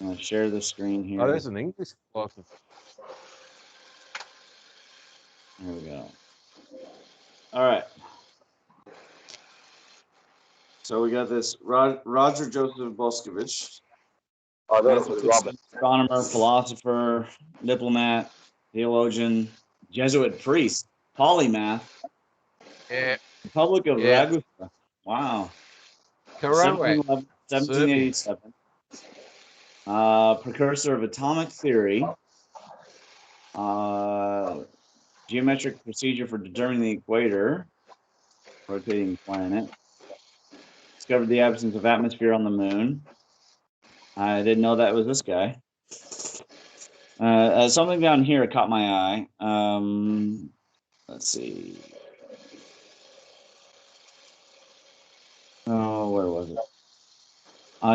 I'm going to share the screen here. Oh, there's an English philosopher. Here we go. All right. So we got this Roger Joseph Boscovich. I thought it was Robert. Astronomer, philosopher, diplomat, theologian, Jesuit priest, polymath. Yeah. Republic of Yeah. Ragusa. Wow. Correct. 1787. Precursor of atomic theory. Geometric procedure for determining the equator. Rotating planet. Discovered the absence of atmosphere on the moon. I didn't know that was this guy. Something down here caught my eye. Let's see. Oh, where was it?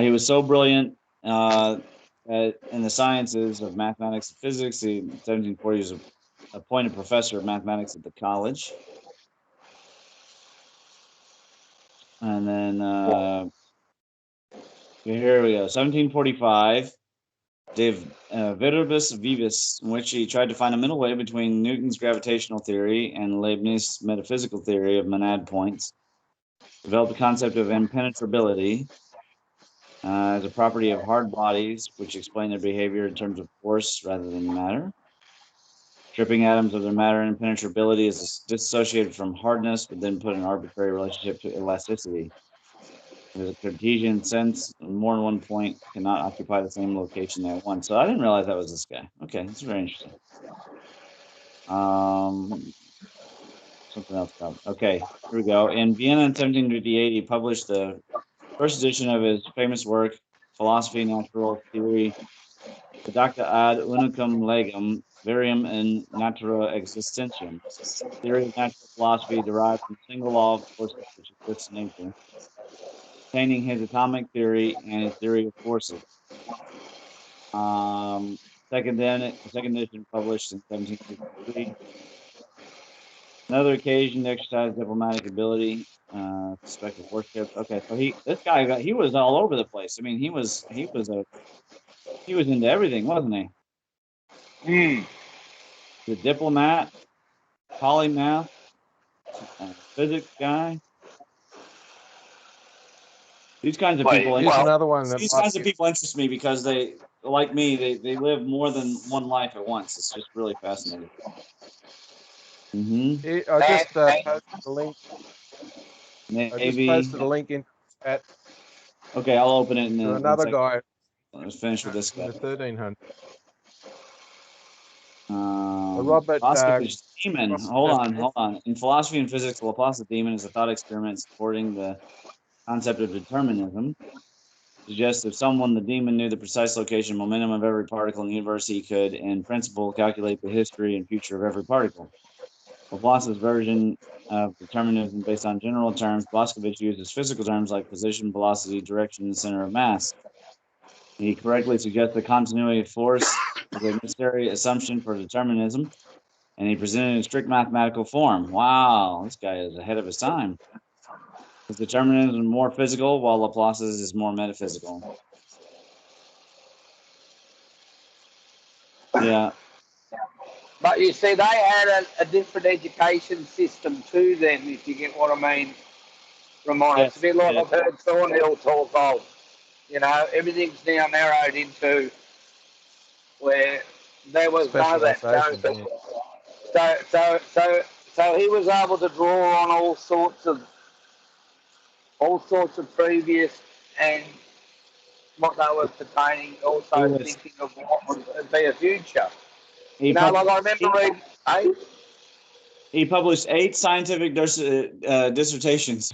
He was so brilliant in the sciences of mathematics and physics. He, in 1740, was appointed professor of mathematics at the college. And then here we go. 1745, De Viribus Vivis, in which he tried to find a middle way between Newton's gravitational theory and Leibniz's metaphysical theory of monad points. Developed the concept of impenetrability as a property of hard bodies, which explain their behavior in terms of force rather than matter. Stripping atoms of their matter and impenetrability is dissociated from hardness, but then put an arbitrary relationship to elasticity. There's a Cartesian sense, more than one point cannot occupy the same location at once. So I didn't realize that was this guy. Okay, that's very interesting. Something else. Okay, here we go. In Vienna in 1758, he published the first edition of his famous work, Philosophy Natural Theory, Redacta ad unicum legum, varium in natura existentium. Theory of natural philosophy derived from a single law of forces which exists in nature, containing his atomic theory and his theory of forces. Second edition published in 1763. Another occasion to exercise diplomatic ability, suspected worship. Okay, so this guy he was all over the place. I mean, he was into everything, wasn't he? The diplomat, polymath, physics guy. These kinds of people. Here's another one. These kinds of people interest me because they, like me, they live more than one life at once. It's just really fascinating. I just posted a link. Maybe. I just posted a link in chat. Okay, I'll open it. To another guy. Let's finish with this guy. In the 1300s. Robert demon. Hold on. In philosophy and physics, Laplace's demon is a thought experiment supporting the concept of determinism. Suggests if someone, the demon, knew the precise location and momentum of every particle in the universe, he could, in principle, calculate the history and future of every particle. Laplace's version of determinism based on general terms, Boscovich uses physical terms like position, velocity, direction, and center of mass. He correctly suggests the continuity of force is a necessary assumption for determinism, and he presented it in strict mathematical form. Wow, this guy is ahead of his time. His determinism is more physical, while Laplace's is more metaphysical. Yeah. But you see, they had a different education system to them, if you get what I mean, Ramon. It's a bit like I've heard Thornhill talk of, everything's now narrowed into where there was none of that. So he was able to draw on all sorts of previous and what they were pertaining, also thinking of what would be a future. I remember reading He published 8 scientific dissertations.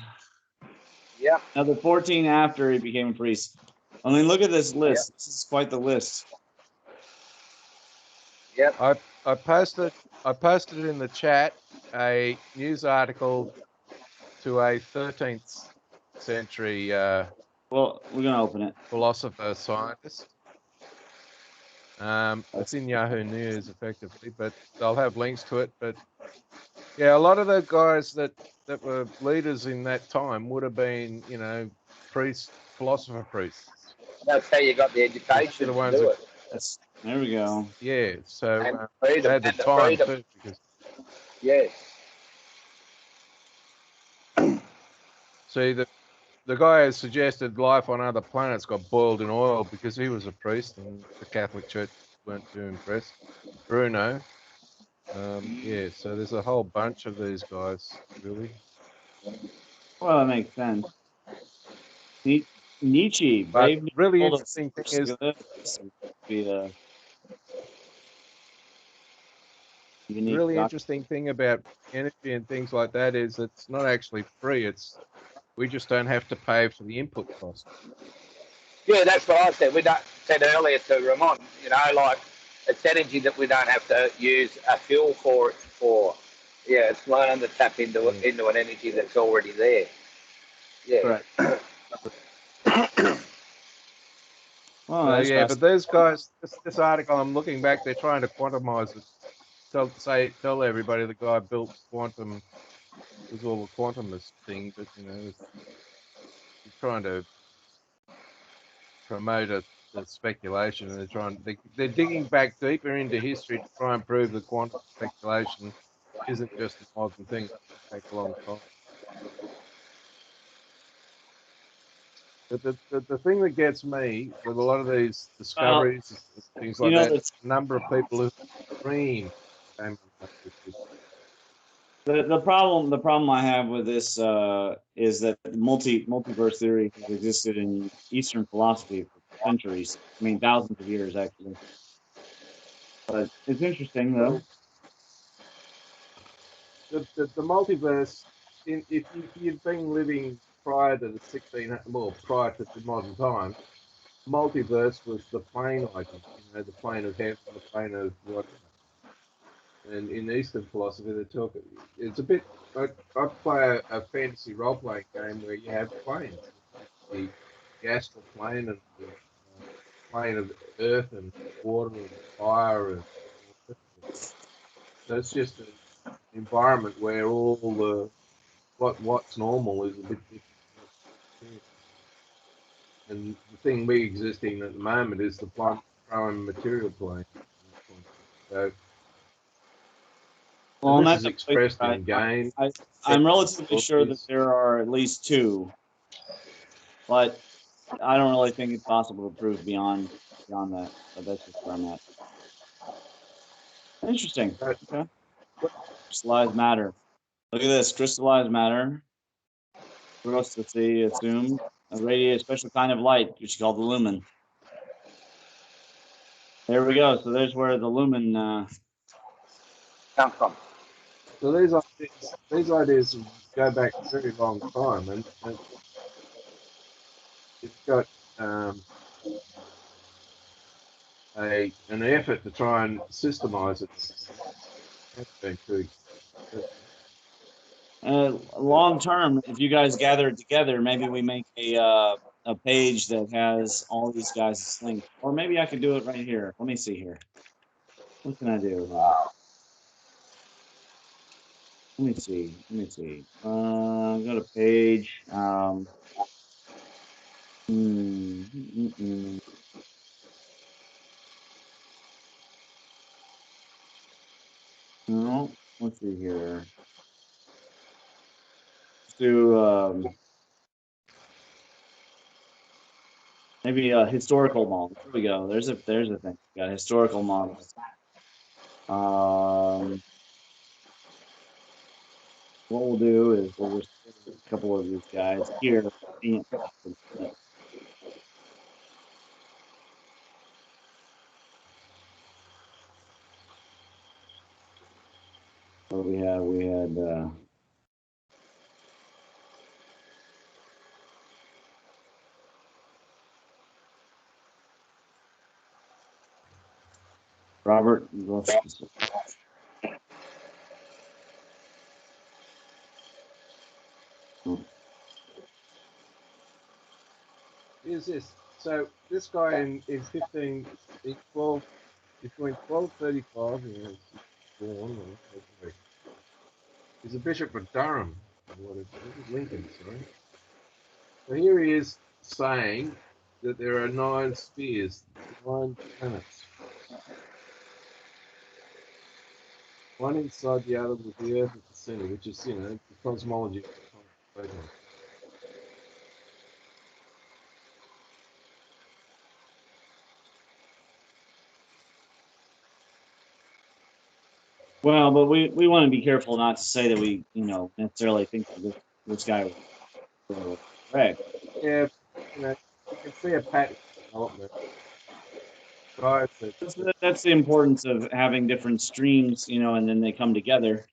Yeah. Another 14 after he became a priest. I mean, look at this list. Yep. This is quite the list. Yep. I posted in the chat a news article to a 13th century well, we're going to open it. Philosopher scientist. It's in Yahoo News effectively, but they'll have links to it. But yeah, a lot of the guys that were leaders in that time would have been, philosopher priests. That's how you got the education the to ones do that, it. There we go. yeah. So And they freedom, had the and the time freedom. too, because Yes. see the guy who suggested life on other planets got boiled in oil because he was a priest and the Catholic Church weren't too impressed. Bruno. Yeah, so there's a whole bunch of these guys, really. Well, that makes sense. Nietzsche, But brave new really world of interesting thing force. is, Look at this. Would be a the unique really doc. interesting thing about energy and things like that is it's not actually free. We just don't have to pay for the input cost. Yeah, that's what I said. We said earlier to Ramon, like it's energy that we don't have to use a fuel for it for. Yeah, it's learning to tap into an energy that's already there. Yeah. Correct. Well, So that's yeah, but those guys, this article, I'm looking back, they're trying to quantize it. Tell everybody the guy built quantum, was all the quantumist thing, but he's trying to promote the speculation, and they're digging back deeper into history to try and prove that quantum speculation isn't just a modern thing. It takes a long time. But the thing that gets me with a lot of these discoveries, things like that, a number of people who dream. The problem I have with this is that multiverse theory has existed in Eastern philosophy for centuries. I mean, thousands of years actually. But it's interesting though. The multiverse, if you've been living prior to prior to the modern time, multiverse was the plane idea, the plane of heaven, the plane of whatever. And in Eastern philosophy, they talk. It's a bit. I play a fantasy role-playing game where you have planes, the astral plane and the plane of earth and water and fire, and so it's just an environment where all the what's normal is a bit different. And the thing we exist in at the moment is the prime material plane. So Well, this that's is expressed in game. I'm relatively sure that there are at least two, but I don't really think it's possible to prove beyond that. But that's just where I'm at. Interesting. Okay. Crystallized matter. Look at this. Crystallized matter. Gross to see, assumed. Radiate a special kind of light, which is called the lumen. There we go. So there's where the lumen come from. So these ideas go back a very long time, and it's got an effort to try and systemize it. It's been too long term, if you guys gather it together, maybe we make a page that has all these guys linked, or maybe I could do it right here. Let me see here. What can I do? Let me see. Go to page. No, let's see here. Let's do maybe a historical model. Here we go. There's a thing. Got historical models. What we'll do is we'll just put a couple of these guys here. What we had Robert. is this. So this guy in 15, in 12, between 1235, he's a bishop of Durham. Lincoln, sorry. So here he is saying that there are 9 spheres, 9 planets. One inside the other with the Earth at the center, which is, you know, the cosmology. Well, but we want to be careful not to say that we, you know, necessarily think that this guy was correct. Yeah, you know, you can see a pattern development. Right. That's the importance of having different streams, you know, and then they come together,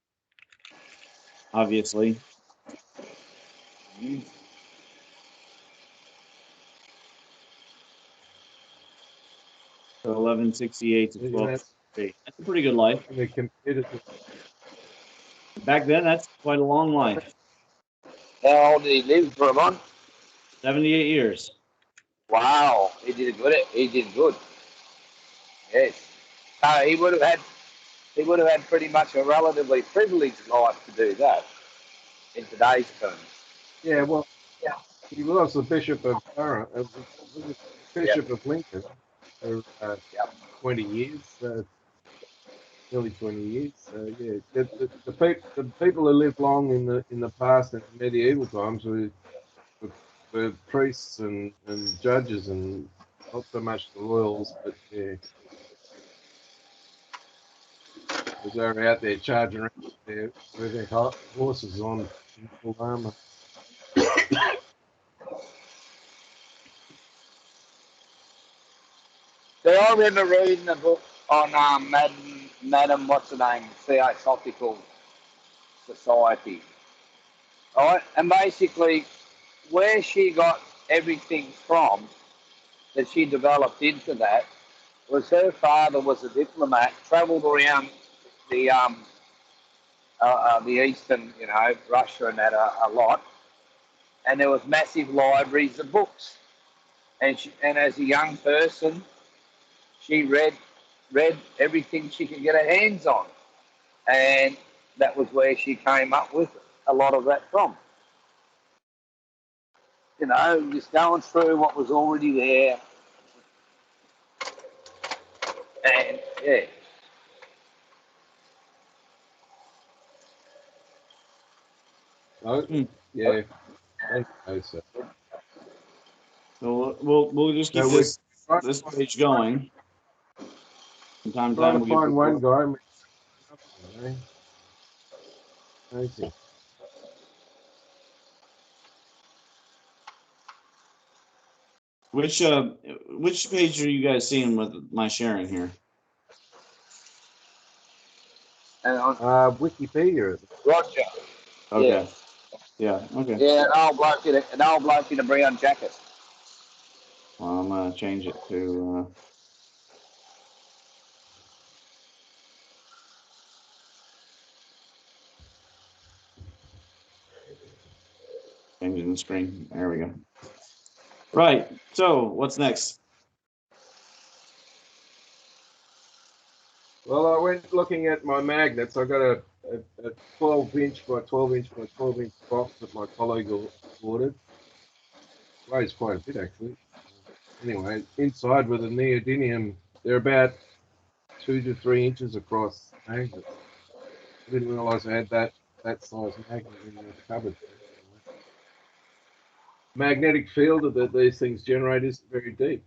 obviously. So 1168 to 1268. That's a pretty good life. Back then, that's quite a long life. How old did he live, Ramon? 78 years. Wow, he did good. He did good. Yes. He would have had pretty much a relatively privileged life to do that in today's terms. Yeah, well, yeah, he was the Bishop of Durham, Bishop of Lincoln for 20 years, nearly 20 years. So yeah, the people who lived long in the past and medieval times were priests and judges, and not so much the royals, but yeah, because they were out there charging around with their horses on in full armor. So I remember reading a book on Madam what's her name, Theosophical Society. All right, and basically where she got everything from that she developed into that was her father was a diplomat, travelled around the eastern, you know, Russia and that a lot, and there was massive libraries of books, and as a young person, she read everything she could get her hands on, and that was where she came up with a lot of that from. You know, just going through what was already there, and yeah. Oh, yeah. I think so. So we'll just keep this page going. From time to time, we'll find one guy. Amazing. Which page are you guys seeing with my sharing here? Wikipedia. Roger. Okay. Yeah. Okay. Yeah, an old bloke in a brown jacket. Well, I'm gonna change it to. Changing the screen. There we go. Right. So what's next? Well, I went looking at my magnets. I got a 12-inch by 12-inch by 12-inch box that my colleague ordered. Weighs quite a bit, actually. Anyway, inside with a neodymium, they're about 2 to 3 inches across magnets. I didn't realize I had that size magnet in the cupboard. Magnetic field that these things generate is very deep.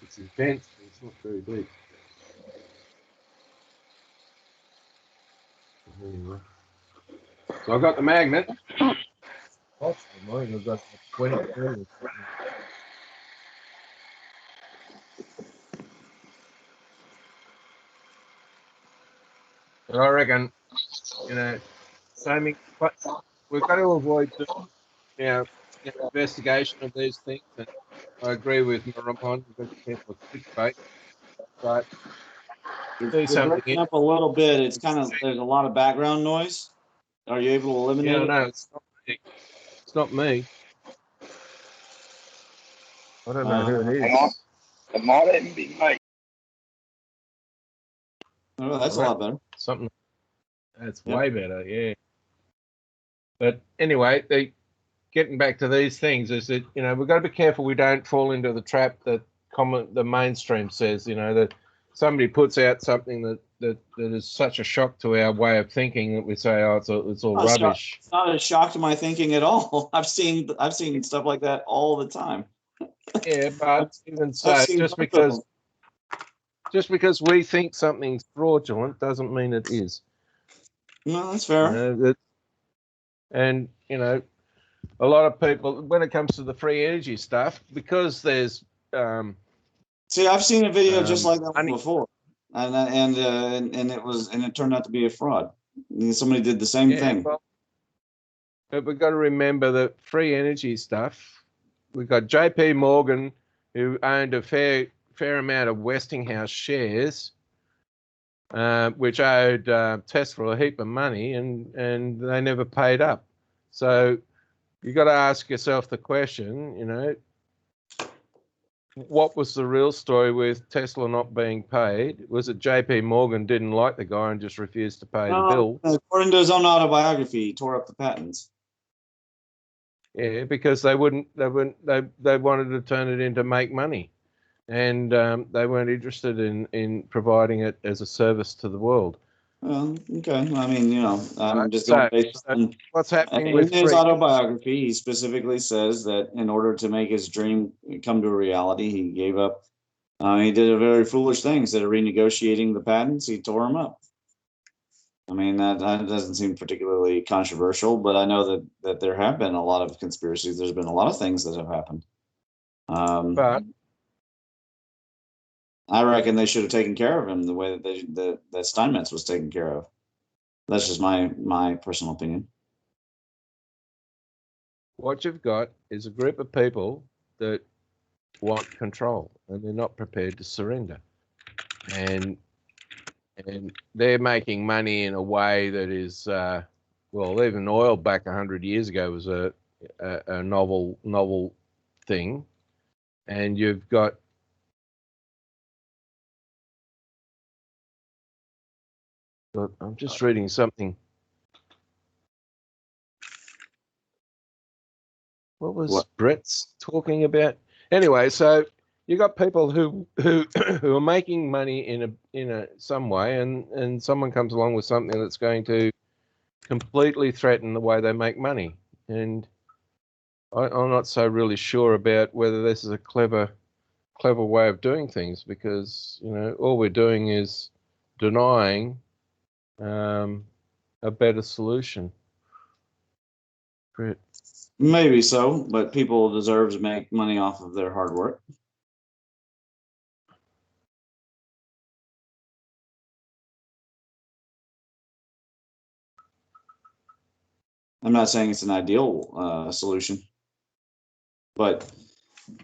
It's intense, but it's not very deep. Anyway. So I got the magnet. I've got 20. And I reckon, you know, but we've got to avoid investigation of these things. And I agree with Ramon. We've got to be careful of clickbait, but It's breaking up a little bit. It's kind of there's a lot of background noise. Are you able to eliminate it? No, it's not me. It's not me. I don't know who it is. It might even be me. Oh, that's a lot better. That's way better, yeah. But anyway, getting back to these things is that, you know, we've got to be careful we don't fall into the trap that the mainstream says, you know, that somebody puts out something that is such a shock to our way of thinking that we say, oh, it's all rubbish. It's not a shock to my thinking at all. I've seen stuff like that all the time. Yeah, but even so, just because we think something's fraudulent doesn't mean it is. No, that's fair. You know, and, you know, a lot of people, when it comes to the free energy stuff, because there's see, I've seen a video just like that one before, and it turned out to be a fraud. Somebody did the same thing. Well, but we've got to remember that free energy stuff. We've got J.P. Morgan, who owned a fair amount of Westinghouse shares, which owed Tesla a heap of money, and they never paid up. So you got to ask yourself the question, you know, what was the real story with Tesla not being paid? Was it J.P. Morgan didn't like the guy and just refused to pay the bill? According to his own autobiography, he tore up the patents. Yeah, because they wanted to turn it into make money, and they weren't interested in providing it as a service to the world. Okay. I mean, you know, I'm just going based on what's happening in his autobiography. He specifically says that in order to make his dream come to a reality, he gave up. He did a very foolish thing. Instead of renegotiating the patents, he tore them up. I mean, that doesn't seem particularly controversial, but I know that there have been a lot of conspiracies. There's been a lot of things that have happened. But I reckon they should have taken care of him the way that Steinmetz was taken care of. That's just my personal opinion. What you've got is a group of people that want control, and they're not prepared to surrender. And they're making money in a way that is, well, even oil back 100 years ago was a novel thing. And you've got I'm just reading something. What was Brett's talking about? Anyway, so you got people who are making money in some way, and someone comes along with something that's going to completely threaten the way they make money. And I'm not so really sure about whether this is a clever way of doing things, because, you know, all we're doing is denying a better solution. Brett. Maybe so, but people deserve to make money off of their hard work. I'm not saying it's an ideal solution, but,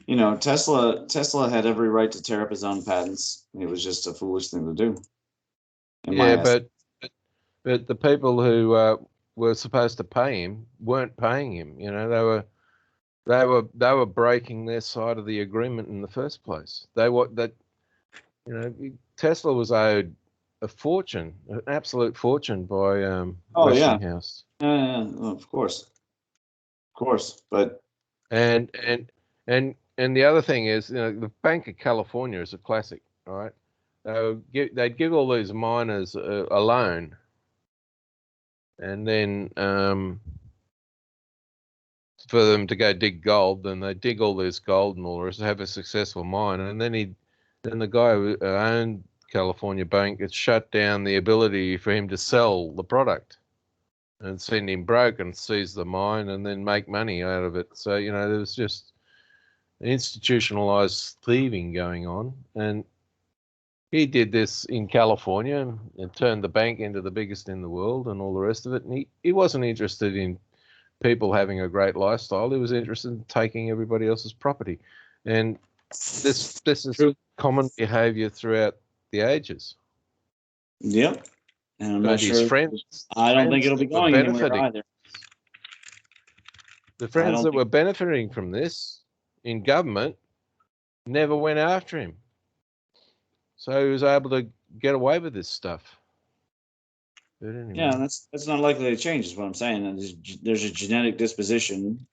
you know, Tesla had every right to tear up his own patents. It was just a foolish thing to do. Yeah, but the people who were supposed to pay him weren't paying him. You know, they were breaking their side of the agreement in the first place. Tesla was owed a fortune, an absolute fortune by Westinghouse. Yeah, of course, but and the other thing is, you know, the Bank of California is a classic, right? They'd give all these miners a loan, and then for them to go dig gold, then they dig all this gold and all the rest, have a successful mine, and then the guy who owned California Bank had shut down the ability for him to sell the product, and send him broke and seize the mine and then make money out of it. So, you know, there was just institutionalized thieving going on, and he did this in California and turned the bank into the biggest in the world and all the rest of it. And he wasn't interested in people having a great lifestyle. He was interested in taking everybody else's property. And this is common behavior throughout the ages. Yep. And I'm but not sure. I don't think it'll be going anywhere either. The friends that were benefiting from this in government never went after him. So he was able to get away with this stuff. But anyway. Yeah, that's not likely to change, is what I'm saying. There's a genetic disposition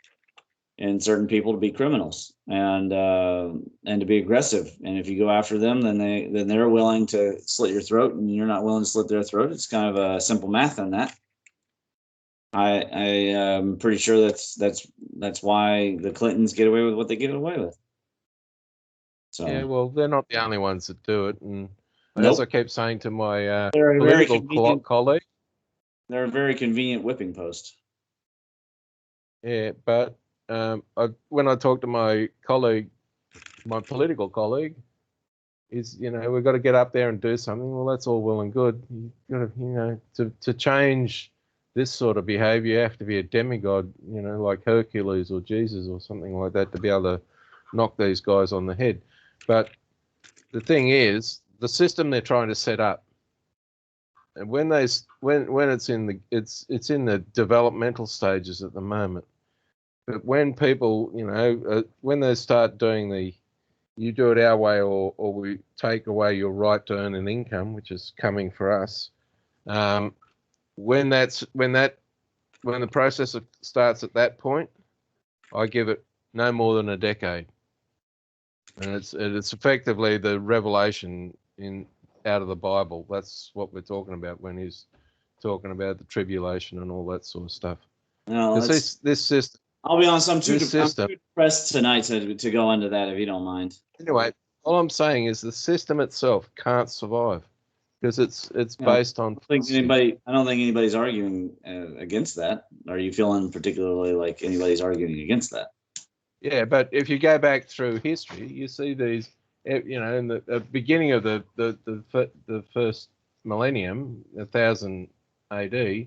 and certain people to be criminals and to be aggressive. And if you go after them, then they're willing to slit your throat, and you're not willing to slit their throat. It's kind of a simple math on that. I am pretty sure that's why the Clintons get away with what they get away with. So Yeah, well, they're not the only ones that do it, and nope. as I keep saying to my they're political colleague, they're a very convenient whipping post. Yeah, but when I talk to my colleague, my political colleague, is we've got to get up there and do something. Well, that's all well and good. You've got to to change this sort of behaviour, you have to be a demigod, like Hercules or Jesus or something like that, to be able to knock these guys on the head. But the thing is, the system they're trying to set up, and when it's in the developmental stages at the moment. But when people, when they start doing you do it our way, or we take away your right to earn an income, which is coming for us. When the process starts at that point, I give it no more than a decade, and it's effectively the revelation out of the Bible. That's what we're talking about when he's talking about the tribulation and all that sort of stuff. No, this system. I'll be honest, I'm too depressed tonight to go into that, if you don't mind. Anyway, all I'm saying is the system itself can't survive because it's based on. I don't think anybody's arguing against that. Are you feeling particularly like anybody's arguing against that? Yeah, but if you go back through history, you see these, in the beginning of the first millennium, 1000 AD.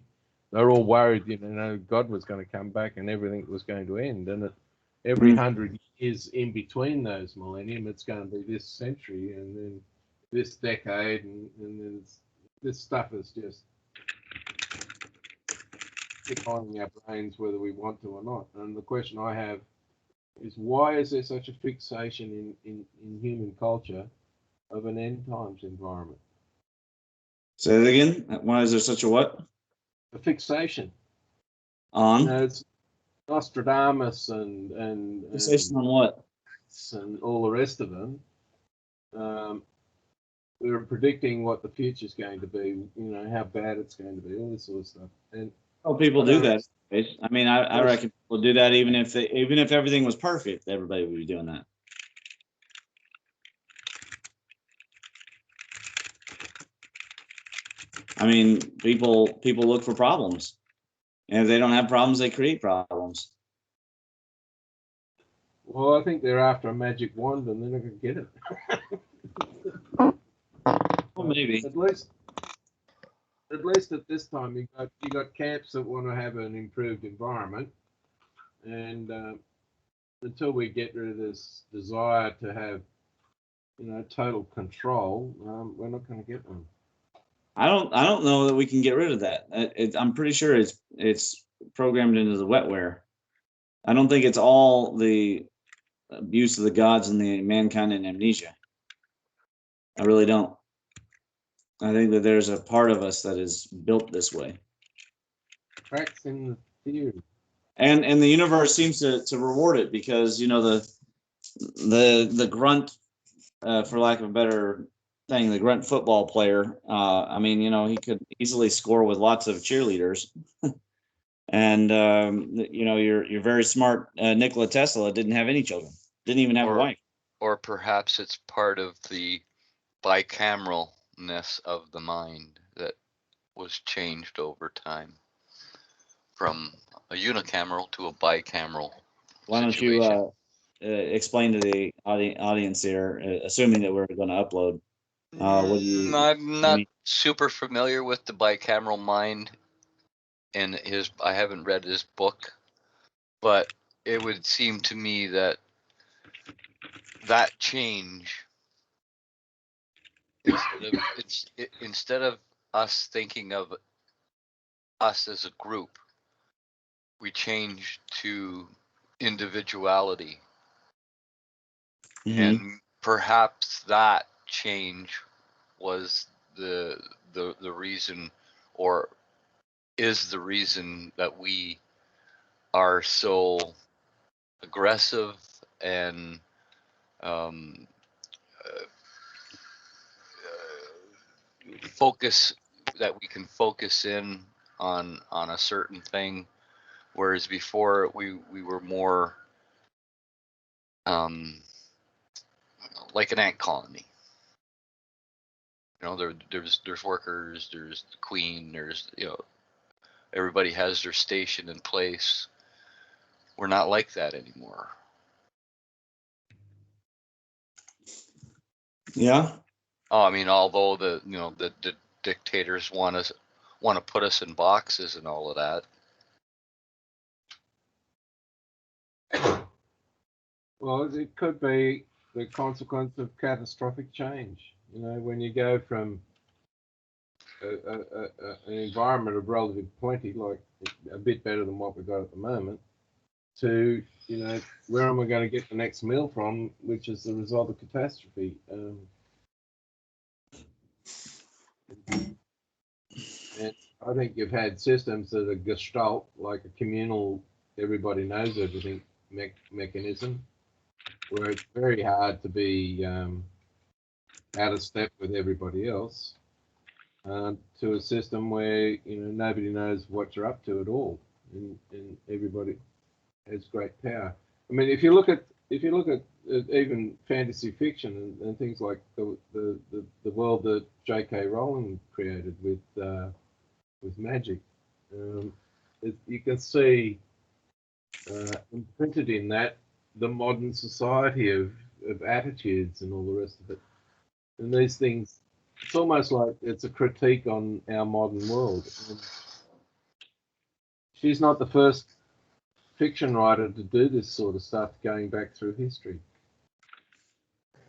They're all worried, God was going to come back and everything was going to end. And every 100 years in between those millennium, it's going to be this century and then this decade, and then this stuff is just occupying our brains whether we want to or not. And the question I have is, why is there such a fixation in human culture of an end times environment? Say that again. Why is there such a what? A fixation on? It's Nostradamus and fixation on what? And all the rest of them. We were predicting what the future's going to be. How bad it's going to be. All this sort of stuff. And people do that. I mean, I reckon people do that even if everything was perfect. Everybody would be doing that. I mean, people look for problems, and if they don't have problems, they create problems. Well, I think they're after a magic wand, and they're not going to get it. Well, maybe. At least at this time, you got camps that want to have an improved environment, and until we get rid of this desire to have, total control, we're not going to get one. I don't know that we can get rid of that. I'm pretty sure it's programmed into the wetware. I don't think it's all the abuse of the gods and the mankind and amnesia. I really don't. I think that there's a part of us that is built this way. Cracks in the theory. And the universe seems to reward it because the grunt, for lack of a better thing, the grunt football player. I mean, he could easily score with lots of cheerleaders. And your very smart Nikola Tesla didn't have any children, didn't even have a wife. Or perhaps it's part of the bicameralness of the mind that was changed over time from a unicameral to a bicameral. Why don't you explain to the audience here, assuming that we're going to upload? I'm not super familiar with the bicameral mind. And I haven't read his book, but it would seem to me that change, instead of us thinking of us as a group, we change to individuality. Mm-hmm. And perhaps that change was the reason, or is the reason, that we are so aggressive and focus, that we can focus in on a certain thing, whereas before we were more like an ant colony. You know, there's workers, there's the queen, there's, you know, everybody has their station in place. We're not like that anymore. Yeah. Oh, I mean, although the dictators want to put us in boxes and all of that. Well, it could be the consequence of catastrophic change. You know, when you go from an environment of relative plenty, like a bit better than what we've got at the moment, to, you know, where am I going to get the next meal from, which is the result of catastrophe. And I think you've had systems that are gestalt, like a communal, everybody knows everything mechanism, where it's very hard to be out of step with everybody else, to a system where, you know, nobody knows what you're up to at all, and everybody has great power. I mean, if you look at even fantasy fiction and things like the world that J.K. Rowling created with magic, you can see imprinted in that the modern society of attitudes and all the rest of it. And these things, it's almost like it's a critique on our modern world. And she's not the first fiction writer to do this sort of stuff going back through history.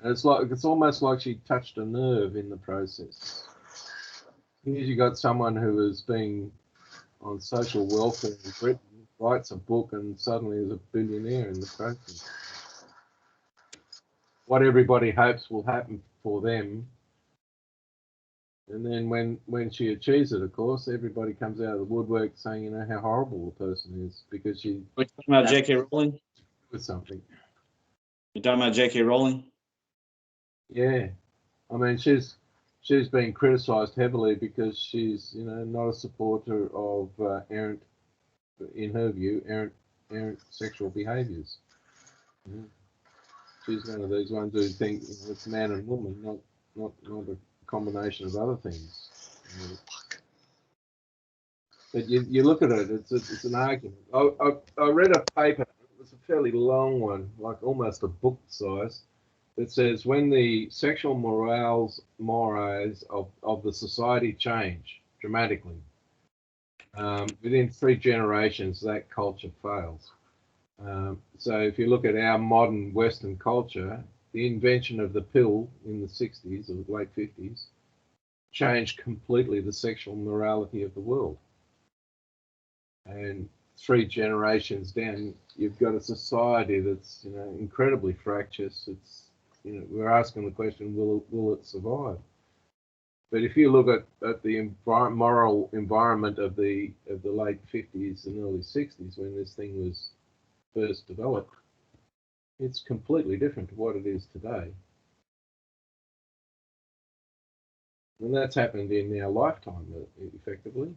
And it's almost like she touched a nerve in the process. Here you got someone who is being on social welfare in Britain, writes a book, and suddenly is a billionaire in the process. What everybody hopes will happen for them. And then when she achieves it, of course, everybody comes out of the woodwork saying, you know, how horrible the person is because she. We're talking about J.K. Rowling? With something. You're talking about J.K. Rowling? Yeah. I mean, she's been criticised heavily because she's, you know, not a supporter of errant, in her view, errant sexual behaviours. Yeah. She's one of these ones who think, you know, it's man and woman, not a combination of other things. But you look at it, it's an argument. I read a paper, it was a fairly long one, like almost a book size, that says when the sexual mores of the society change dramatically, within 3 generations, that culture fails. So if you look at our modern Western culture, the invention of the pill in the 60s or late 50s changed completely the sexual morality of the world. And 3 generations down, you've got a society that's, you know, incredibly fractious. It's, you know, we're asking the question, will it survive? But if you look at the moral environment of the late 50s and early 60s, when this thing was first developed, it's completely different to what it is today. And that's happened in our lifetime, effectively.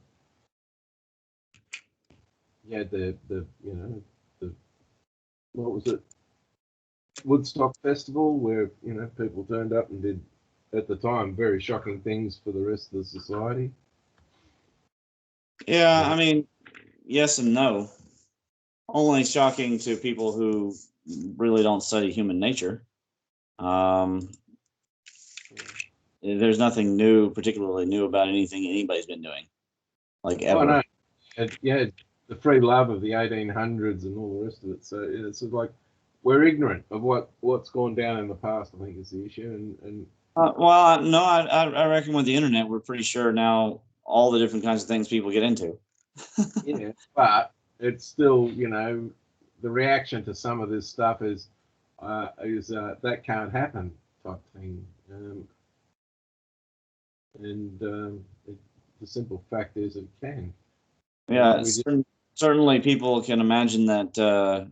You had the what was it, Woodstock Festival, where, you know, people turned up and did, at the time, very shocking things for the rest of the society. Yeah, I mean, yes and no. Only shocking to people who really don't study human nature. There's nothing new, particularly new, about anything anybody's been doing, like ever. Oh, no. Yeah, the free love of the 1800s and all the rest of it. So it's like we're ignorant of what's gone down in the past, I think, is the issue. Well, no, I reckon with the internet, we're pretty sure now all the different kinds of things people get into. Yeah, but it's still, you know, the reaction to some of this stuff is that can't happen type thing. The simple fact is it can. Yeah, certainly people can imagine that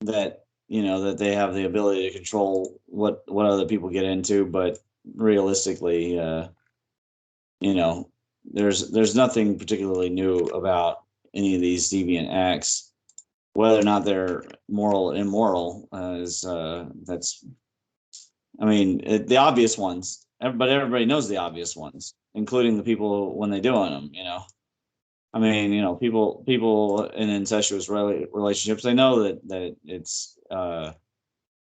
that that they have the ability to control what other people get into, but realistically, there's nothing particularly new about any of these deviant acts. Whether or not they're moral or immoral is that's, I mean, the obvious ones. But everybody knows the obvious ones, including the people when they do on them. I mean, people in incestuous relationships, they know that it's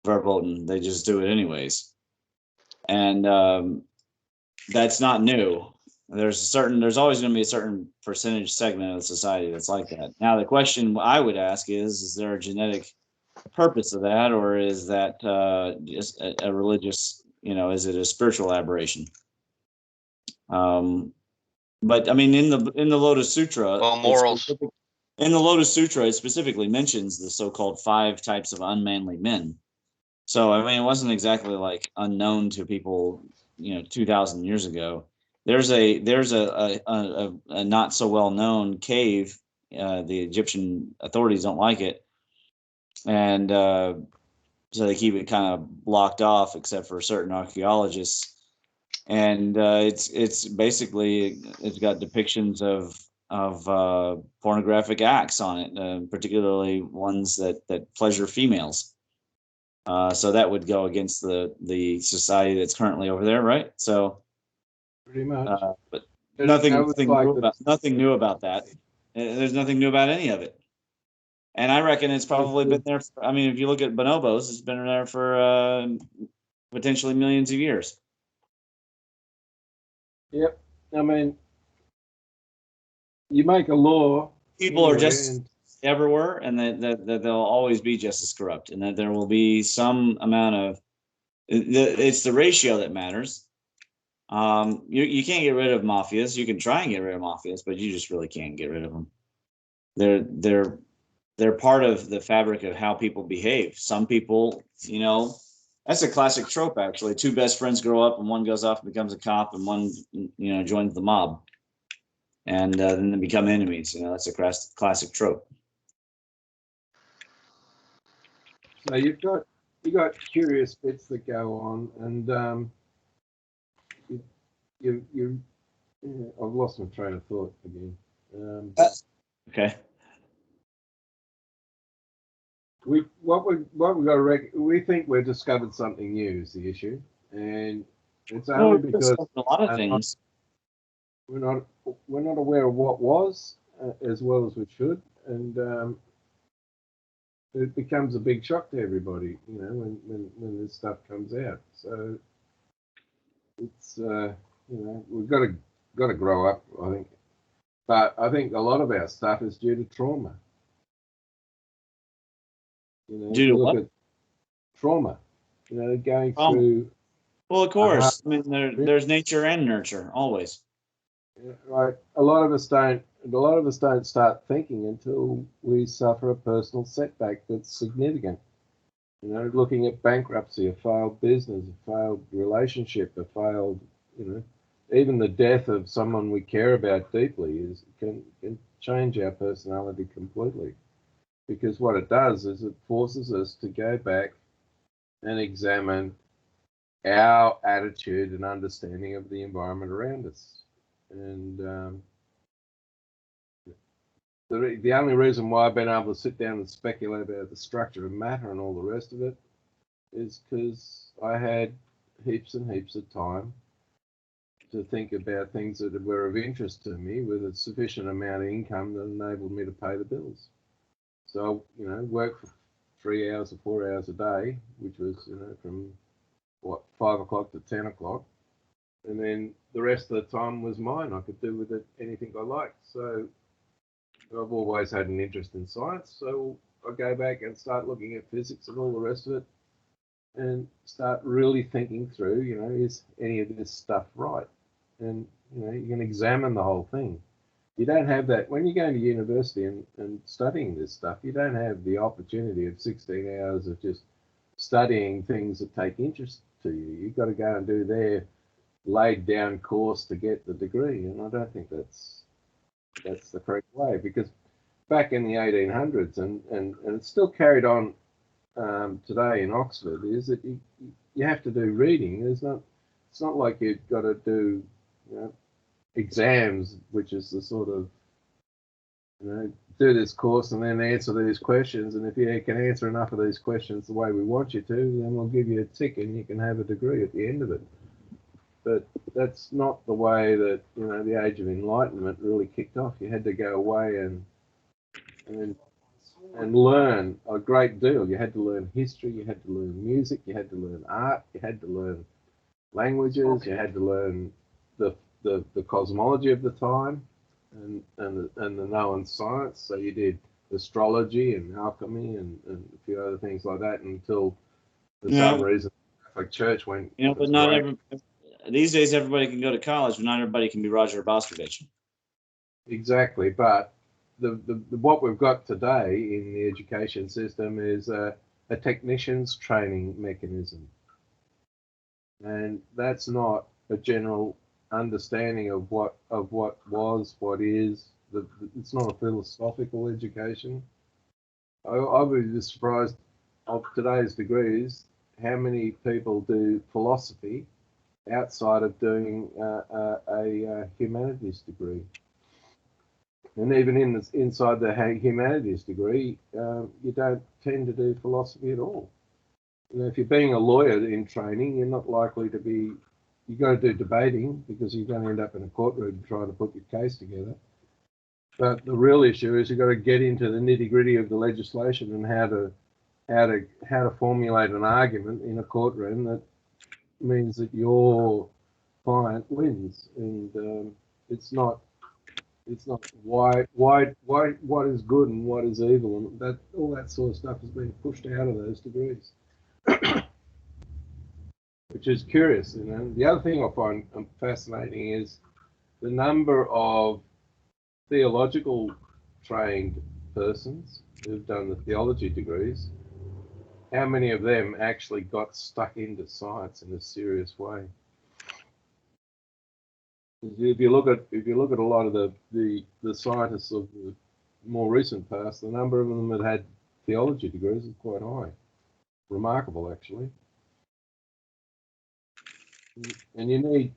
verboten. They just do it anyways, and that's not new. There's always going to be a certain percentage segment of society that's like that. Now, the question I would ask is there a genetic purpose of that, or is that just a religious? Is it a spiritual aberration? But I mean, in the Lotus Sutra, Well, morals. In the Lotus Sutra, it specifically mentions the so-called 5 types of unmanly men. So I mean, it wasn't exactly like unknown to people, 2,000 years ago. There's a not so well known cave. The Egyptian authorities don't like it, and so they keep it kind of blocked off, except for certain archaeologists. And it's basically, it's got depictions of pornographic acts on it, particularly ones that pleasure females. So that would go against the society that's currently over there, right? So pretty much. But nothing new about that. There's nothing new about any of it. And I reckon it's probably been there. I mean, if you look at bonobos, it's been there for potentially millions of years. Yep. I mean, you make a law. People are just ever were, and that they'll always be just as corrupt, and that there will be some amount of. It's the ratio that matters. You can't get rid of mafias. You can try and get rid of mafias, but you just really can't get rid of them. They're part of the fabric of how people behave. Some people, that's a classic trope, actually. 2 best friends grow up, and one goes off and becomes a cop, and one, joins the mob, and then they become enemies. That's a classic trope. So you got curious bits that go on, and I've lost my train of thought again. Okay. We think we've discovered something new is the issue, and it's only because a lot of things we're not aware of what was as well as we should, and it becomes a big shock to everybody, when this stuff comes out. So it's we've got to grow up, I think. But I think a lot of our stuff is due to trauma. Due to what? At trauma. Going through. Well, of course. I mean, there's nature and nurture always. Right. A lot of us don't start thinking until we suffer a personal setback that's significant. Looking at bankruptcy, a failed business, a failed relationship, a failed, even the death of someone we care about deeply can change our personality completely. Because what it does is it forces us to go back and examine our attitude and understanding of the environment around us. And the only reason why I've been able to sit down and speculate about the structure of matter and all the rest of it is because I had heaps and heaps of time to think about things that were of interest to me with a sufficient amount of income that enabled me to pay the bills. So, work for 3 hours or 4 hours a day, which was, from 5 o'clock to 10 o'clock. And then the rest of the time was mine. I could do with it anything I liked. So I've always had an interest in science. So I go back and start looking at physics and all the rest of it and start really thinking through, is any of this stuff right? And, you can examine the whole thing. You don't have that when you're going to university and studying this stuff. You don't have the opportunity of 16 hours of just studying things that take interest to you. You've got to go and do their laid down course to get the degree, and I don't think that's the correct way, because back in the 1800s and it's still carried on today in Oxford is that you have to do reading. It's not like you've got to do exams, which is the sort of do this course and then answer these questions. And if you can answer enough of these questions the way we want you to, then we'll give you a tick and you can have a degree at the end of it. But that's not the way that the Age of Enlightenment really kicked off. You had to go away and learn a great deal. You had to learn history, you had to learn music, you had to learn art, you had to learn languages, you had to learn the cosmology of the time and the known science. So you did astrology and alchemy and a few other things like that until for some reason the Catholic Church went. But not these days everybody can go to college, but not everybody can be Roger Boscovich. Exactly, but what we've got today in the education system is a technician's training mechanism, and that's not a general understanding of what was, what is. It's not a philosophical education. I would be surprised of today's degrees how many people do philosophy outside of doing a humanities degree. And even inside the humanities degree, you don't tend to do philosophy at all. If you're being a lawyer in training, you're not likely to be. You've got to do debating because you're going to end up in a courtroom trying to put your case together. But the real issue is you've got to get into the nitty-gritty of the legislation and how to formulate an argument in a courtroom that means that your client wins. And it's not why what is good and what is evil, and that all that sort of stuff is being pushed out of those degrees, which is curious. The other thing I find fascinating is the number of theological trained persons who've done the theology degrees. How many of them actually got stuck into science in a serious way? If you look at a lot of the scientists of the more recent past, the number of them that had theology degrees is quite high. Remarkable, actually. And you need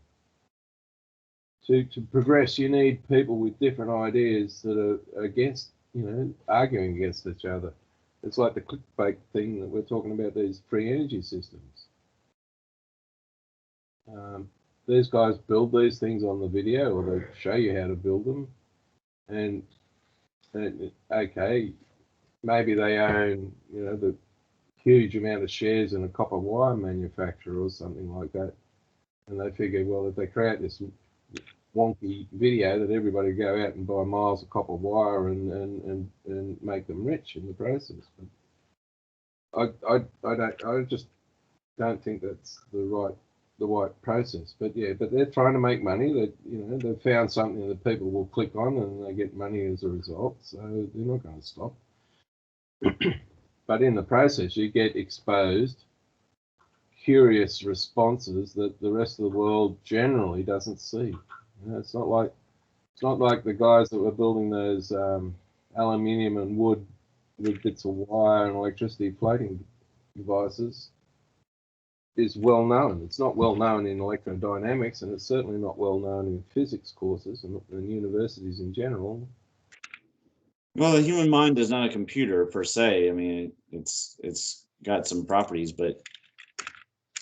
to progress. You need people with different ideas that are against, arguing against each other. It's like the clickbait thing that we're talking about, these free energy systems. These guys build these things on the video, or they show you how to build them. And okay, maybe they own, the huge amount of shares in a copper wire manufacturer or something like that. And they figure, well, if they create this wonky video, that everybody go out and buy miles of copper wire and make them rich in the process. But I just don't think that's the right process. But they're trying to make money. That they've found something that people will click on and they get money as a result. So they're not going to stop. But in the process, you get exposed curious responses that the rest of the world generally doesn't see. It's not like the guys that were building those aluminium and wood with bits of wire and electricity floating devices is well known. It's not well known in electrodynamics, and it's certainly not well known in physics courses and universities in general. Well, the human mind is not a computer per se. I mean, it's got some properties, but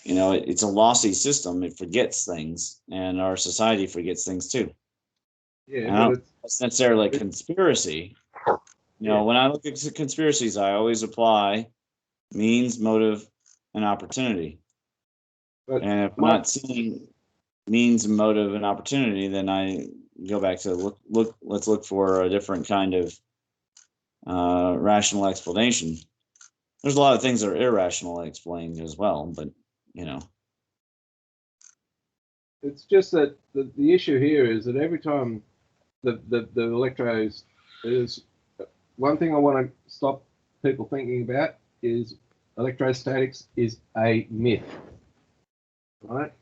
it's a lossy system. It forgets things, and our society forgets things too. Yeah, but it's necessarily a conspiracy. When I look at conspiracies, I always apply means, motive, and opportunity. And if I'm not seeing means, motive, and opportunity, then I go back to let's look for a different kind of rational explanation. There's a lot of things that are irrationally explained as well, but it's just that the issue here is that every time the electrodes, is one thing I want to stop people thinking about is electrostatics is a myth, right?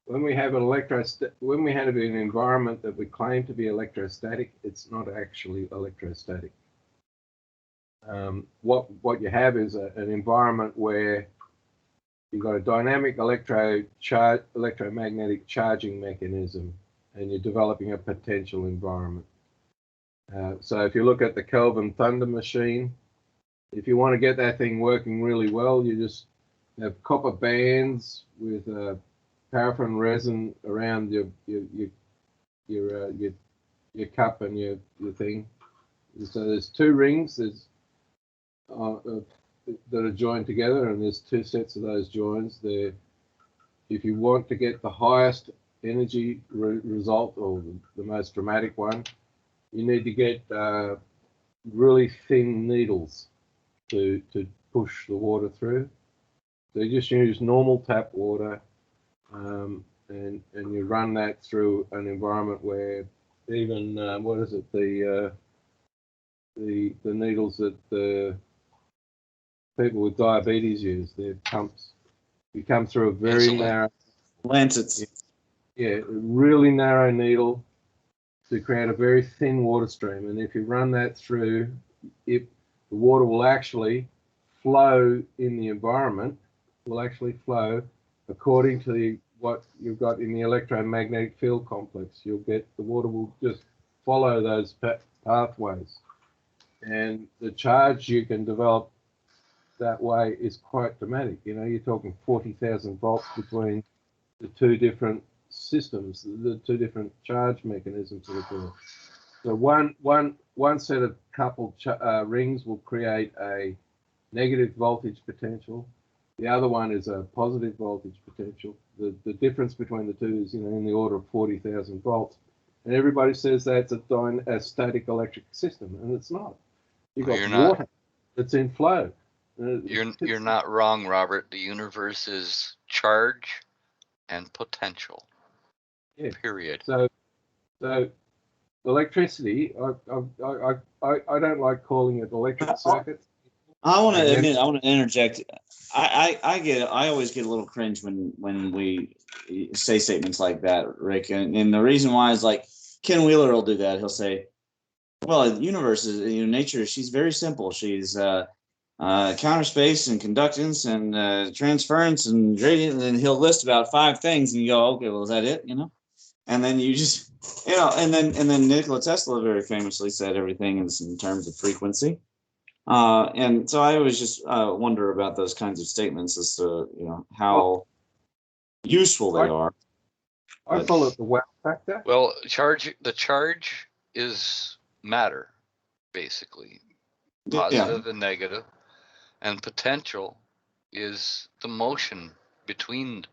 When we have an environment that we claim to be electrostatic, it's not actually electrostatic. What you have is an environment where you've got a dynamic electromagnetic charging mechanism, and you're developing a potential environment. So if you look at the Kelvin thunder machine, if you want to get that thing working really well, you just have copper bands with paraffin resin around your cup and your thing. So there's two rings that are joined together, and there's two sets of those joins there. If you want to get the highest energy result, or the most dramatic one, you need to get really thin needles to push the water through. So you just use normal tap water, and you run that through an environment where even the needles that the people with diabetes use, their pumps. You come through a very narrow lancets. Yeah, really narrow needle to create a very thin water stream. And if you run that through, the water will actually flow in the environment, will actually flow according to what you've got in the electromagnetic field complex. The water will just follow those pathways. And the charge you can develop that way is quite dramatic. You know, you're talking 40,000 volts between the two different systems, the two different charge mechanisms that occur. So one set of coupled rings will create a negative voltage potential. The other one is a positive voltage potential. The difference between the two is, in the order of 40,000 volts. And everybody says that's a static electric system, and it's not. You've got water that's in flow. You're not wrong, Robert. The universe is charge and potential. Yeah. Period. So electricity, I don't like calling it electric circuits. I want to admit, I want to interject. I always get a little cringe when we say statements like that, Rick. And the reason why is, like, Ken Wheeler will do that. He'll say, well, the universe is, nature, she's very simple. She's counter space and conductance and transference and gradient, and then he'll list about 5 things, and you go, okay, well, is that it? And then you just, and then Nikola Tesla very famously said everything is in terms of frequency. And so I always just wonder about those kinds of statements as to, how useful they are. I call it the wow factor. Well, the charge is matter, basically, positive and negative, and potential is the motion between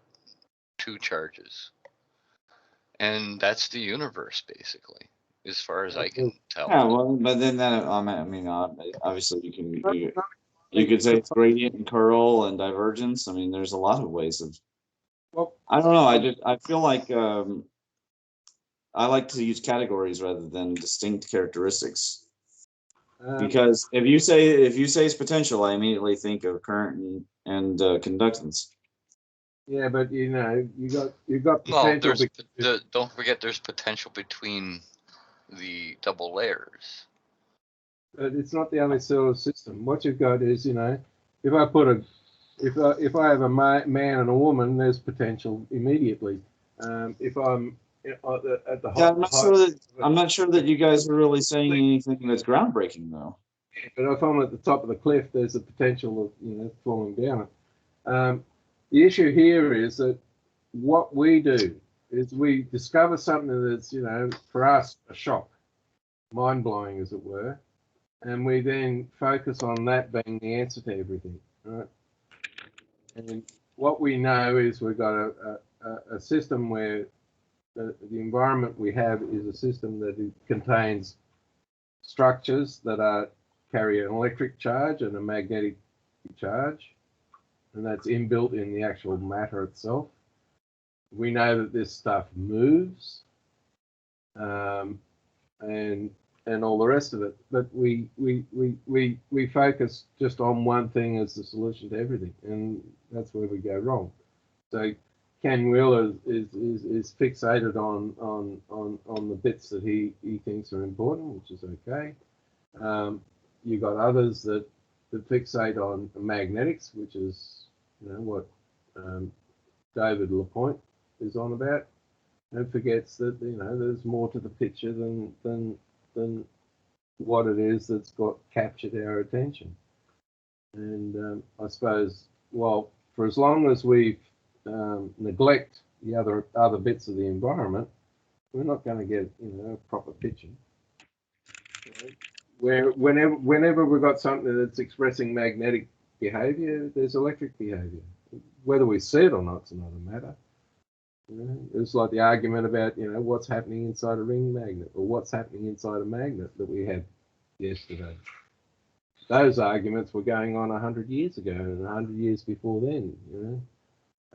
two charges, and that's the universe, basically, as far as I can tell. Yeah, well, but then that, obviously you could say it's gradient and curl and divergence. I mean, there's a lot of ways of. Well, I don't know. I feel like I like to use categories rather than distinct characteristics. Because if you say it's potential, I immediately think of current and conductance. Yeah, but you've got potential. No, don't forget there's potential between the double layers. But it's not the only sort of system. What you've got is, if I have a man and a woman, there's potential immediately. If I'm at the height, I'm not sure that you guys are really saying anything that's groundbreaking, though. But if I'm at the top of the cliff, there's a potential of falling down. The issue here is that what we do is we discover something that's, for us, a shock, mind-blowing, as it were, and we then focus on that being the answer to everything, right? And what we know is we've got a system where the environment we have is a system that contains structures that carry an electric charge and a magnetic charge, and that's inbuilt in the actual matter itself. We know that this stuff moves, and all the rest of it, but we focus just on one thing as the solution to everything, and that's where we go wrong. So Ken Wheeler is fixated on the bits that he thinks are important, which is okay. you got others that fixate on magnetics, which is, you know, what David Lapointe is on about, and forgets that, you know, there's more to the picture than what it is that's got captured our attention. And I suppose, well, for as long as we neglect the other bits of the environment, we're not going to get, you know, a proper picture. Where whenever we've got something that's expressing magnetic behavior, there's electric behavior. Whether we see it or not, it's another matter. You know, it's like the argument about, you know, what's happening inside a ring magnet or what's happening inside a magnet that we had yesterday. Those arguments were going on 100 years ago and 100 years before then, you know,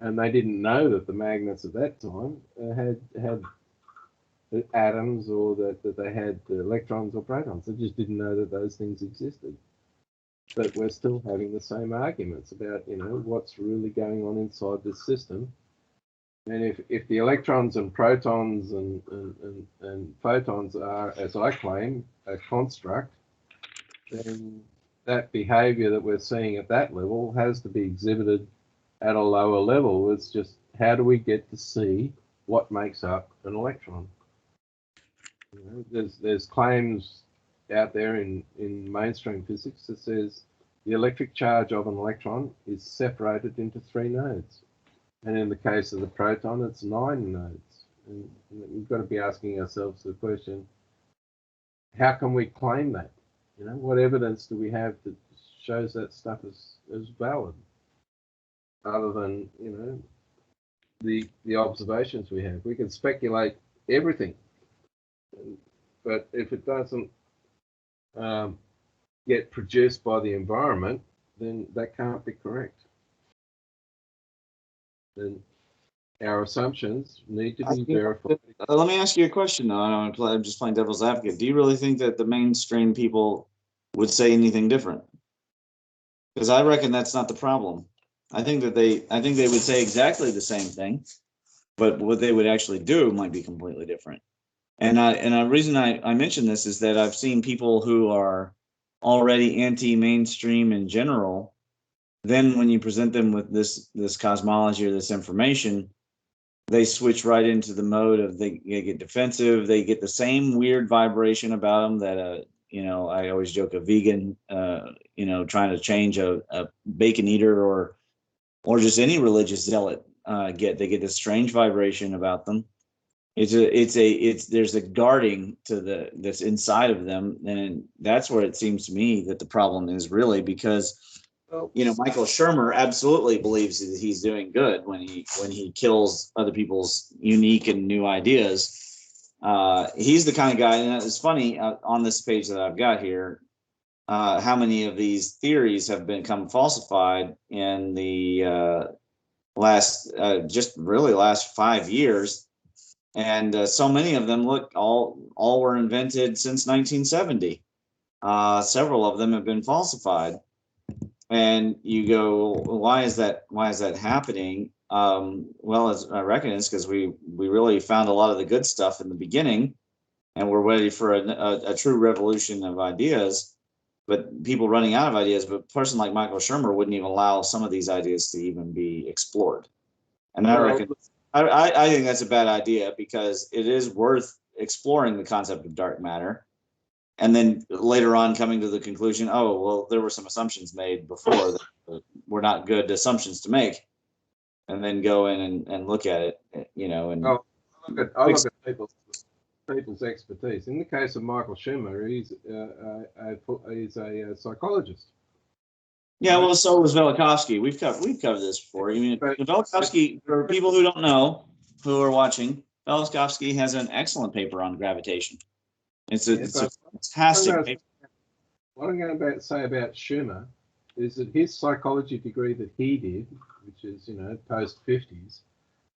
and they didn't know that the magnets at that time had atoms, or that they had electrons or protons. They just didn't know that those things existed. But we're still having the same arguments about, you know, what's really going on inside this system. And if the electrons and protons and photons are, as I claim, a construct, then that behavior that we're seeing at that level has to be exhibited at a lower level. It's just, how do we get to see what makes up an electron? You know, there's claims out there in mainstream physics that says the electric charge of an electron is separated into 3 nodes. And in the case of the proton, it's 9 nodes. And we've got to be asking ourselves the question, how can we claim that? You know, what evidence do we have that shows that stuff is valid? Other than, you know, the observations we have. We can speculate everything. But if it doesn't get produced by the environment, then that can't be correct. Then our assumptions need to be verified. Let me ask you a question, though. I'm just playing devil's advocate. Do you really think that the mainstream people would say anything different? Because I reckon that's not the problem. I think they would say exactly the same thing, but what they would actually do might be completely different. And the reason I mention this is that I've seen people who are already anti-mainstream in general. Then when you present them with this cosmology or this information, they switch right into the mode of they get defensive. They get the same weird vibration about them that you know, I always joke, a vegan you know, trying to change a bacon eater or just any religious zealot get. They get this strange vibration about them. There's a guarding to that's inside of them, and that's where it seems to me that the problem is really, because you know, Michael Shermer absolutely believes that he's doing good when he kills other people's unique and new ideas. He's the kind of guy, and it's funny on this page that I've got here, how many of these theories have become falsified in the last 5 years. And so many of them, look, all were invented since 1970. Several of them have been falsified, and you go, why is that happening? Well, as I reckon it's because we really found a lot of the good stuff in the beginning, and we're ready for a true revolution of ideas. But people running out of ideas. But a person like Michael Shermer wouldn't even allow some of these ideas to even be explored, and I reckon. I think that's a bad idea, because it is worth exploring the concept of dark matter, and then later on coming to the conclusion, oh, well, there were some assumptions made before that were not good assumptions to make, and then go in and look at it, you know. And I look at people's expertise. In the case of Michael Shermer, he's a psychologist. Yeah, well, so was Velikovsky. We've covered this before. I mean, Velikovsky, for people who don't know, who are watching, Velikovsky has an excellent paper on gravitation. It's a fantastic paper. What I'm going to say about Shermer is that his psychology degree that he did, which is, you know, post-50s,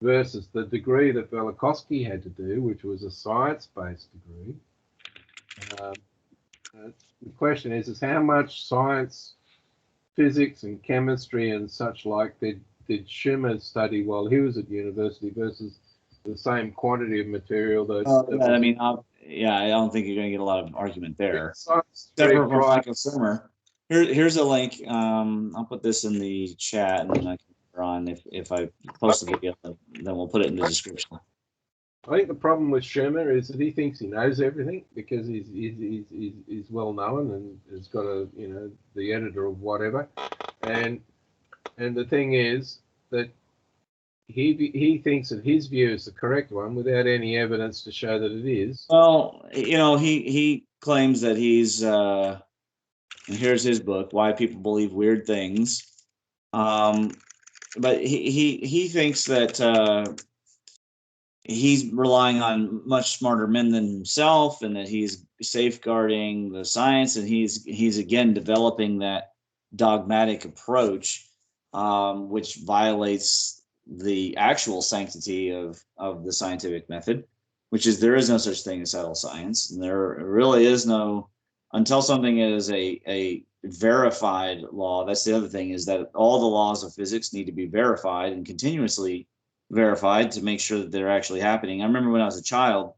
versus the degree that Velikovsky had to do, which was a science-based degree. The question is how much science, physics and chemistry and such like did Shermer study while he was at university versus the same quantity of material that I mean, yeah, I don't think you're going to get a lot of argument there. Except for Michael Shermer. Here's a link. I'll put this in the chat, and then I can put on if I post the video, then we'll put it in the description. I think the problem with Shermer is that he thinks he knows everything because he's well known and has got the editor of whatever, and the thing is that he thinks that his view is the correct one without any evidence to show that it is. Well, he claims that he's and here's his book, Why People Believe Weird Things. But he thinks that he's relying on much smarter men than himself, and that he's safeguarding the science, and he's again developing that dogmatic approach, which violates the actual sanctity of the scientific method, which is there is no such thing as settled science, and there really is no, until something is a verified law. That's the other thing, is that all the laws of physics need to be verified and continuously verified to make sure that they're actually happening. I remember when I was a child,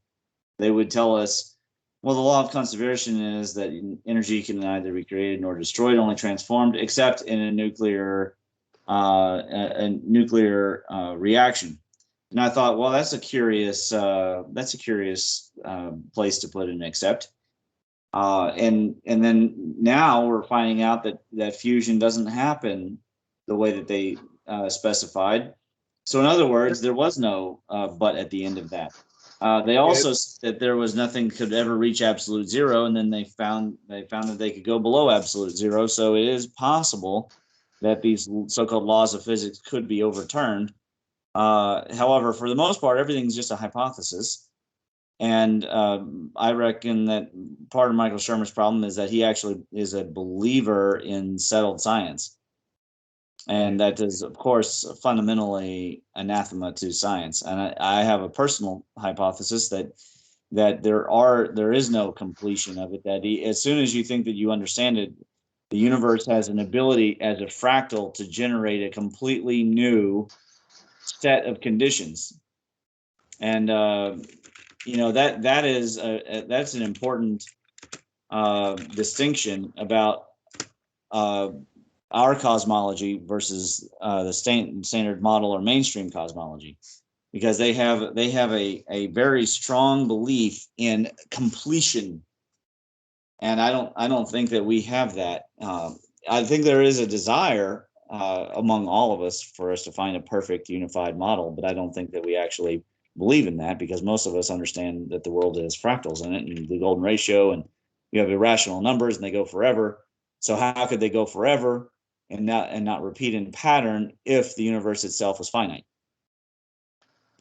they would tell us, well, the law of conservation is that energy can neither be created nor destroyed, only transformed, except in a nuclear reaction. And I thought, well, that's a curious place to put an except. And then now we're finding out that fusion doesn't happen the way that they specified. So in other words, there was no but at the end of that. They also said that there was nothing could ever reach absolute zero, and then they found that they could go below absolute zero. So it is possible that these so-called laws of physics could be overturned. However, for the most part, everything's just a hypothesis. And I reckon that part of Michael Shermer's problem is that he actually is a believer in settled science. And that is, of course, fundamentally anathema to science. And I have a personal hypothesis that there is no completion of it. That as soon as you think that you understand it, the universe has an ability as a fractal to generate a completely new set of conditions. And that's an important distinction about our cosmology versus the standard model or mainstream cosmology, because they have a very strong belief in completion, and I don't think that we have that. I think there is a desire among all of us for us to find a perfect unified model, but I don't think that we actually believe in that, because most of us understand that the world has fractals in it, and the golden ratio, and you have irrational numbers and they go forever. So how could they go forever and not repeat in pattern if the universe itself was finite?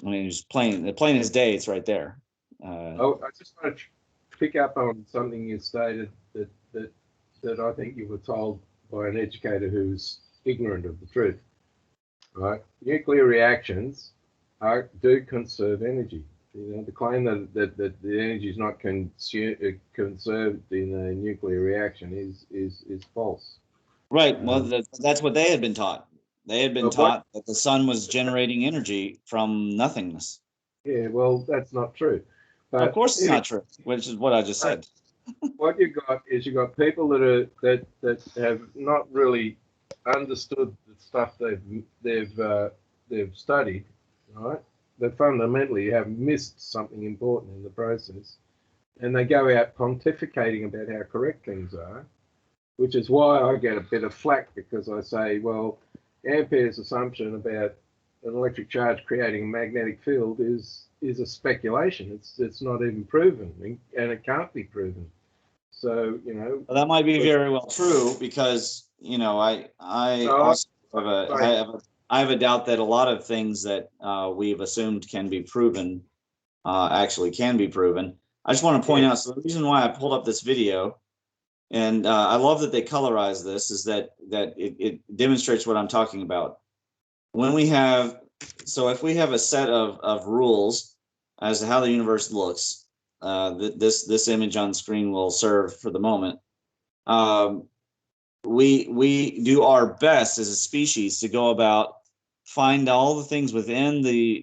I mean, it's plain as day. It's right there. I just want to pick up on something you stated that I think you were told by an educator who's ignorant of the truth. Right? Nuclear reactions do conserve energy. The claim that the energy is not conserved in a nuclear reaction is false. Right. Well, that's what they had been taught. They had been taught that the sun was generating energy from nothingness. Yeah, well, that's not true. But of course, it's not true, which is what I just said. What you got people that have not really understood the stuff they've studied, right? That fundamentally have missed something important in the process, and they go out pontificating about how correct things are, which is why I get a bit of flack, because I say, well, Ampere's assumption about an electric charge creating a magnetic field is a speculation. It's not even proven, and it can't be proven. So well, that might be very well true, because I have a doubt that a lot of things that we've assumed can be proven actually can be proven. I just want to point out, so the reason why I pulled up this video, and I love that they colorize this, is that it demonstrates what I'm talking about. When we have, so if we have a set of rules as to how the universe looks, this image on screen will serve for the moment. We do our best as a species to go about find all the things within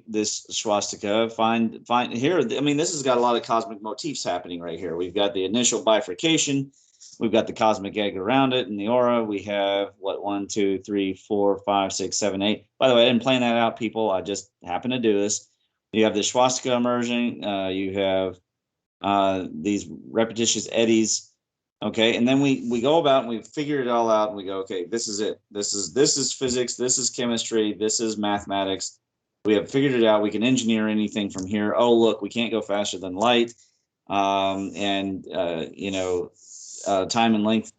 this swastika. Find here. I mean, this has got a lot of cosmic motifs happening right here. We've got the initial bifurcation. We've got the cosmic egg around it in the aura. We have what 1, 2, 3, 4, 5, 6, 7, 8. By the way, I didn't plan that out, people. I just happened to do this. You have the swastika emerging. You have these repetitious eddies. Okay, and then we go about and we figure it all out and we go, okay, this is it. This is physics. This is chemistry. This is mathematics. We have figured it out. We can engineer anything from here. Oh, look, we can't go faster than light, and time and length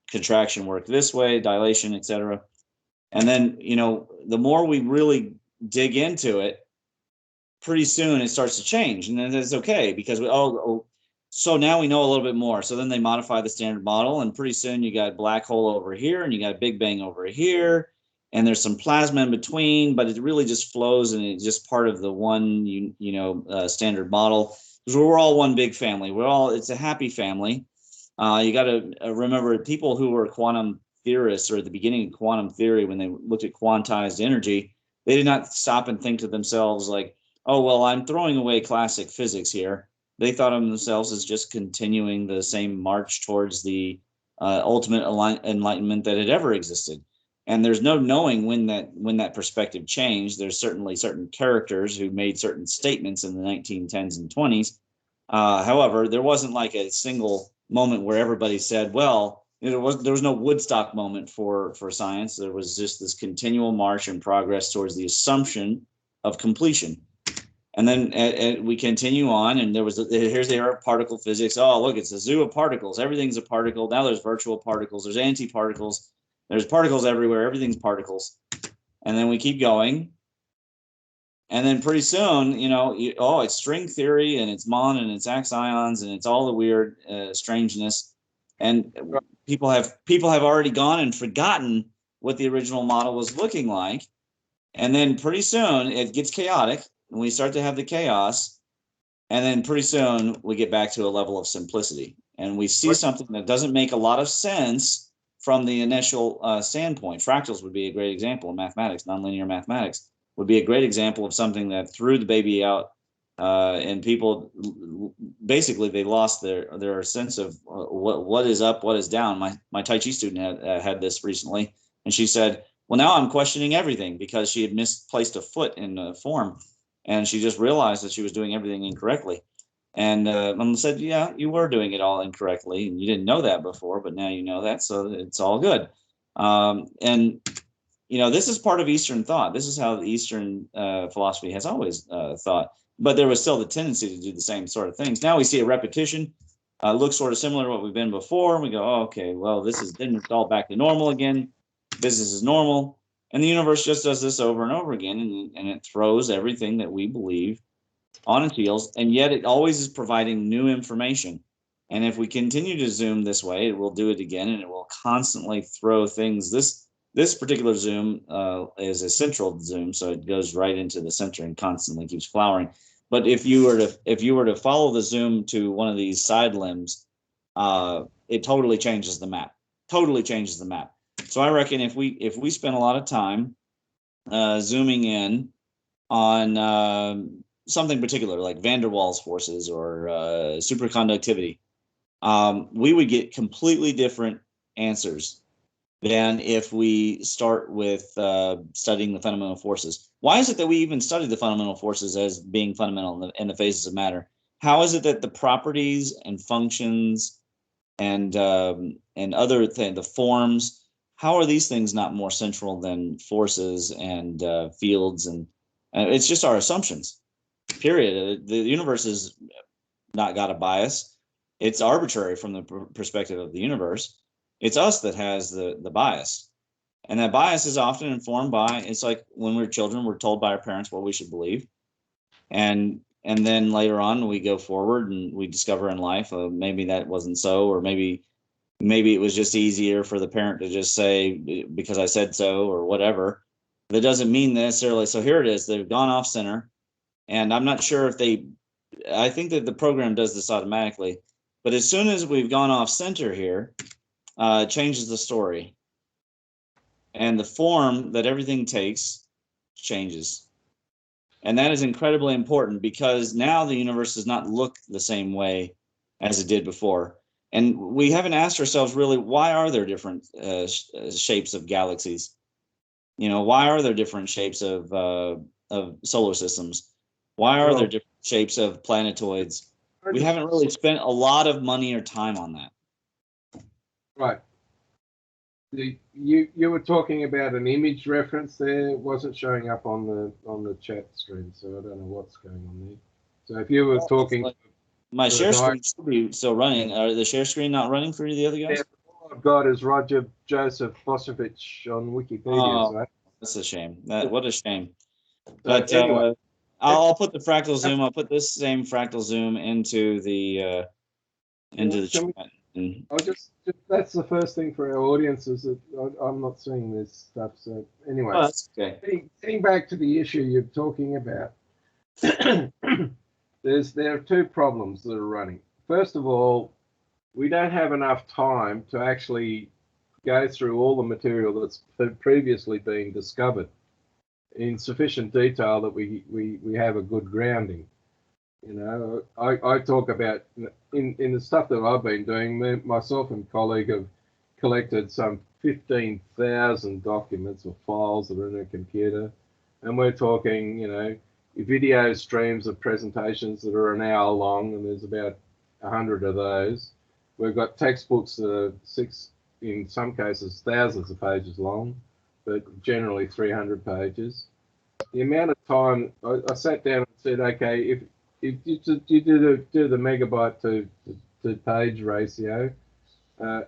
contraction work this way, dilation, etc. And then the more we really dig into it, pretty soon it starts to change, and then it's okay because so now we know a little bit more. So then they modify the standard model, and pretty soon you got black hole over here, and you got Big Bang over here, and there's some plasma in between, but it really just flows, and it's just part of the one standard model. Because we're all one big family. It's a happy family. You got to remember, people who were quantum theorists, or at the beginning of quantum theory, when they looked at quantized energy, they did not stop and think to themselves like, oh, well, I'm throwing away classic physics here. They thought of themselves as just continuing the same march towards the ultimate enlightenment that had ever existed. And there's no knowing when that perspective changed. There's certainly certain characters who made certain statements in the 1910s and 20s. However, there wasn't like a single moment where everybody said, well, there was no Woodstock moment for science. There was just this continual march and progress towards the assumption of completion. And then we continue on, and here's the era of particle physics. Oh, look, it's a zoo of particles. Everything's a particle. Now there's virtual particles. There's antiparticles. There's particles everywhere. Everything's particles. And then we keep going. And then pretty soon, it's string theory, and it's Mon, and it's axions, and it's all the weird strangeness. And people have already gone and forgotten what the original model was looking like. And then pretty soon it gets chaotic. And we start to have the chaos, and then pretty soon we get back to a level of simplicity, and we see something that doesn't make a lot of sense from the initial standpoint. Fractals would be a great example of mathematics. Nonlinear mathematics would be a great example of something that threw the baby out, and people basically they lost their sense of what is up, what is down. My Tai Chi student had this recently, and she said, well, now I'm questioning everything, because she had misplaced a foot in a form. And she just realized that she was doing everything incorrectly. And I said, yeah, you were doing it all incorrectly. And you didn't know that before, but now you know that. So it's all good. And this is part of Eastern thought. This is how the Eastern philosophy has always thought. But there was still the tendency to do the same sort of things. Now we see a repetition. Looks sort of similar to what we've been before. And we go, oh, okay, well, then it's all back to normal again. Business is normal. And the universe just does this over and over again, and it throws everything that we believe on its heels, and yet it always is providing new information. And if we continue to zoom this way, it will do it again, and it will constantly throw things. This particular zoom is a central zoom, so it goes right into the center and constantly keeps flowering. But if you were to follow the zoom to one of these side limbs, it totally changes the map. Totally changes the map. So I reckon if we spend a lot of time zooming in on something particular, like van der Waals forces or superconductivity, we would get completely different answers than if we start with studying the fundamental forces. Why is it that we even study the fundamental forces as being fundamental in the phases of matter? How is it that the properties and functions and other things, the forms, how are these things not more central than forces and fields? And it's just our assumptions, period. The universe has not got a bias. It's arbitrary from the perspective of the universe. It's us that has the bias. And that bias is often informed by, it's like when we're children, we're told by our parents what we should believe. And then later on, we go forward and we discover in life, maybe that wasn't so, or maybe it was just easier for the parent to just say, because I said so, or whatever. That doesn't mean necessarily. So here it is. They've gone off center. And I'm not sure if I think that the program does this automatically. But as soon as we've gone off center here, it changes the story. and the form that everything takes changes. And that is incredibly important because now the universe does not look the same way as it did before. And we haven't asked ourselves really, why are there different shapes of galaxies? You know, why are there different shapes of solar systems? Why are there different shapes of planetoids? We haven't really spent a lot of money or time on that. Right. You were talking about an image reference there. It wasn't showing up on the chat screen, so I don't know what's going on there. So if you were talking, my share screen should be still running. Are the share screen not running for the other guys? Yeah, all I've got is Roger Joseph Bosovich on Wikipedia. So that's a shame. What a shame. But anyway, I'll put the fractal zoom. I'll put this same fractal zoom into the chat. I'll just that's the first thing for our audience is that I'm not seeing this stuff. So anyway, that's okay. Getting back to the issue you're talking about, there are two problems that are running. First of all, we don't have enough time to actually go through all the material that's previously been discovered in sufficient detail that we have a good grounding. You know, I talk about in the stuff that I've been doing, myself and colleague have collected some 15,000 documents or files that are in a computer. And we're talking, you know, video streams of presentations that are an hour long, and there's about 100 of those. We've got textbooks that are in some cases, thousands of pages long, but generally 300 pages. The amount of time, I sat down and said, okay, if you do the megabyte to page ratio,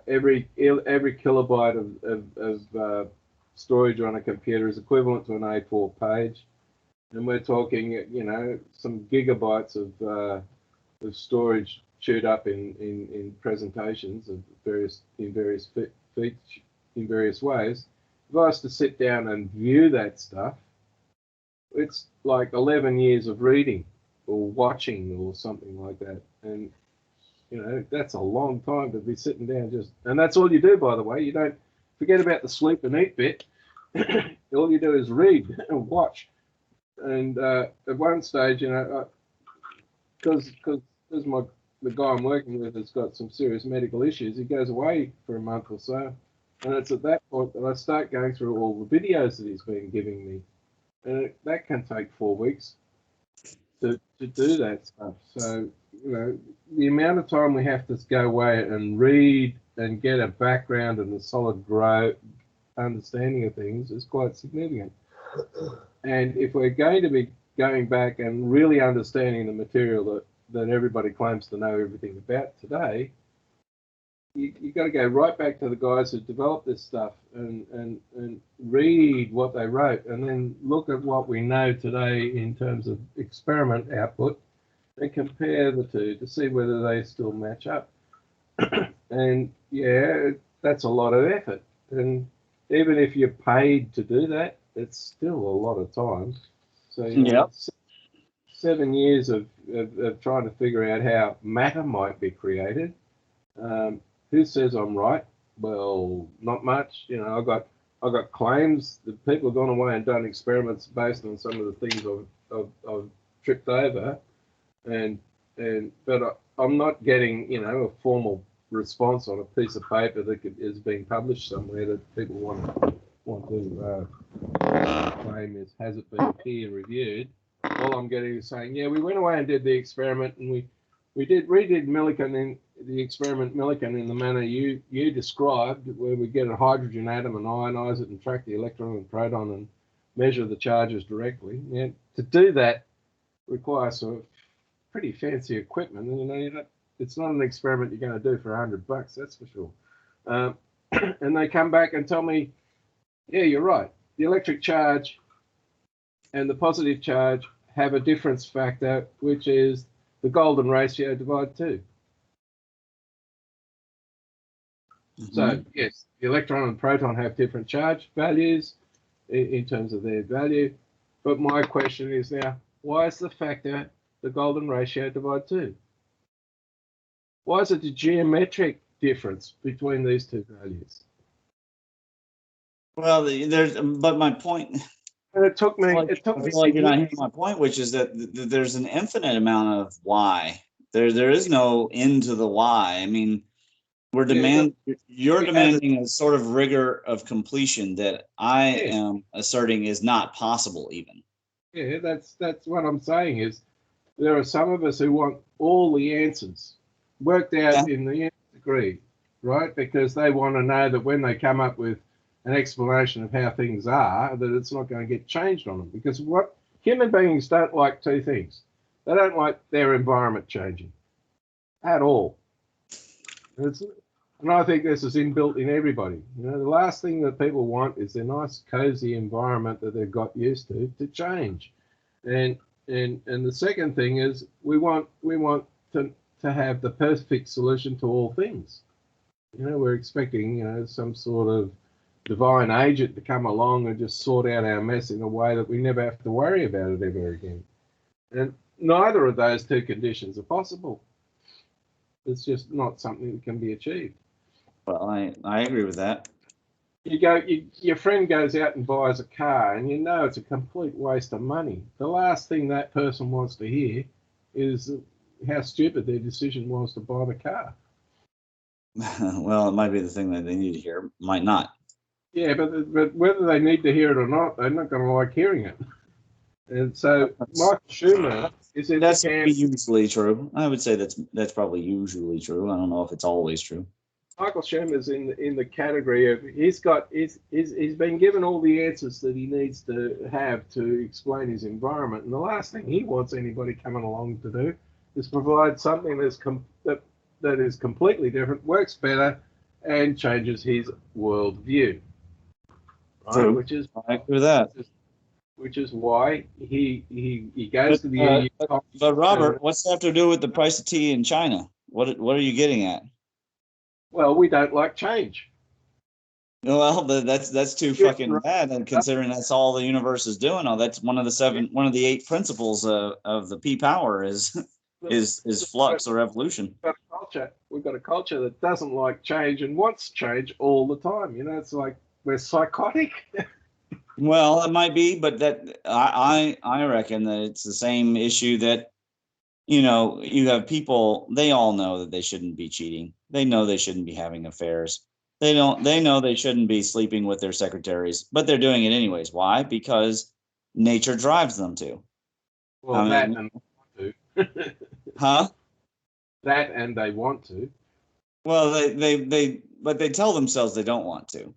every kilobyte of storage on a computer is equivalent to an A4 page, and we're talking, you know, some gigabytes of storage chewed up in presentations of various ways. If I was to sit down and view that stuff, it's like 11 years of reading or watching or something like that. And, you know, that's a long time to be sitting down and that's all you do, by the way. You don't forget about the sleep and eat bit. All you do is read and watch. And at one stage, you know, because the guy I'm working with has got some serious medical issues, he goes away for a month or so. And it's at that point that I start going through all the videos that he's been giving me. And that can take 4 weeks to do that stuff. So, you know, the amount of time we have to go away and read and get a background and a solid understanding of things is quite significant. And if we're going to be going back and really understanding the material that everybody claims to know everything about today, you got to go right back to the guys who developed this stuff and read what they wrote, and then look at what we know today in terms of experiment output and compare the two to see whether they still match up. And yeah, that's a lot of effort. And even if you're paid to do that, it's still a lot of time. So, you know, 7 years of trying to figure out how matter might be created. Who says I'm right? Well, not much. You know, I got claims that people have gone away and done experiments based on some of the things I've tripped over, but I'm not getting, you know, a formal response on a piece of paper that is being published somewhere that people want to claim has it been peer reviewed. All I'm getting is saying, yeah, we went away and did the experiment, and we redid Millikan in the experiment Millikan in the manner you described, where we get a hydrogen atom and ionize it and track the electron and proton and measure the charges directly. Yeah, to do that requires some pretty fancy equipment, and you know, it's not an experiment you're going to do for $100, that's for sure. And they come back and tell me, yeah, you're right. The electric charge and the positive charge have a difference factor, which is the golden ratio divided 2. Mm-hmm. So, yes, the electron and proton have different charge values in terms of their value. But my question is now, why is the factor the golden ratio divided 2? Why is it a geometric difference between these two values? Well, there's, but my point. And it took me. Like, It took I me feel like you're not years. hearing my point, which is that there's an infinite amount of why. There is no end to the why. I mean, Yeah, but you're we had it. demanding a sort of rigor of completion that I Yeah, am asserting is not possible even. yeah. That's what I'm saying is there are some of us who want all the answers worked Yeah. out in the nth degree, right? Because they want to know that when they come up with an explanation of how things are, that it's not going to get changed on them. Because what human beings don't like two things. They don't like their environment changing at all. It's, and I think this is inbuilt in everybody. You know, the last thing that people want is their nice, cozy environment that they've got used to change. And and the second thing is we want to have the perfect solution to all things. You know, we're expecting, you know, some sort of divine agent to come along and just sort out our mess in a way that we never have to worry about it ever again. And neither of those two conditions are possible. It's just not something that can be achieved. Well, I agree with that. Your friend goes out and buys a car, and you know it's a complete waste of money. The last thing that person wants to hear is how stupid their decision was to buy the car. Well, it might be the thing that they need to hear, might not. Yeah, but whether they need to hear it or not, they're not going to like hearing it. And so Michael Schumer is in the That's camp. usually true. I would say that's probably usually true. I don't know if it's always true. Michael Schumer's in the category of he's been given all the answers that he needs to have to explain his environment, and the last thing he wants anybody coming along to do is provide something that is completely different, works better, and changes his worldview. Right, True. which is I agree with that. which is why he goes to the EU. But Robert, what's that have to do with the price of tea in China? What are you getting at? Well, we don't like change. Well, that's too fucking bad, and considering that's all the universe is doing. Oh, that's one of the 8 principles of the P power is flux or evolution. We've got a culture that doesn't like change and wants change all the time. You know, it's like we're psychotic. Well, it might be, but that I reckon that it's the same issue that, you know, you have people, they all know that they shouldn't be cheating. They know they shouldn't be having affairs. They know they shouldn't be sleeping with their secretaries, but they're doing it anyways. Why? Because nature drives them to. Well, that and they want to. Huh? That and they want to. Well, but they tell themselves they don't want to.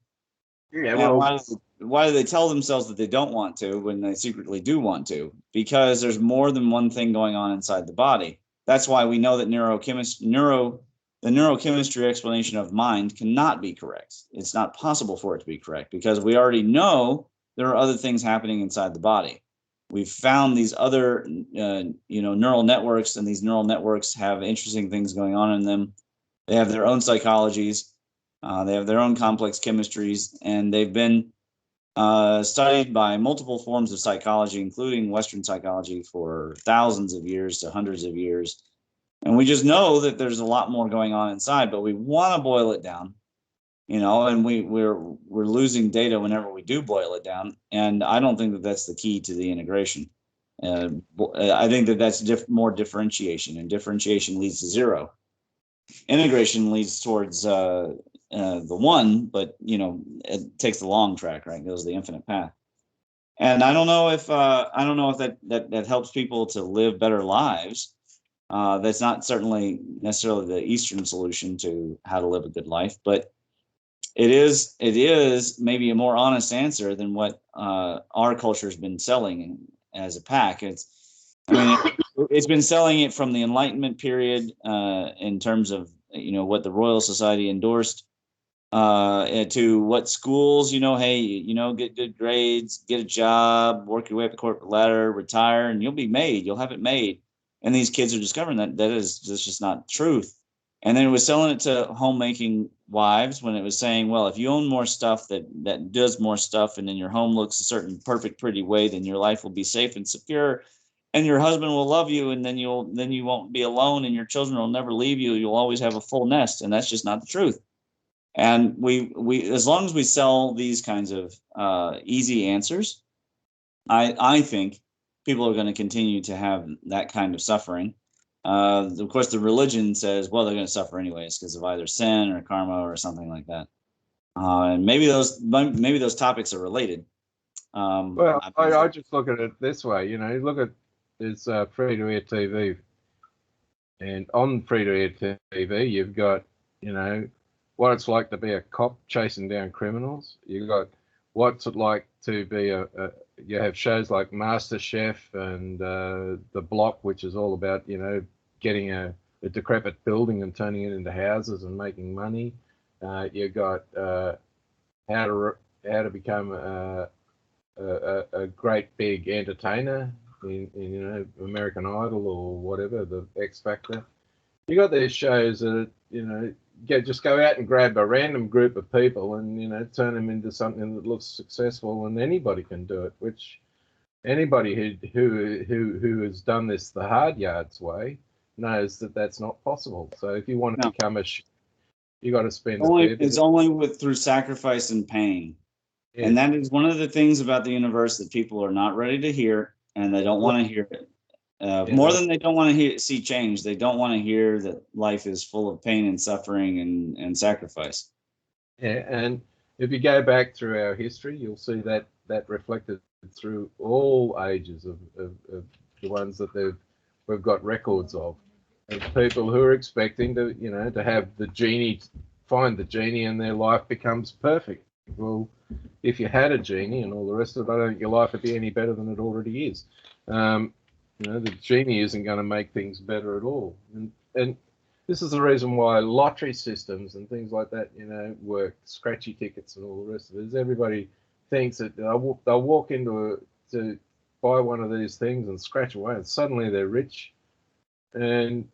Yeah, And well, why do they tell themselves that they don't want to when they secretly do want to? Because there's more than one thing going on inside the body. That's why we know that the neurochemistry explanation of mind cannot be correct. It's not possible for it to be correct because we already know there are other things happening inside the body. We've found these other neural networks, and these neural networks have interesting things going on in them. They have their own psychologies. They have their own complex chemistries, and they've been studied by multiple forms of psychology, including Western psychology, for thousands of years to hundreds of years. And we just know that there's a lot more going on inside, but we want to boil it down, you know, and we're losing data whenever we do boil it down. And I don't think that that's the key to the integration. I think that that's more differentiation, and differentiation leads to zero. Integration leads towards the one, but you know, it takes the long track, right? It goes the infinite path. And I don't know if that helps people to live better lives. That's not certainly necessarily the Eastern solution to how to live a good life, but it is maybe a more honest answer than what our culture has been selling as a pack. It's been selling it from the Enlightenment period in terms of, you know, what the Royal Society endorsed, to what schools, you know, hey, you know, get good grades, get a job, work your way up the corporate ladder, retire, and you'll have it made. And these kids are discovering that's just not truth. And then it was selling it to homemaking wives when it was saying, well, if you own more stuff that does more stuff, and then your home looks a certain perfect, pretty way, then your life will be safe and secure, and your husband will love you, and then you won't be alone, and your children will never leave you. You'll always have a full nest. And that's just not the truth. And we as long as we sell these kinds of easy answers, I think people are going to continue to have that kind of suffering. Of course, the religion says, well, they're going to suffer anyways because of either sin or karma or something like that. And maybe those topics are related. Well, I just look at it this way. You know, look at this free-to-air TV, and on free-to-air TV, you've got, you know, what it's like to be a cop chasing down criminals. You've got what's it like to be you have shows like MasterChef and The Block, which is all about, you know, getting a decrepit building and turning it into houses and making money. You've got how to become a great big entertainer in you know, American Idol or whatever, the X Factor. You got these shows that, you know, just go out and grab a random group of people and, you know, turn them into something that looks successful, and anybody can do it. Which anybody who has done this the hard yards way knows that that's not possible. So if you want to become you got to spend it's only through sacrifice and pain. Yes. And that is one of the things about the universe that people are not ready to hear, and they don't want to hear it. More than they don't want to see change, they don't want to hear that life is full of pain and suffering and sacrifice. Yeah, and if you go back through our history, you'll see that reflected through all ages of the ones that we've got records of people who are expecting to, you know, to have the genie, find the genie, and their life becomes perfect. Well, if you had a genie and all the rest of it, I don't think your life would be any better than it already is. You know, the genie isn't going to make things better at all. And this is the reason why lottery systems and things like that, you know, work, scratchy tickets and all the rest of it, is everybody thinks that they'll walk to buy one of these things and scratch away, and suddenly they're rich. And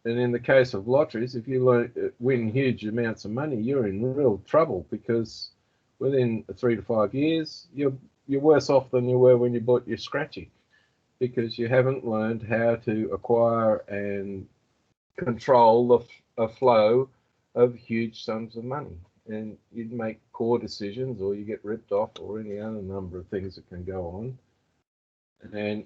in the case of lotteries, if you win huge amounts of money, you're in real trouble, because within 3 to 5 years, you're worse off than you were when you bought your scratchy, because you haven't learned how to acquire and control a flow of huge sums of money. And you'd make poor decisions, or you get ripped off, or any other number of things that can go on. And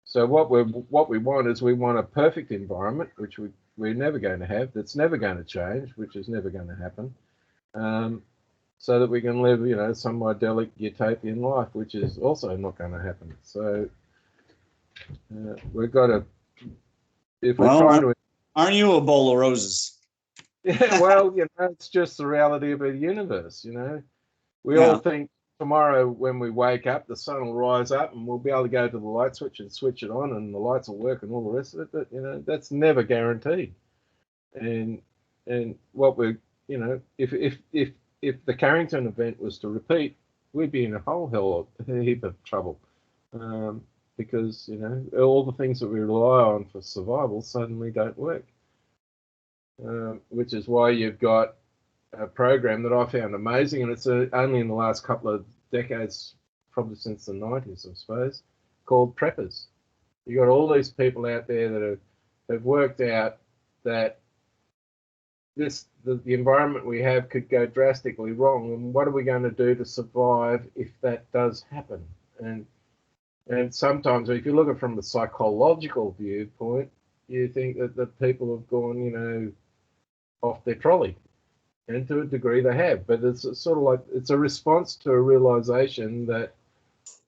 so what we want is, we want a perfect environment, which we're never going to have, that's never going to change, which is never going to happen, so that we can live, you know, some idyllic utopian life, which is also not going to happen. So we've got to, if we're trying to... Aren't you a bowl of roses? Yeah, well, you know, it's just the reality of the universe, you know. We all think tomorrow when we wake up, the sun will rise up and we'll be able to go to the light switch and switch it on and the lights will work and all the rest of it. But, you know, that's never guaranteed. And what we're, you know, if the Carrington event was to repeat, we'd be in a whole heap of trouble, because, you know, all the things that we rely on for survival suddenly don't work. Which is why you've got a program that I found amazing, and it's only in the last couple of decades, probably since the 90s, I suppose, called Preppers. You got all these people out there that have worked out that the environment we have could go drastically wrong, and what are we going to do to survive if that does happen? And sometimes, if you look at it from the psychological viewpoint, you think that the people have gone, you know, off their trolley. And to a degree they have, but it's sort of like, it's a response to a realization that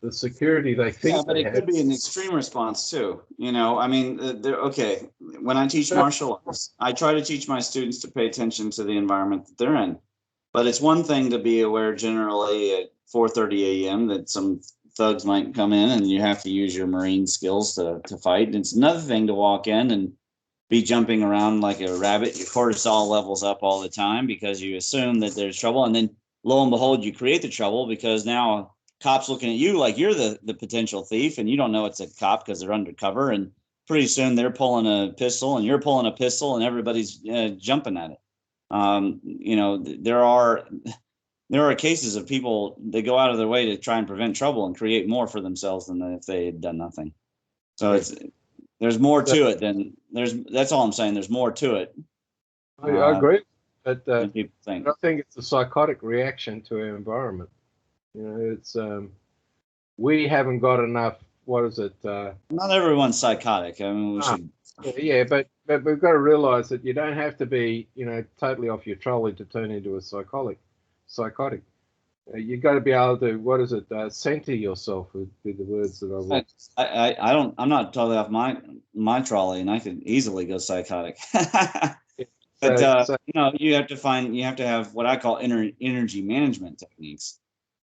the security they think but it could be an extreme response too. You know, I mean, okay, when I teach martial arts, I try to teach my students to pay attention to the environment that they're in. But it's one thing to be aware generally at 4:30 a.m. that some thugs might come in and you have to use your Marine skills to fight. And it's another thing to walk in and be jumping around like a rabbit. Your cortisol levels up all the time because you assume that there's trouble. And then lo and behold, you create the trouble because now cops looking at you like you're the potential thief, and you don't know it's a cop because they're undercover. And pretty soon they're pulling a pistol and you're pulling a pistol and everybody's jumping at it. You know, there are cases of people that go out of their way to try and prevent trouble and create more for themselves than if they had done nothing. So there's more to it than that's all I'm saying. There's more to it. I agree. But than people think. I think it's a psychotic reaction to our environment. You know, it's we haven't got enough. What is it? Not everyone's psychotic. I mean, we should. Yeah, but we've got to realise that you don't have to be, you know, totally off your trolley to turn into a psychotic. You've got to be able to, what is it, center yourself would be the words that I would. I don't. I'm not totally off my trolley, and I could easily go psychotic. But you know, you have to have what I call energy management techniques,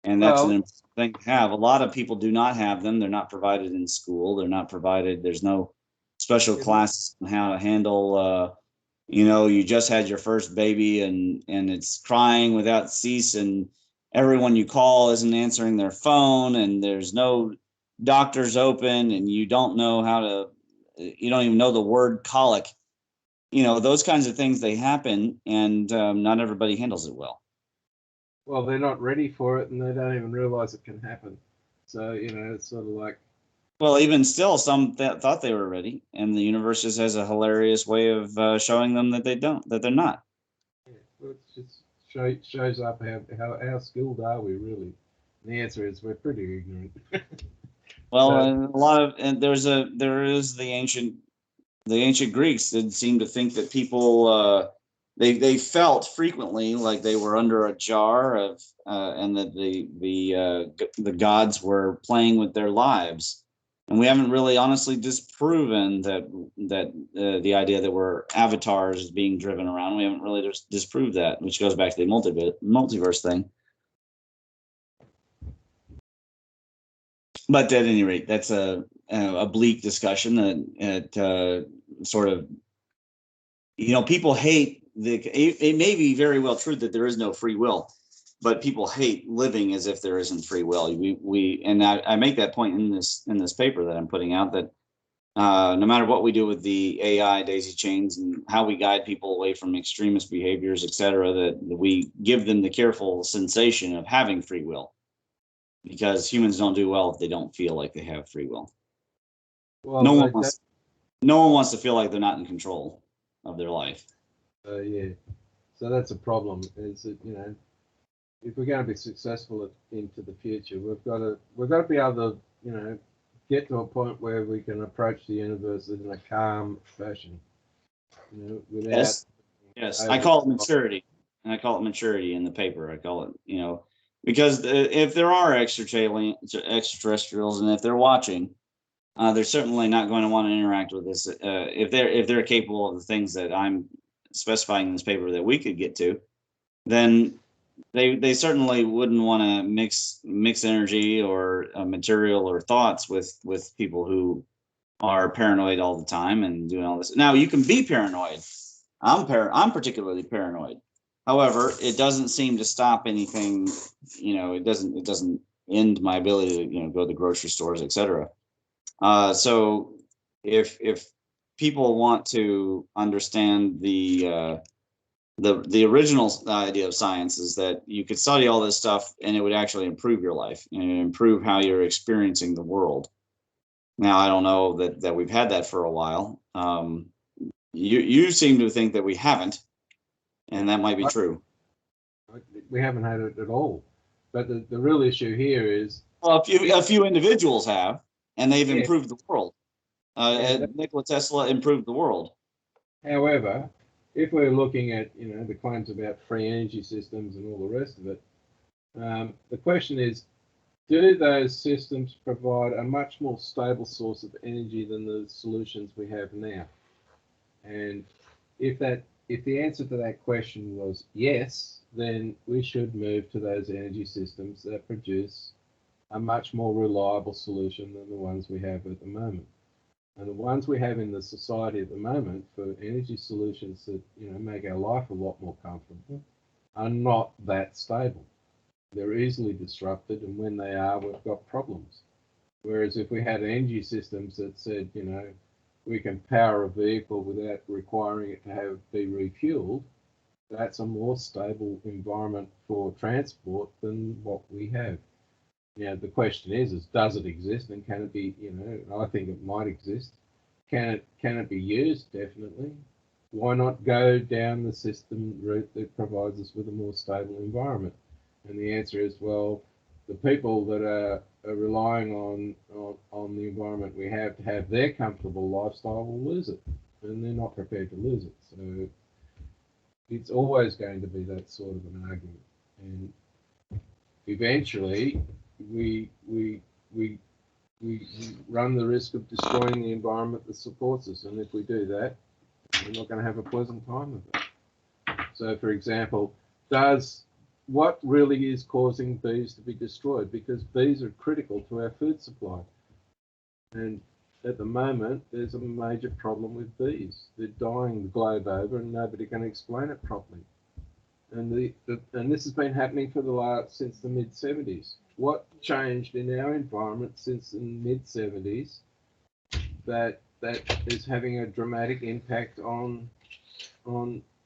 and that's an important thing to have. A lot of people do not have them. They're not provided in school. They're not provided. There's no special classes on how to handle. You know, you just had your first baby, and it's crying without cease, and everyone you call isn't answering their phone, and there's no doctors open, and you don't know how to. You don't even know the word colic. You know, those kinds of things, they happen, and not everybody handles it well. Well, they're not ready for it, and they don't even realize it can happen. So, you know, it's sort of like. Well, even still, some thought they were ready, and the universe just has a hilarious way of showing them that they're not. Yeah, well, it just shows up how skilled are we really? And the answer is we're pretty ignorant. Well, there is the ancient Greeks that seemed to think that people they felt frequently like they were under a jar of and that the gods were playing with their lives, and we haven't really honestly disproven that the idea that we're avatars is being driven around. We haven't really disproved that, which goes back to the multiverse thing. But at any rate, that's a bleak discussion that sort of, you know, people hate it may be very well true that there is no free will, but people hate living as if there isn't free will. And I make that point in this paper that I'm putting out, that no matter what we do with the AI daisy chains and how we guide people away from extremist behaviors, et cetera, that we give them the careful sensation of having free will. Because humans don't do well if they don't feel like they have free will. Well, no one wants to feel like they're not in control of their life. Yeah, so that's a problem. Is that, you know, if we're going to be successful into the future, we've got to be able to, you know, get to a point where we can approach the universe in a calm fashion. You know, without. Yes. I call it maturity, and I call it maturity in the paper. I call it, you know. Because if there are extraterrestrials, and if they're watching, they're certainly not going to want to interact with us. If they're capable of the things that I'm specifying in this paper that we could get to, then they certainly wouldn't want to mix energy or material or thoughts with people who are paranoid all the time and doing all this. Now, you can be paranoid. I'm particularly paranoid. However, it doesn't seem to stop anything. You know, it doesn't end my ability to, you know, go to the grocery stores, etc. So if people want to understand the original idea of science, is that you could study all this stuff and it would actually improve your life and improve how you're experiencing the world. Now, I don't know that we've had that for a while. You seem to think that we haven't. And that might be true. We haven't had it at all. But the real issue here is... Well, a few individuals have, and they've improved the world. Nikola Tesla improved the world. However, if we're looking at, you know, the claims about free energy systems and all the rest of it, the question is, do those systems provide a much more stable source of energy than the solutions we have now? And if the answer to that question was yes, then we should move to those energy systems that produce a much more reliable solution than the ones we have at the moment. And the ones we have in the society at the moment for energy solutions that, you know, make our life a lot more comfortable are not that stable. They're easily disrupted, and when they are, we've got problems. Whereas if we had energy systems that said, you know, we can power a vehicle without requiring it to be refueled, that's a more stable environment for transport than what we have. You know, the question is does it exist, and can it be, you know, I think it might exist. Can it be used? Definitely. why not go down the system route that provides us with a more stable environment? And the answer is, well, the people that are relying on the environment we have to have their comfortable lifestyle will lose it, and they're not prepared to lose it. So it's always going to be that sort of an argument, and eventually we run the risk of destroying the environment that supports us, and if we do that, we're not going to have a pleasant time with it. So, for example, what really is causing bees to be destroyed? Because bees are critical to our food supply, and at the moment there's a major problem with bees. They're dying the globe over, and nobody can explain it properly. And this has been happening since the mid-70s. What changed in our environment since the mid-70s that is having a dramatic impact on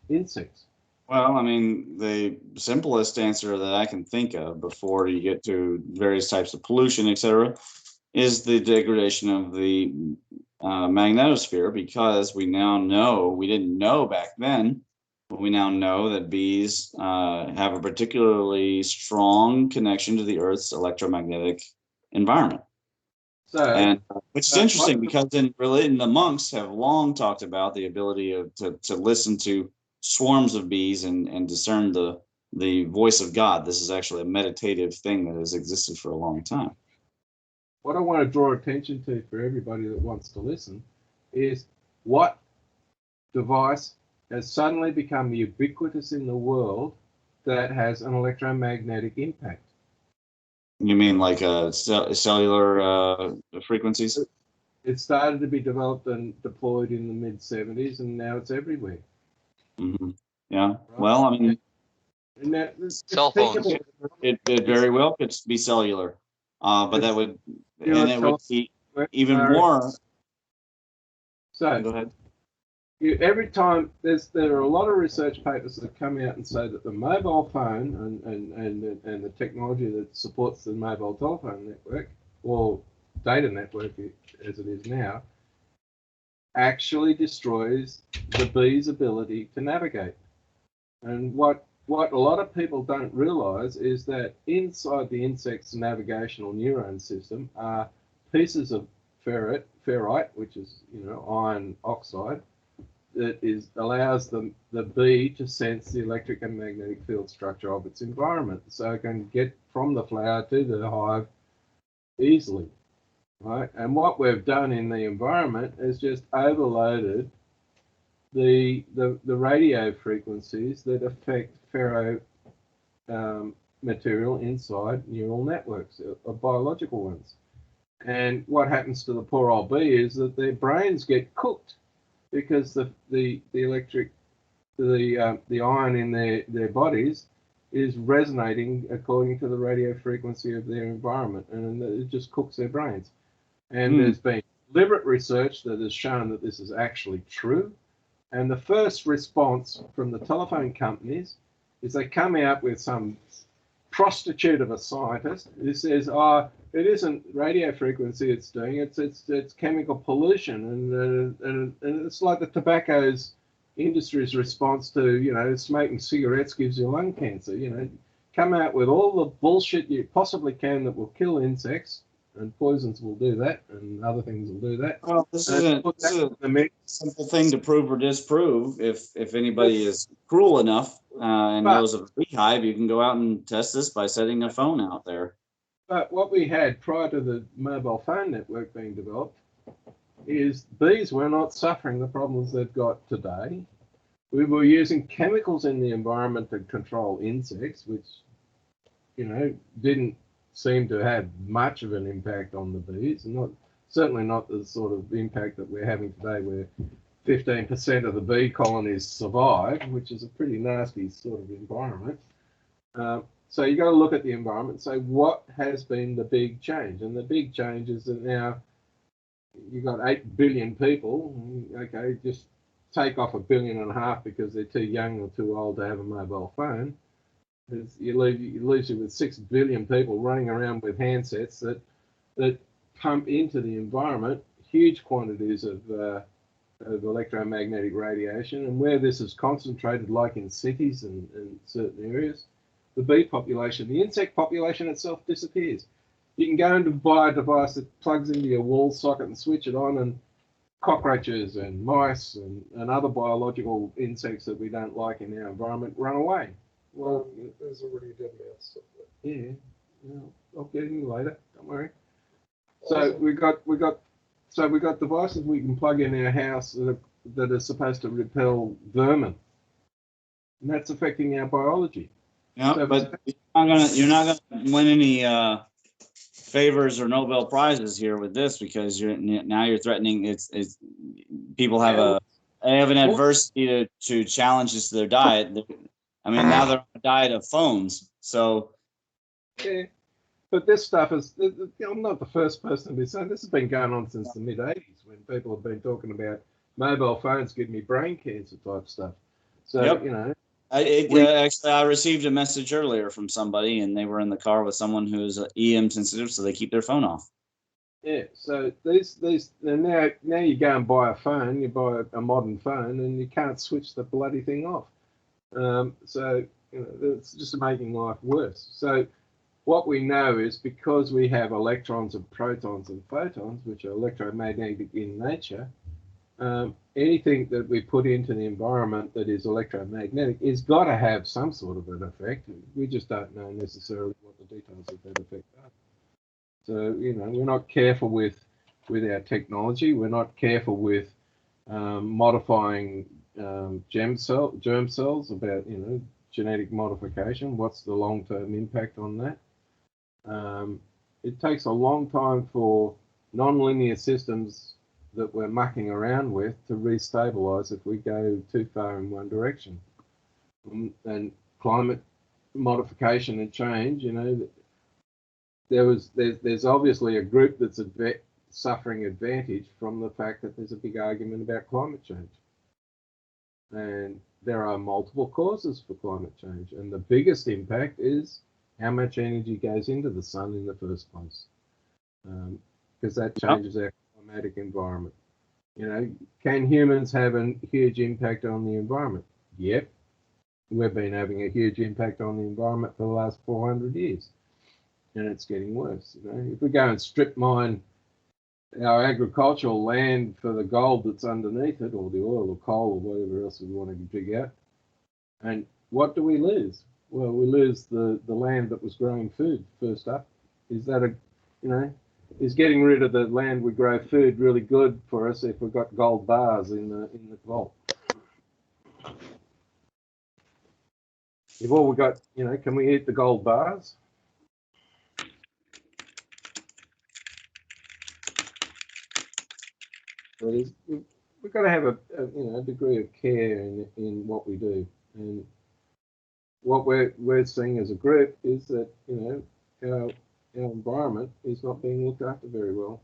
insects? Well, I mean, the simplest answer that I can think of before you get to various types of pollution, etc., is the degradation of the magnetosphere, because we now know, we didn't know back then, but we now know that bees have a particularly strong connection to the Earth's electromagnetic environment. So, and which is interesting, because in the monks have long talked about the ability to listen to swarms of bees and discern the voice of God. This is actually a meditative thing that has existed for a long time. What I want to draw attention to for everybody that wants to listen is what device has suddenly become ubiquitous in the world that has an electromagnetic impact. You mean like cellular frequencies? It started to be developed and deployed in the mid-70s, and now it's everywhere. Mm-hmm. Yeah. Right. Well, I mean, cell phones. It very well could be cellular, but that would, and it would be even more. So go ahead. Every time there are a lot of research papers that come out and say that the mobile phone and the technology that supports the mobile telephone network, or data network as it is now, actually destroys the bee's ability to navigate. And what a lot of people don't realize is that inside the insect's navigational neuron system are pieces of ferrite, which is iron oxide, that allows the bee to sense the electric and magnetic field structure of its environment, so it can get from the flower to the hive easily, right? And what we've done in the environment is just overloaded the radio frequencies that affect ferro material inside neural networks, biological ones. And what happens to the poor old bee is that their brains get cooked, because the iron in their bodies is resonating according to the radio frequency of their environment, and it just cooks their brains. And there's been deliberate research that has shown that this is actually true. And the first response from the telephone companies is they come out with some prostitute of a scientist who says, it isn't radio frequency it's doing, it's chemical pollution, and it's like the tobacco's industry's response to smoking cigarettes gives you lung cancer. Come out with all the bullshit you possibly can that will kill insects, and poisons will do that, and other things will do that. Well, this is a simple thing to prove or disprove. If anybody is cruel enough and knows of a beehive, you can go out and test this by setting a phone out there. But what we had prior to the mobile phone network being developed is bees were not suffering the problems they've got today. We were using chemicals in the environment to control insects, which, didn't seem to have much of an impact on the bees, certainly not the sort of impact that we're having today, where 15% of the bee colonies survive, which is a pretty nasty sort of environment. So you got to look at the environment and say, what has been the big change? And the big change is that now you've got 8 billion people. Okay, just take off 1.5 billion because they're too young or too old to have a mobile phone. You leave you with 6 billion people running around with handsets that pump into the environment huge quantities of of electromagnetic radiation. And where this is concentrated, like in cities and certain areas, the bee population, the insect population itself disappears. You can go and buy a device that plugs into your wall socket and switch it on, and cockroaches and mice and other biological insects that we don't like in our environment run away. Well, there's already dead mouse. Yeah, I'll get in later. Don't worry. So we got devices we can plug in our house that are supposed to repel vermin, and that's affecting our biology. Yeah, So but you're not gonna win any favors or Nobel prizes here with this, because you're threatening. It's people have an adversity to challenges to their diet. I mean, now they're on a diet of phones. So yeah, but this stuff is. I'm not the first person to be saying this has been going on since the mid '80s, when people have been talking about mobile phones giving me brain cancer type stuff. So yep. Actually, I received a message earlier from somebody, and they were in the car with someone who's EM sensitive, so they keep their phone off. Yeah, so these now you go and buy a phone, you buy a modern phone, and you can't switch the bloody thing off. So it's just making life worse. So what we know is, because we have electrons and protons and photons, which are electromagnetic in nature, anything that we put into the environment that is electromagnetic is got to have some sort of an effect. We just don't know necessarily what the details of that effect are. So, we're not careful with our technology. We're not careful with modifying germ cells, about, genetic modification. What's the long-term impact on that? It takes a long time for nonlinear systems that we're mucking around with to restabilize if we go too far in one direction. And climate modification and change, there's obviously a group that's suffering advantage from the fact that there's a big argument about climate change. And there are multiple causes for climate change. And the biggest impact is how much energy goes into the sun in the first place. Because that changes our climatic environment. Can humans have a huge impact on the environment? Yep. We've been having a huge impact on the environment for the last 400 years. And it's getting worse. If we go and strip mine our agricultural land for the gold that's underneath it, or the oil or coal or whatever else we want to dig out, and what do we lose? Well, we lose the land that was growing food first up. Is that is getting rid of the land we grow food really good for us if we've got gold bars in the vault? If all we got, can we eat the gold bars? We've got to have a degree of care in what we do, and what we're seeing as a group is that our environment is not being looked after very well.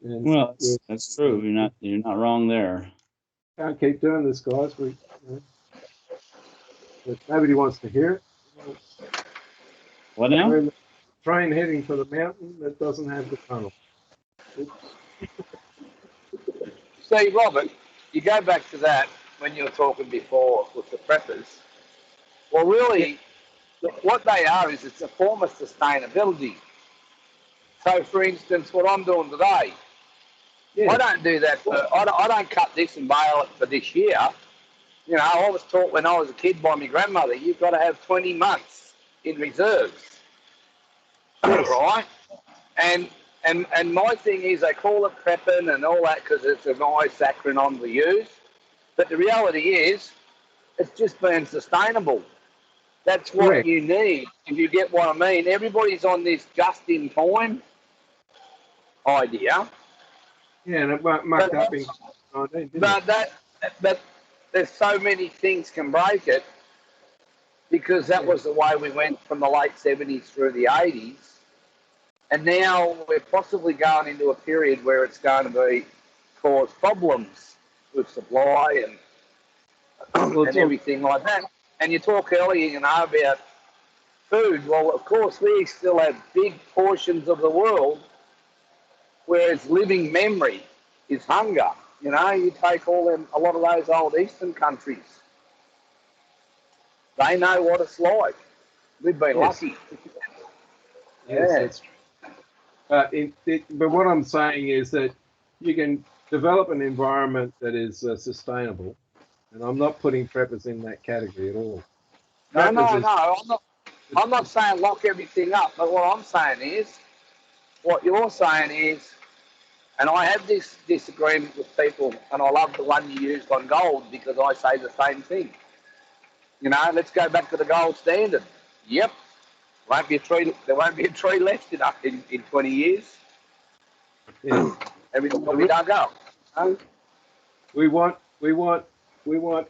And well, that's true. You're not wrong there. Can't keep doing this, guys. Nobody wants to hear it. What now? We're in the train heading for the mountain that doesn't have the tunnel. See, Robert, you go back to that when you were talking before with the preppers. Well, really, what they are is it's a form of sustainability. So, for instance, what I'm doing today, I don't do that. I don't cut this and bale it for this year. I was taught when I was a kid by my grandmother, you've got to have 20 months in reserves, right? And my thing is, they call it prepping and all that because it's a nice acronym to use. But the reality is, it's just being sustainable. That's what you need, if you get what I mean. Everybody's on this just-in-time idea. Yeah, and it mucked up in 19, but there's so many things can break it, because that was the way we went from the late 70s through the 80s. And now we're possibly going into a period where it's going to cause problems with supply and everything like that. And you talk earlier, about food. Well, of course, we still have big portions of the world where it's living memory. is hunger. You know, you take a lot of those old eastern countries. They know what it's like. We've been lucky. Yes, that's true. But what I'm saying is that you can develop an environment that is sustainable, and I'm not putting preppers in that category at all. No. I'm not saying lock everything up, but what I'm saying is, what you're saying is, and I have this disagreement with people, and I love the one you used on gold because I say the same thing. You know, let's go back to the gold standard. Yep, there won't be a tree left in 20 years. Yeah. Everything will be dug up. We want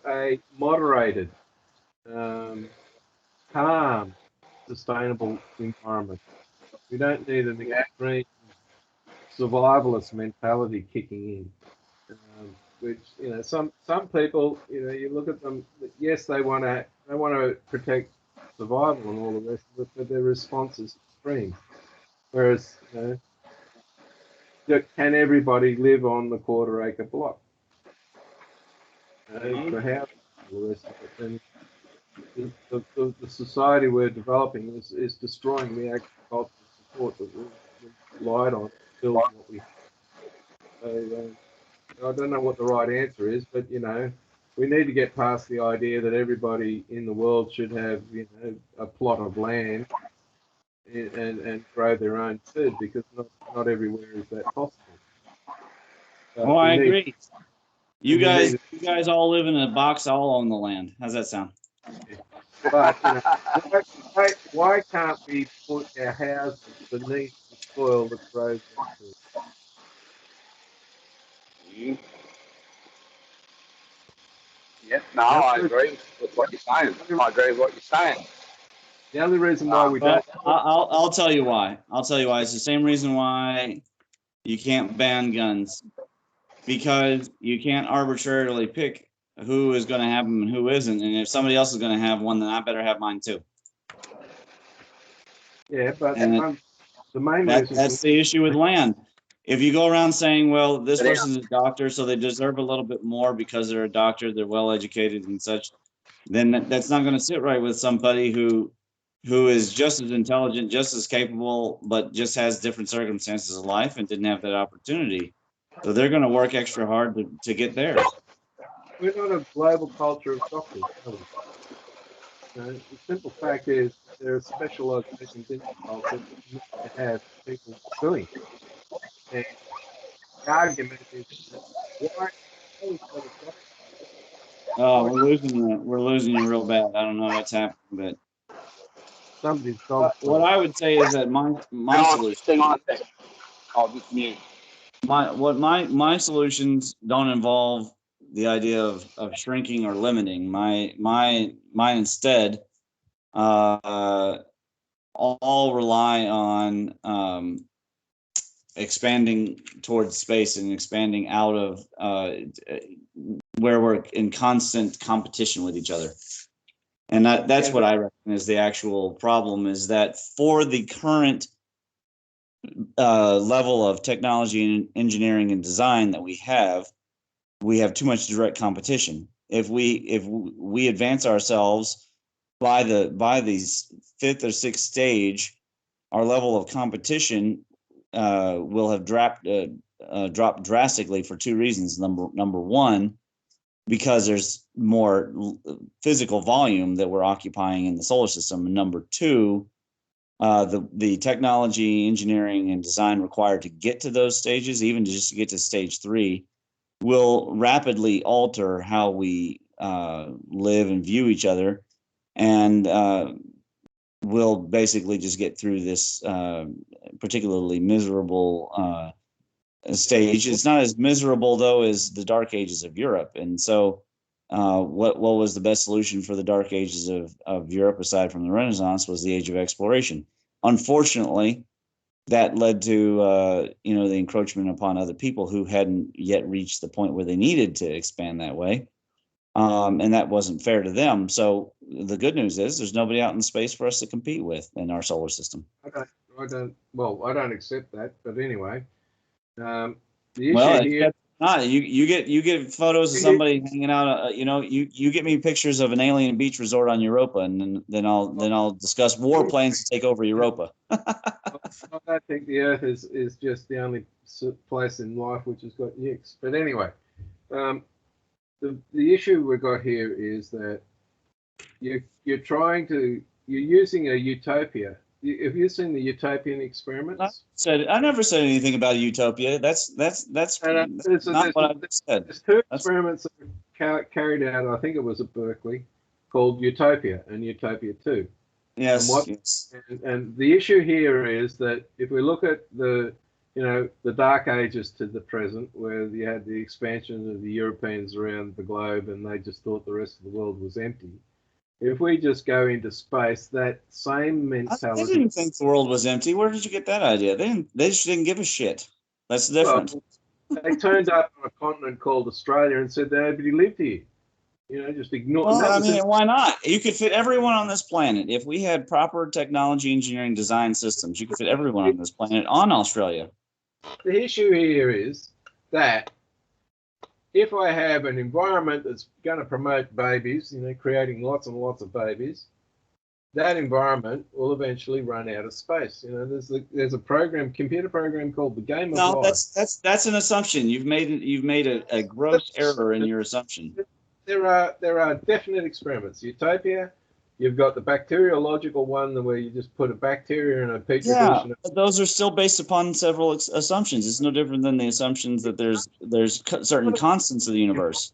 a moderated, calm, sustainable environment. We don't need an extreme survivalist mentality kicking in, which, you know, some people, you know, you look at them. Yes, they want to protect survival and all the rest of it, but their response is extreme. Whereas, you know, can everybody live on the quarter-acre block? For housing, all the rest of it. And the society we're developing is destroying the agricultural support that we relied on to build what we have. So I don't know what the right answer is, but, you know, we need to get past the idea that everybody in the world should have, you know, a plot of land and grow their own food, because not everywhere is that possible. Oh, I agree. You guys all live in a box, all own the land. How's that sound? But, you know, why can't we put our houses beneath the soil that grows our food? Yeah, no, I agree with what you're saying. I agree with what you're saying. The only reason why we don't. I'll tell you why. I'll tell you why. It's the same reason why you can't ban guns, because you can't arbitrarily pick who is going to have them and who isn't. And if somebody else is going to have one, then I better have mine too. Yeah, but the main reason. That's the issue with land. If you go around saying, well, this person's a doctor, so they deserve a little bit more because they're a doctor, they're well educated and such, then that's not going to sit right with somebody who is just as intelligent, just as capable, but just has different circumstances of life and didn't have that opportunity. So they're going to work extra hard to get there. We're not a global culture of doctors. You know, the simple fact is there are specializations in the culture that you need to have people doing. And the argument is, why? Oh, we're losing you real bad. I don't know what's happening, but somebody's what I would say is that my solution. Hang on a second. I'll just mute. My solutions don't involve the idea of shrinking or limiting. Mine instead all rely on expanding towards space and expanding out of where we're in constant competition with each other. And that's what I reckon is the actual problem, is that for the current level of technology and engineering and design that we have too much direct competition. If we advance ourselves by the fifth or sixth stage, our level of competition will have dropped drastically for two reasons. Number one, because there's more physical volume that we're occupying in the solar system. And number two, the technology, engineering, and design required to get to those stages, even just to get to stage 3, will rapidly alter how we live and view each other, and we'll basically just get through this particularly miserable stage. It's not as miserable, though, as the Dark Ages of Europe. And so what was the best solution for the Dark Ages of Europe, aside from the Renaissance, was the Age of Exploration. Unfortunately, that led to the encroachment upon other people who hadn't yet reached the point where they needed to expand that way. And that wasn't fair to them. So the good news is there's nobody out in space for us to compete with in our solar system. I don't accept that, but anyway. The issue here. You get photos of somebody hanging out. You get me pictures of an alien beach resort on Europa, and then I'll discuss warplanes to take over Europa. I don't think the Earth is just the only place in life which has got nukes. But anyway, the issue we've got here is that you're using a utopia. Have you seen the utopian experiments? I never said anything about a utopia. That's not what I said. There's two experiments that were carried out. I think it was at Berkeley, called Utopia and Utopia 2. Yes. And the issue here is that if we look at the Dark Ages to the present, where you had the expansion of the Europeans around the globe and they just thought the rest of the world was empty. If we just go into space, that same mentality. I didn't think the world was empty. Where did you get that idea? They just didn't give a shit. That's the difference. Well, they turned up on a continent called Australia and said nobody lived here. Just ignore. Well, I mean, why not? You could fit everyone on this planet. If we had proper technology, engineering, design systems, you could fit everyone on this planet on Australia. The issue here is that if I have an environment that's going to promote babies, creating lots and lots of babies, that environment will eventually run out of space. There's a computer program called the Game of Life. No, that's an assumption. You've made a gross error in your assumption. There are definite experiments. Utopia, you've got the bacteriological one where you just put a bacteria in a petri dish. Yeah, but those are still based upon several assumptions. It's no different than the assumptions that there's certain constants of the universe.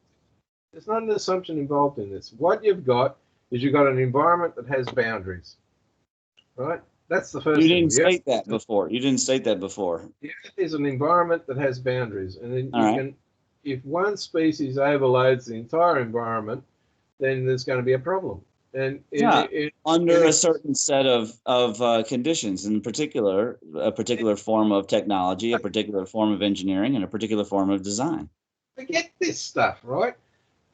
There's not an assumption involved in this. What you've got is you've got an environment that has boundaries, right? That's the first thing. You didn't state that before. The Earth is an environment that has boundaries, and then if one species overloads the entire environment, then there's going to be a problem. And under a certain set of conditions, in particular, a particular form of technology, a particular form of engineering, and a particular form of design. Forget this stuff, right?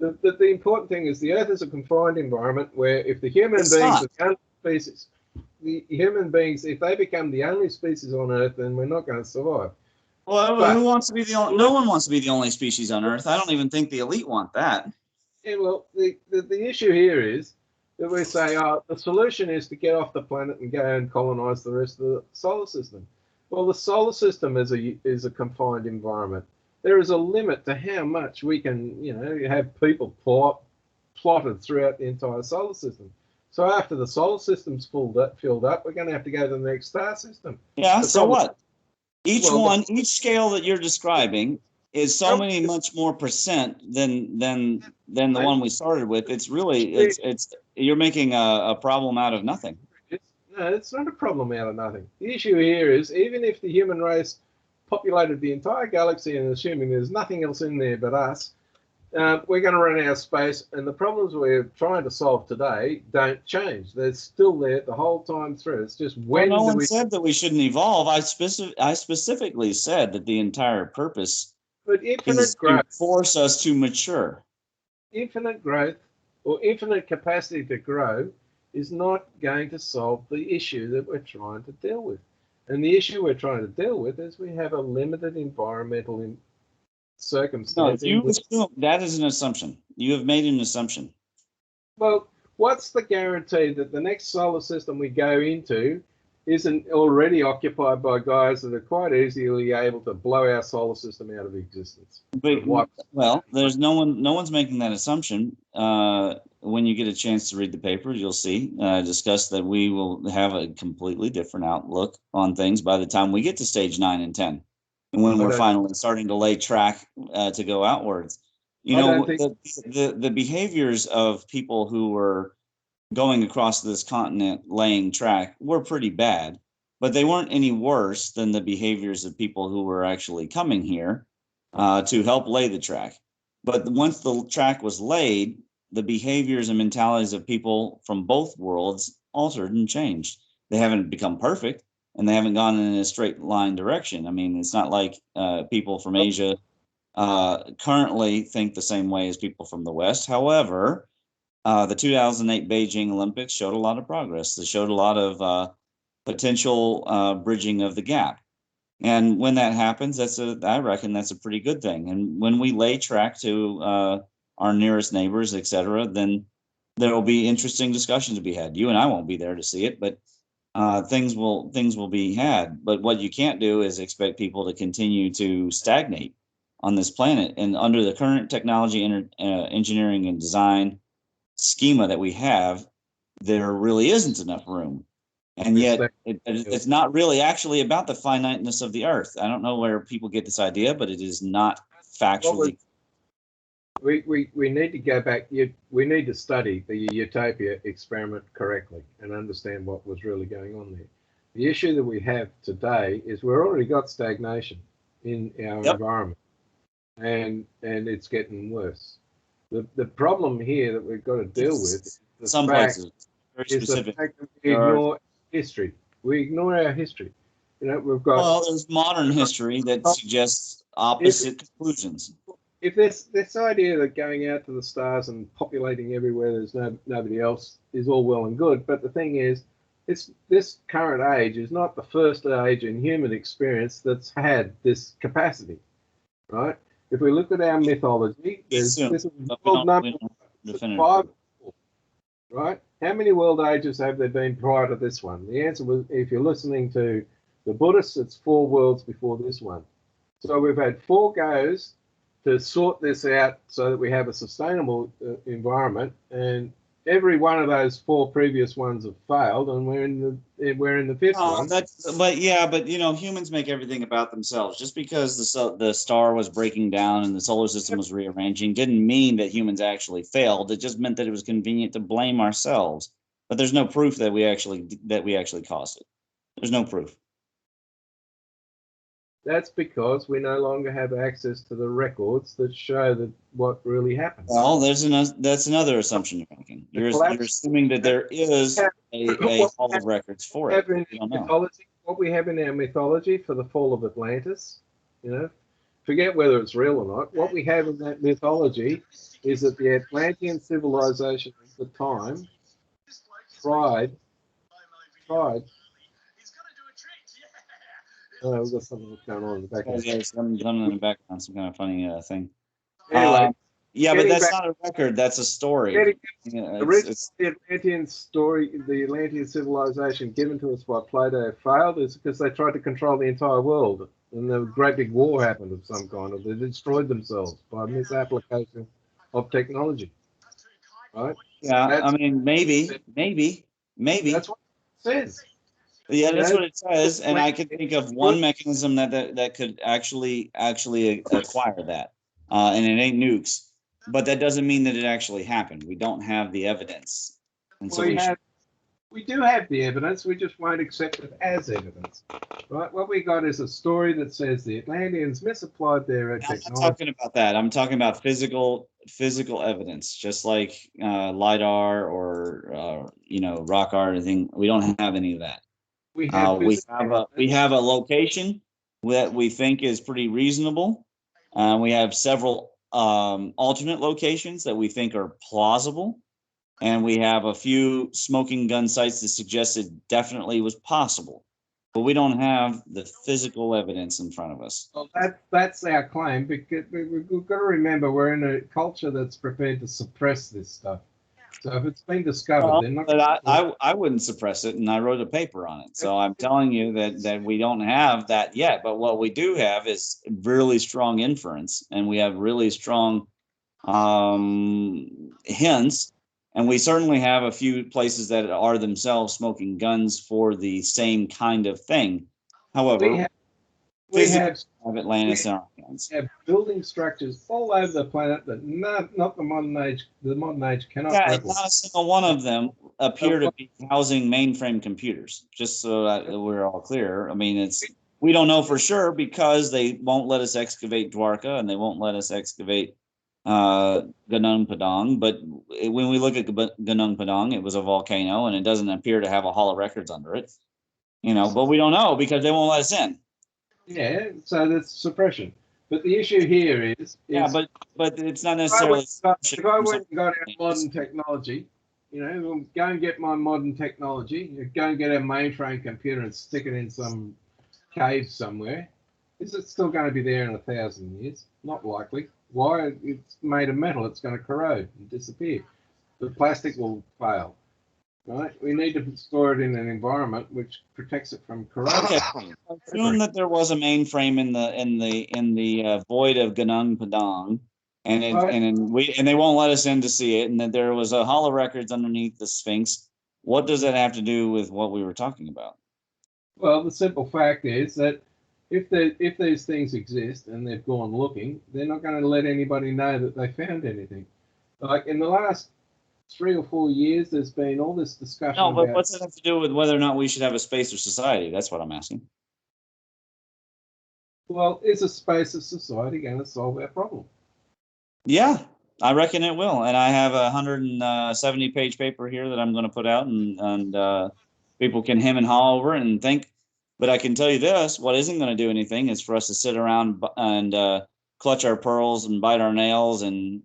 The important thing is the Earth is a confined environment where if the human beings are the only species, the human beings, if they become the only species on Earth, then we're not going to survive. Well, who wants to be the only? No one wants to be the only species on Earth. I don't even think the elite want that. Yeah, well, the issue here is that we say, the solution is to get off the planet and go and colonize the rest of the solar system. Well, the solar system is a confined environment. There is a limit to how much we can, have people plotted throughout the entire solar system. So after the solar system's filled up, we're going to have to go to the next star system. Yeah. So what? Each scale that you're describing is so many much more percent than the one we started with. It's really you're making a problem out of nothing. No, it's not a problem out of nothing. The issue here is even if the human race populated the entire galaxy and assuming there's nothing else in there but us, we're going to run out of space, and the problems we're trying to solve today don't change. They're still there the whole time through. It's just when no one said that we shouldn't evolve. I specifically said that the entire purpose is to force us to mature. Infinite growth or infinite capacity to grow is not going to solve the issue that we're trying to deal with. And the issue we're trying to deal with is we have a limited environmental circumstance. No, you assume that is an assumption. You have made an assumption. Well, what's the guarantee that the next solar system we go into isn't already occupied by guys that are quite easily able to blow our solar system out of existence? Well, there's no one's making that assumption. When you get a chance to read the paper, you'll see discuss that we will have a completely different outlook on things by the time we get to stage 9 and 10, and when we're finally starting to lay track to go outwards. The behaviors of people who were going across this continent laying track were pretty bad, but they weren't any worse than the behaviors of people who were actually coming here to help lay the track. But once the track was laid, the behaviors and mentalities of people from both worlds altered and changed. They haven't become perfect, and they haven't gone in a straight line direction. I mean, it's not like people from Asia currently think the same way as people from the West. However, the 2008 Beijing Olympics showed a lot of progress. They showed a lot of potential bridging of the gap. And when that happens, I reckon that's a pretty good thing. And when we lay track to our nearest neighbors, etc., then there will be interesting discussions to be had. You and I won't be there to see it, but things will be had. But what you can't do is expect people to continue to stagnate on this planet. And under the current technology, engineering, and design schema that we have, there really isn't enough room. And yet it's not really actually about the finiteness of the Earth. I don't know where people get this idea, but it is not factually. We need to go back. We need to study the Utopia experiment correctly and understand what was really going on there. The issue that we have today is we've already got stagnation in our environment, and it's getting worse. The problem here that we've got to deal with is the fact that we ignore history. We ignore our history. You know, we've got. Well, there's modern history that suggests opposite conclusions. If this idea that going out to the stars and populating everywhere there's nobody else is all well and good, but the thing is, this current age is not the first age in human experience that's had this capacity, right? If we look at our mythology, this is a world number 5, right? How many world ages have there been prior to this one? The answer was, if you're listening to the Buddhists, it's 4 worlds before this one. So we've had 4 goes to sort this out so that we have a sustainable environment, and every one of those 4 previous ones have failed, and we're in the 5th one. But you know, humans make everything about themselves. Just because the star was breaking down and the solar system was rearranging didn't mean that humans actually failed. It just meant that it was convenient to blame ourselves. But there's no proof that we actually caused it. There's no proof. That's because we no longer have access to the records that show that what really happened. Well, that's another assumption you're making. You're assuming that there is a hall of records for it. What we have in our mythology for the fall of Atlantis, you know, forget whether it's real or not. What we have in that mythology is that the Atlantean civilization at the time tried. Oh, we've got something going on in the background. Yeah, something in the background, some kind of funny thing. Anyway, but that's not a record. That's a story. The Atlantean story, the Atlantean civilization given to us by Plato failed is because they tried to control the entire world, and a great big war happened of some kind, or they destroyed themselves by misapplication of technology. Right? Yeah, I mean, maybe. That's what it says. Yeah, that's what it says, and I can think of one mechanism that could actually acquire that, and it ain't nukes. But that doesn't mean that it actually happened. We don't have the evidence, and so we do have the evidence. We just won't accept it as evidence, right? What we got is a story that says the Atlanteans misapplied their technology. I'm not talking about that. I'm talking about physical evidence, just like lidar or rock art or anything. We don't have any of that. We have a location that we think is pretty reasonable. We have several alternate locations that we think are plausible, and we have a few smoking gun sites that suggest it definitely was possible. But we don't have the physical evidence in front of us. Well, that's our claim, because we've got to remember we're in a culture that's prepared to suppress this stuff. So if it's been discovered, they're not. But I wouldn't suppress it, and I wrote a paper on it. So I'm telling you that we don't have that yet. But what we do have is really strong inference, and we have really strong hints, and we certainly have a few places that are themselves smoking guns for the same kind of thing. However, we have Atlantis in our hands. We have building structures all over the planet that not the modern age cannot replicate. Not a single one of them appear to be housing mainframe computers. Just so that we're all clear. I mean, we don't know for sure because they won't let us excavate Dwarka and they won't let us excavate Gunung Padang. But when we look at Gunung Padang, it was a volcano and it doesn't appear to have a hall of records under it. But we don't know because they won't let us in. Yeah, so that's suppression. But the issue here is but it's not necessarily. If I went and got our modern technology, we'll go and get my modern technology. You go and get a mainframe computer and stick it in some cave somewhere. Is it still going to be there in 1,000 years? Not likely. Why? It's made of metal. It's going to corrode and disappear. The plastic will fail. Right? We need to store it in an environment which protects it from corrosion. Assume that there was a mainframe in the void of Gunung Padang, and they won't let us in to see it, and that there was a Hall of Records underneath the Sphinx. What does that have to do with what we were talking about? Well, the simple fact is that if these things exist and they've gone looking, they're not going to let anybody know that they found anything. Like in the last 3 or 4 years, there's been all this discussion. No, but about, what's that have to do with whether or not we should have a space or society? That's what I'm asking. Well, is a space of society going to solve our problem? Yeah, I reckon it will. And I have a 170-page paper here that I'm going to put out, and people can hem and haw over it and think. But I can tell you this: what isn't going to do anything is for us to sit around and clutch our pearls and bite our nails and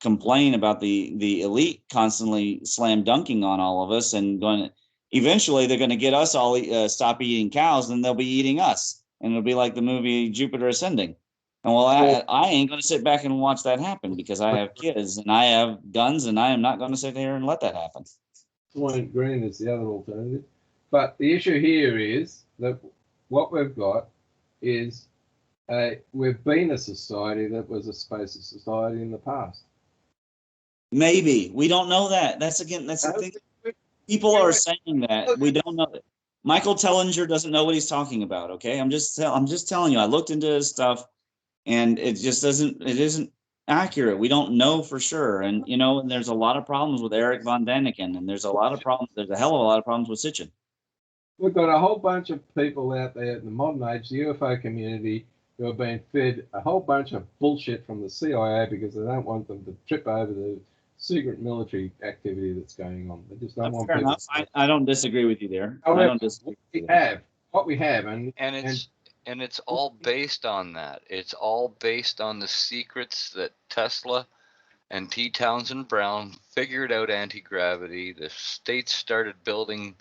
complain about the elite constantly slam dunking on all of us, and going. Eventually, they're going to get us all stop eating cows, and they'll be eating us, and it'll be like the movie Jupiter Ascending. And well, I ain't going to sit back and watch that happen because I have kids and I have guns, and I am not going to sit here and let that happen. Soylent Green is the other alternative. But the issue here is that what we've got is we've been a society that was a space of society in the past. Maybe. We don't know that. That's the thing. People are saying that. We don't know that. Michael Tellinger doesn't know what he's talking about, okay? I'm just telling you. I looked into his stuff, and it isn't accurate. We don't know for sure. And and there's a lot of problems with Eric von Daniken, and there's a hell of a lot of problems with Sitchin. We've got a whole bunch of people out there in the modern age, the UFO community, who have been fed a whole bunch of bullshit from the CIA because they don't want them to trip over the secret military activity that's going on. They just don't want fair people. Enough. I don't disagree with you there. However, I don't disagree. What we have, and it's all based on that. It's all based on the secrets that Tesla and T. Townsend Brown figured out anti-gravity. The states started building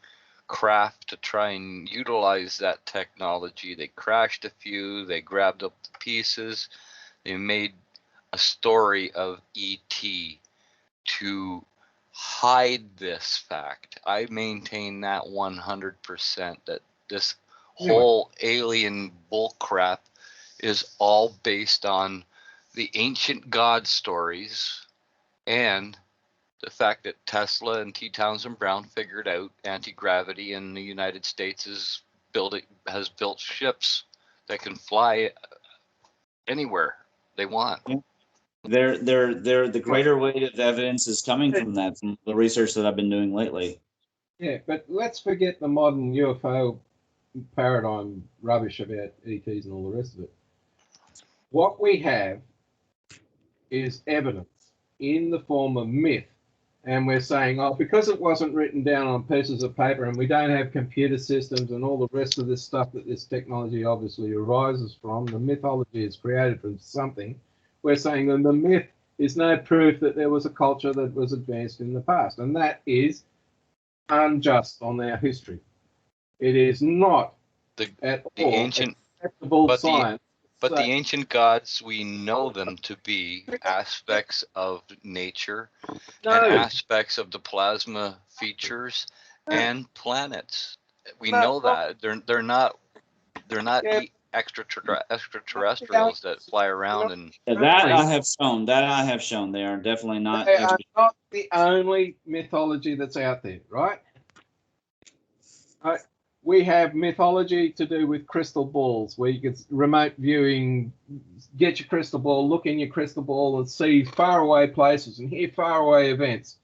craft to try and utilize that technology. They crashed a few. They grabbed up the pieces. They made a story of ET to hide this fact. I maintain that 100%, that this whole alien bullcrap is all based on the ancient god stories and the fact that Tesla and T. Townsend Brown figured out anti-gravity, and the United States has built ships that can fly anywhere they want. The greater weight of evidence is coming from that, from the research that I've been doing lately. Yeah, but let's forget the modern UFO paradigm rubbish about ETs and all the rest of it. What we have is evidence in the form of myth. And we're saying, because it wasn't written down on pieces of paper and we don't have computer systems and all the rest of this stuff that this technology obviously arises from, the mythology is created from something. We're saying that the myth is no proof that there was a culture that was advanced in the past. And that is unjust on our history. It is not at all acceptable science. But the ancient gods, we know them to be aspects of nature and aspects of the plasma features and planets. We know that they're not extraterrestrials that fly around and. That I have shown. They are definitely not. They are not the only mythology that's out there, right? We have mythology to do with crystal balls, where you can remote viewing, get your crystal ball, look in your crystal ball and see faraway places and hear faraway events.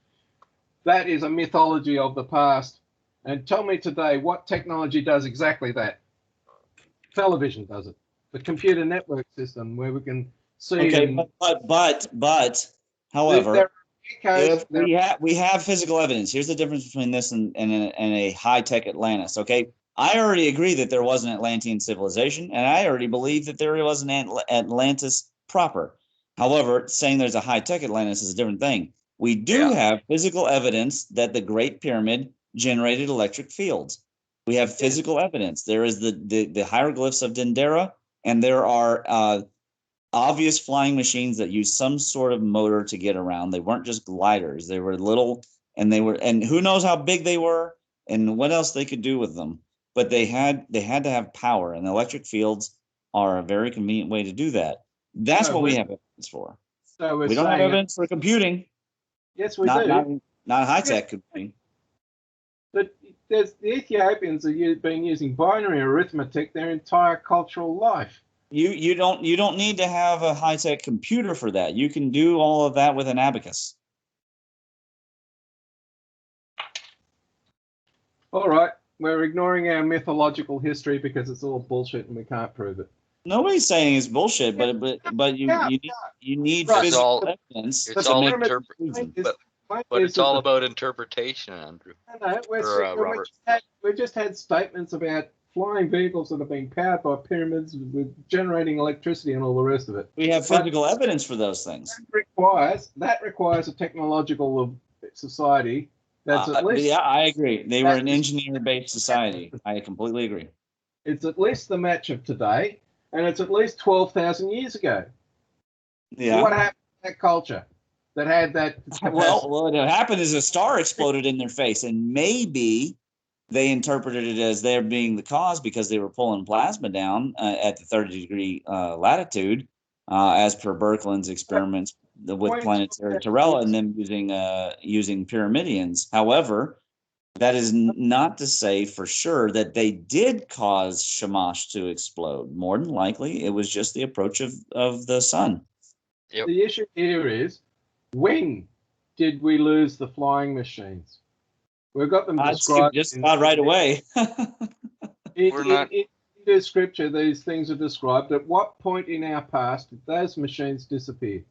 That is a mythology of the past. And tell me today what technology does exactly that. Television does it. The computer network system where we can see. Okay, but however, if we have physical evidence. Here's the difference between this and a high-tech Atlantis. Okay, I already agree that there was an Atlantean civilization, and I already believe that there was an Atlantis proper. However, saying there's a high-tech Atlantis is a different thing. We do have physical evidence that the Great Pyramid generated electric fields. We have physical evidence. There is the hieroglyphs of Dendera, and there are obvious flying machines that use some sort of motor to get around. They weren't just gliders. They were little, and who knows how big they were and what else they could do with them. But they had to have power, and electric fields are a very convenient way to do that. That's what we have evidence for. So we don't have evidence for computing. Yes, we do. Not high-tech computing. But the Ethiopians have been using binary arithmetic their entire cultural life. You don't need to have a high-tech computer for that. You can do all of that with an abacus. All right, we're ignoring our mythological history because it's all bullshit and we can't prove it. Nobody's saying it's bullshit, but you need physical evidence. It's all but it's all about interpretation, Andrew. No, we just had statements about flying vehicles that have been powered by pyramids with generating electricity and all the rest of it. We have physical evidence for those things. That requires a technological society that's at least... Yeah, I agree. They were an engineer-based society. I completely agree. It's at least the match of today, and it's at least 12,000 years ago. Yeah. So what happened to that culture that had that capacity? Well, what happened is a star exploded in their face, and maybe they interpreted it as there being the cause because they were pulling plasma down at the 30-degree latitude, as per Birkeland's experiments with planetary Terrella, and them using pyramidions. However, that is not to say for sure that they did cause Shamash to explode. More than likely, it was just the approach of the sun. Yep. The issue here is, when did we lose the flying machines? We've got them described just about right away. In the scripture, these things are described. At what point in our past did those machines disappear?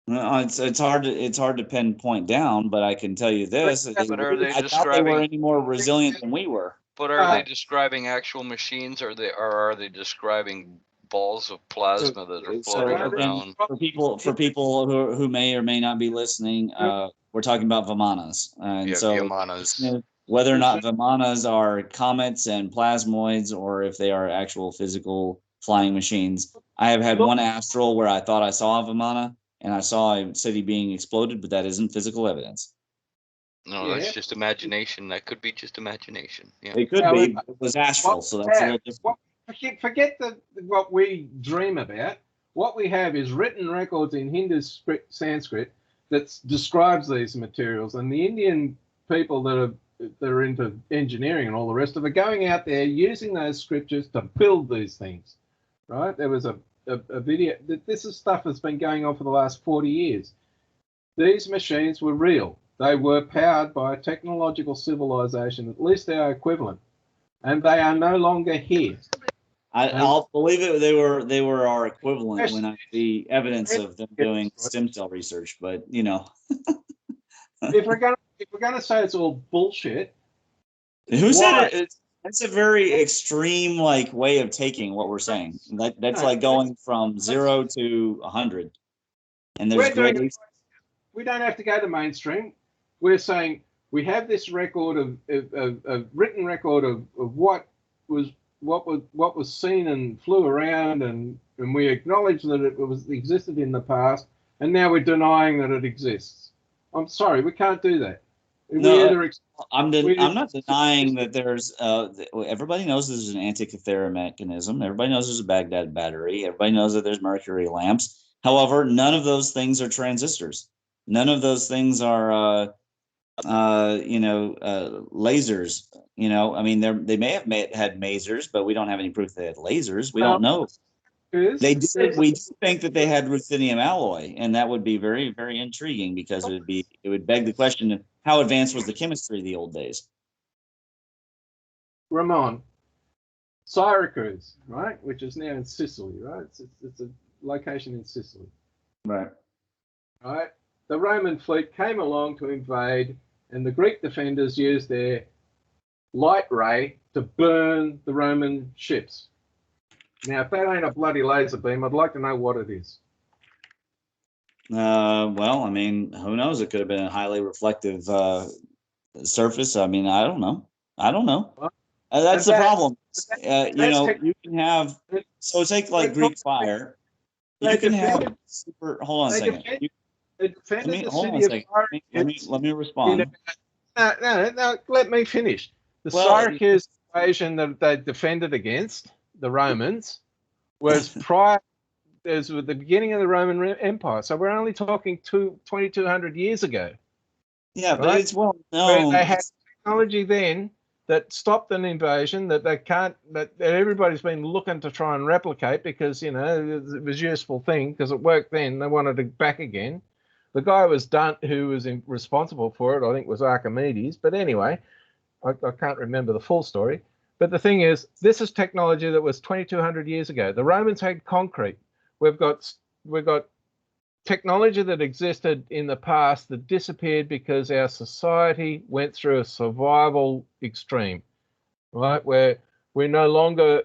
It's hard to pinpoint down, but I can tell you this: I thought they were any more resilient than we were. But are they describing actual machines, or are they describing balls of plasma that are floating around? For people who may or may not be listening, we're talking about Vimanas, and Vimanas. Whether or not Vimanas are comets and plasmoids, or if they are actual physical flying machines. I have had one astral where I thought I saw a Vimana, and I saw a city being exploded, but that isn't physical evidence. No, that's just imagination. That could be just imagination. Yeah. It could be. But it was astral, so that's a little different. Forget what we dream about. What we have is written records in Hindu Sanskrit that describes these materials, and the Indian people that are into engineering and all the rest of it, going out there using those scriptures to build these things. Right? There was a video. This is stuff that's been going on for the last 40 years. These machines were real. They were powered by a technological civilization, at least our equivalent, and they are no longer here. I'll believe it. They were our equivalent when I see evidence of them doing stem cell research. But if we're gonna say it's all bullshit, who said it? That's a very extreme way of taking what we're saying. That's like going from 0 to 100. And there's we don't have to go to mainstream. We're saying we have this record of written record of what was seen and flew around, and we acknowledge that it existed in the past, and now we're denying that it exists. I'm sorry, we can't do that. I'm not denying that there's everybody knows there's an Antikythera mechanism. Everybody knows there's a Baghdad battery. Everybody knows that there's mercury lamps. However, none of those things are transistors. None of those things are lasers. I mean, they may have had masers, but we don't have any proof they had lasers. We don't know. We do think that they had ruthenium alloy, and that would be very, very intriguing because it would beg the question of how advanced was the chemistry of the old days. Ramon, Syracuse, right, which is now in Sicily, right? It's a location in Sicily. Right. Right. The Roman fleet came along to invade, and the Greek defenders used their light ray to burn the Roman ships. Now, if that ain't a bloody laser beam, I'd like to know what it is. Well, I mean, who knows? It could have been a highly reflective surface. I mean, I don't know. That's the problem. You can have, so take like Greek fire. You can have super, hold on a second. They defended the city of Syracuse. Let me respond. No, let me finish. The Syracuse invasion that they defended against the Romans was prior. There's the beginning of the Roman Empire, so we're only talking 2,200 years ago. Yeah, but it's well known. They had technology then that stopped an invasion that they can't. That everybody's been looking to try and replicate because it was a useful thing because it worked then. They wanted it back again. The guy who was responsible for it, I think, was Archimedes. But anyway, I can't remember the full story. But the thing is, this is technology that was 2,200 years ago. The Romans had concrete. We've got technology that existed in the past that disappeared because our society went through a survival extreme, right? Where we no longer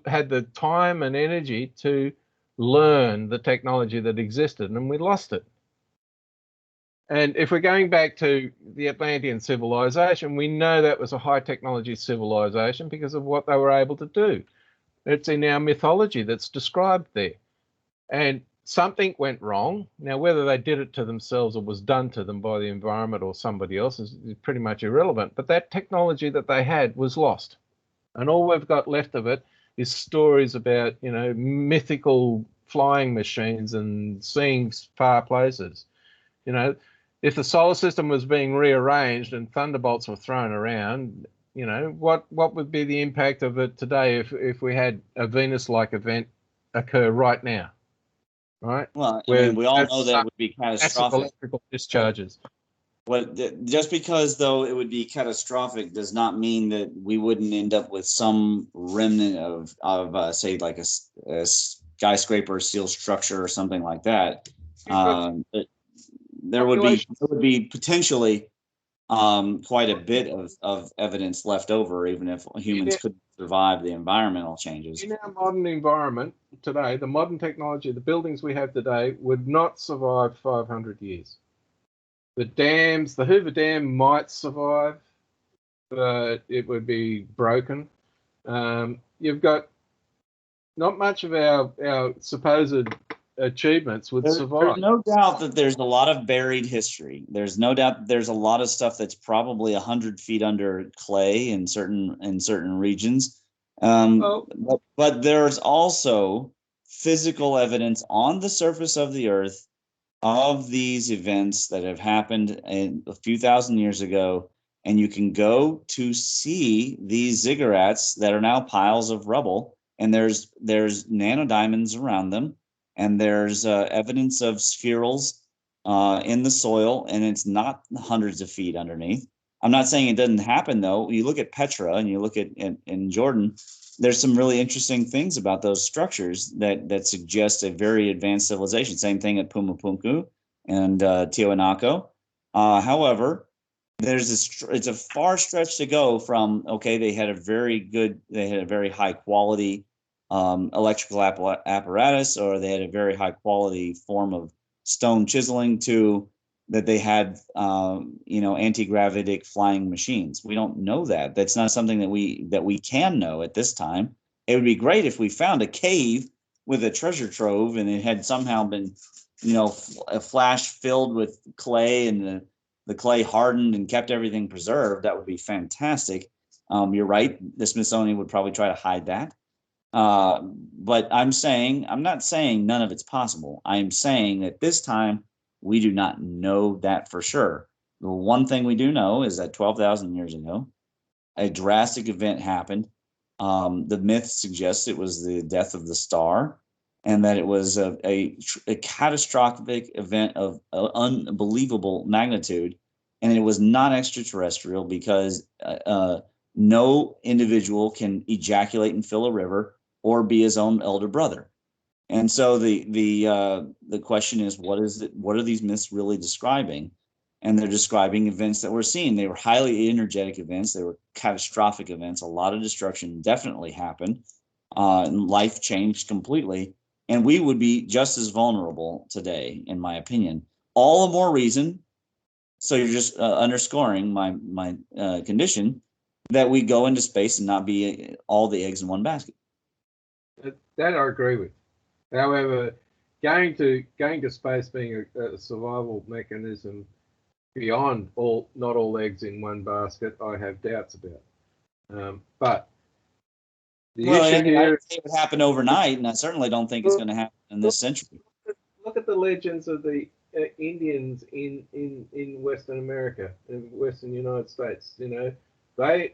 had the time and energy to learn the technology that existed, and we lost it. And if we're going back to the Atlantean civilization, we know that was a high technology civilization because of what they were able to do. It's in our mythology that's described there. And something went wrong. Now, whether they did it to themselves or was done to them by the environment or somebody else is pretty much irrelevant. But that technology that they had was lost. And all we've got left of it is stories about, mythical flying machines and seeing far places. If the solar system was being rearranged and thunderbolts were thrown around, what would be the impact of it today if we had a Venus-like event occur right now? Right. Well, we all know that would be catastrophic. Electrical discharges. Just because, though, it would be catastrophic does not mean that we wouldn't end up with some remnant of say, like a skyscraper, steel structure, or something like that. There would be potentially quite a bit of evidence left over, even if humans couldn't survive the environmental changes. In our modern environment today, the modern technology, the buildings we have today would not survive 500 years. The dams, the Hoover Dam might survive, but it would be broken. You've got not much of our supposed achievements would survive. There's no doubt that there's a lot of buried history. There's no doubt there's a lot of stuff that's probably 100 feet under clay in certain regions. But there's also physical evidence on the surface of the earth of these events that have happened a few thousand years ago, and you can go to see these ziggurats that are now piles of rubble, and there's nanodiamonds around them. And there's evidence of spherules in the soil, and it's not hundreds of feet underneath. I'm not saying it doesn't happen, though. You look at Petra and you look at in Jordan, there's some really interesting things about those structures that suggest a very advanced civilization. Same thing at Pumapunku and Tiwanaku. However, it's a far stretch to go from, okay, they had a very high quality electrical apparatus, or they had a very high quality form of stone chiseling, to that they had anti-gravitic flying machines. We don't know that. That's not something that we can know at this time. It would be great if we found a cave with a treasure trove and it had somehow been a flash filled with clay, and the clay hardened and kept everything preserved. That would be fantastic. You're right, the Smithsonian would probably try to hide that. But I'm not saying none of it's possible. I'm saying that this time we do not know that for sure. The one thing we do know is that 12,000 years ago, a drastic event happened. The myth suggests it was the death of the star, and that it was a catastrophic event of unbelievable magnitude. And it was not extraterrestrial, because no individual can ejaculate and fill a river or be his own elder brother. And so the question is, what are these myths really describing? And they're describing events that we're seeing. They were highly energetic events. They were catastrophic events. A lot of destruction definitely happened. And life changed completely. And we would be just as vulnerable today, in my opinion. All the more reason. So you're just underscoring my condition that we go into space and not be all the eggs in one basket. That I agree with. However, going to space being a survival mechanism beyond not all eggs in one basket, I have doubts about. But the issue here, it would happen overnight, and I certainly don't think it's going to happen in this century. Look at the legends of the Indians in Western America, in Western United States. You know,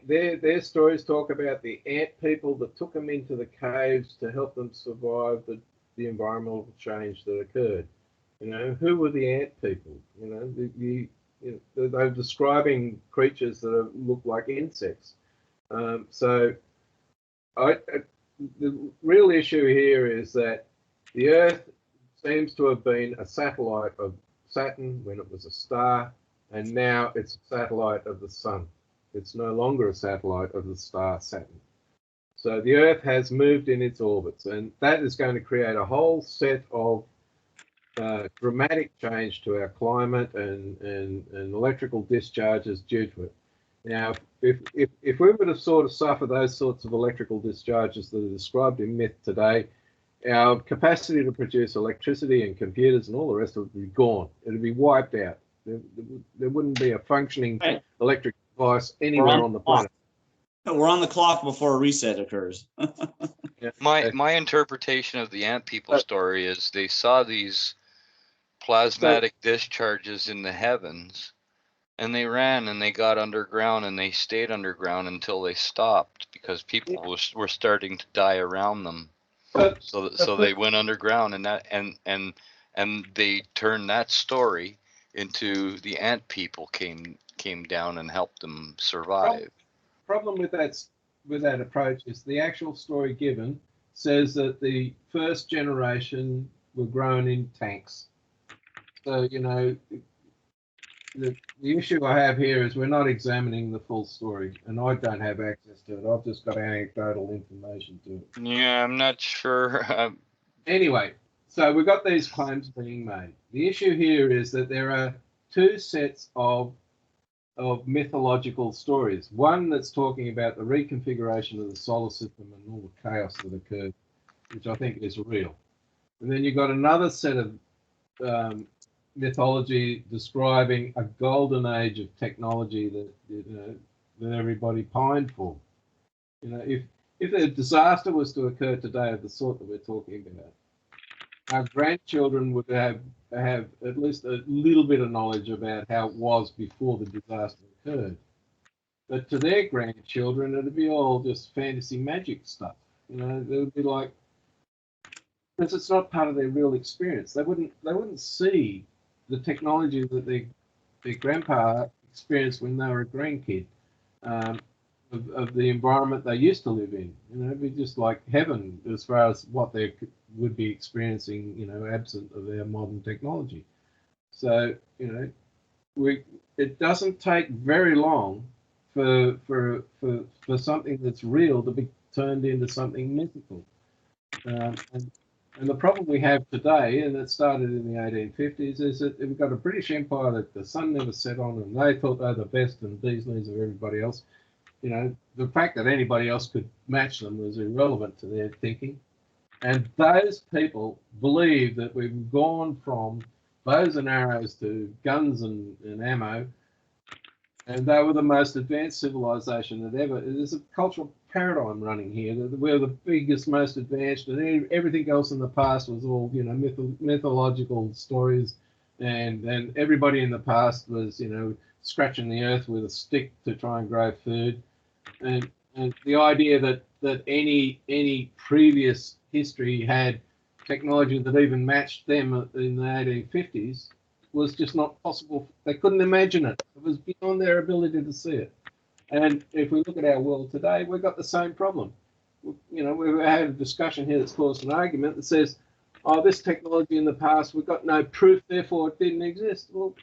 their stories talk about the ant people that took them into the caves to help them survive the environmental change that occurred. You know, who were the ant people? You know, they're describing creatures that look like insects. So the real issue here is that the Earth seems to have been a satellite of Saturn when it was a star, and now it's a satellite of the Sun. It's no longer a satellite of the star Saturn. So the Earth has moved in its orbits, and that is going to create a whole set of dramatic change to our climate and electrical discharges due to it. Now, if we were to sort of suffer those sorts of electrical discharges that are described in myth today, our capacity to produce electricity and computers and all the rest of it would be gone. It would be wiped out. There wouldn't be a functioning electric device anywhere on the planet. We're on the clock before a reset occurs. My interpretation of the ant people story is they saw these plasmatic discharges in the heavens, and they ran and they got underground and they stayed underground until they stopped because people were starting to die around them. So they went underground, and they turned that story into the ant people came down and helped them survive. Problem with that approach is the actual story given says that the first generation were grown in tanks. So, you know, the issue I have here is we're not examining the full story, and I don't have access to it. I've just got anecdotal information to it. Yeah, I'm not sure. Anyway, so we've got these claims being made. The issue here is that there are two sets of mythological stories. One that's talking about the reconfiguration of the solar system and all the chaos that occurred, which I think is real. And then you've got another set of mythology describing a golden age of technology that everybody pined for. You know, if a disaster was to occur today of the sort that we're talking about, our grandchildren would have at least a little bit of knowledge about how it was before the disaster occurred. But to their grandchildren, it'd be all just fantasy magic stuff. You know, it would be like, because it's not part of their real experience. They wouldn't see the technology that their grandpa experienced when they were a grandkid, of the environment they used to live in. You know, it'd be just like heaven as far as what they would be experiencing, you know, absent of their modern technology. So, you know, it doesn't take very long for something that's real to be turned into something mythical. And the problem we have today, and it started in the 1850s, is that we've got a British Empire that the sun never set on, and they thought they were the best and bee's knees of everybody else. You know, the fact that anybody else could match them was irrelevant to their thinking. And those people believe that we've gone from bows and arrows to guns and ammo, and they were the most advanced civilization that ever. There's a cultural paradigm running here that we're the biggest, most advanced, and everything else in the past was all, you know, mythological stories, and everybody in the past was, you know, scratching the earth with a stick to try and grow food, and the idea that any previous history had technology that even matched them in the 1850s was just not possible. They couldn't imagine it. It was beyond their ability to see it. And if we look at our world today, we've got the same problem. You know, we've had a discussion here that's caused an argument that says, oh, this technology in the past, we've got no proof, therefore it didn't exist. Well,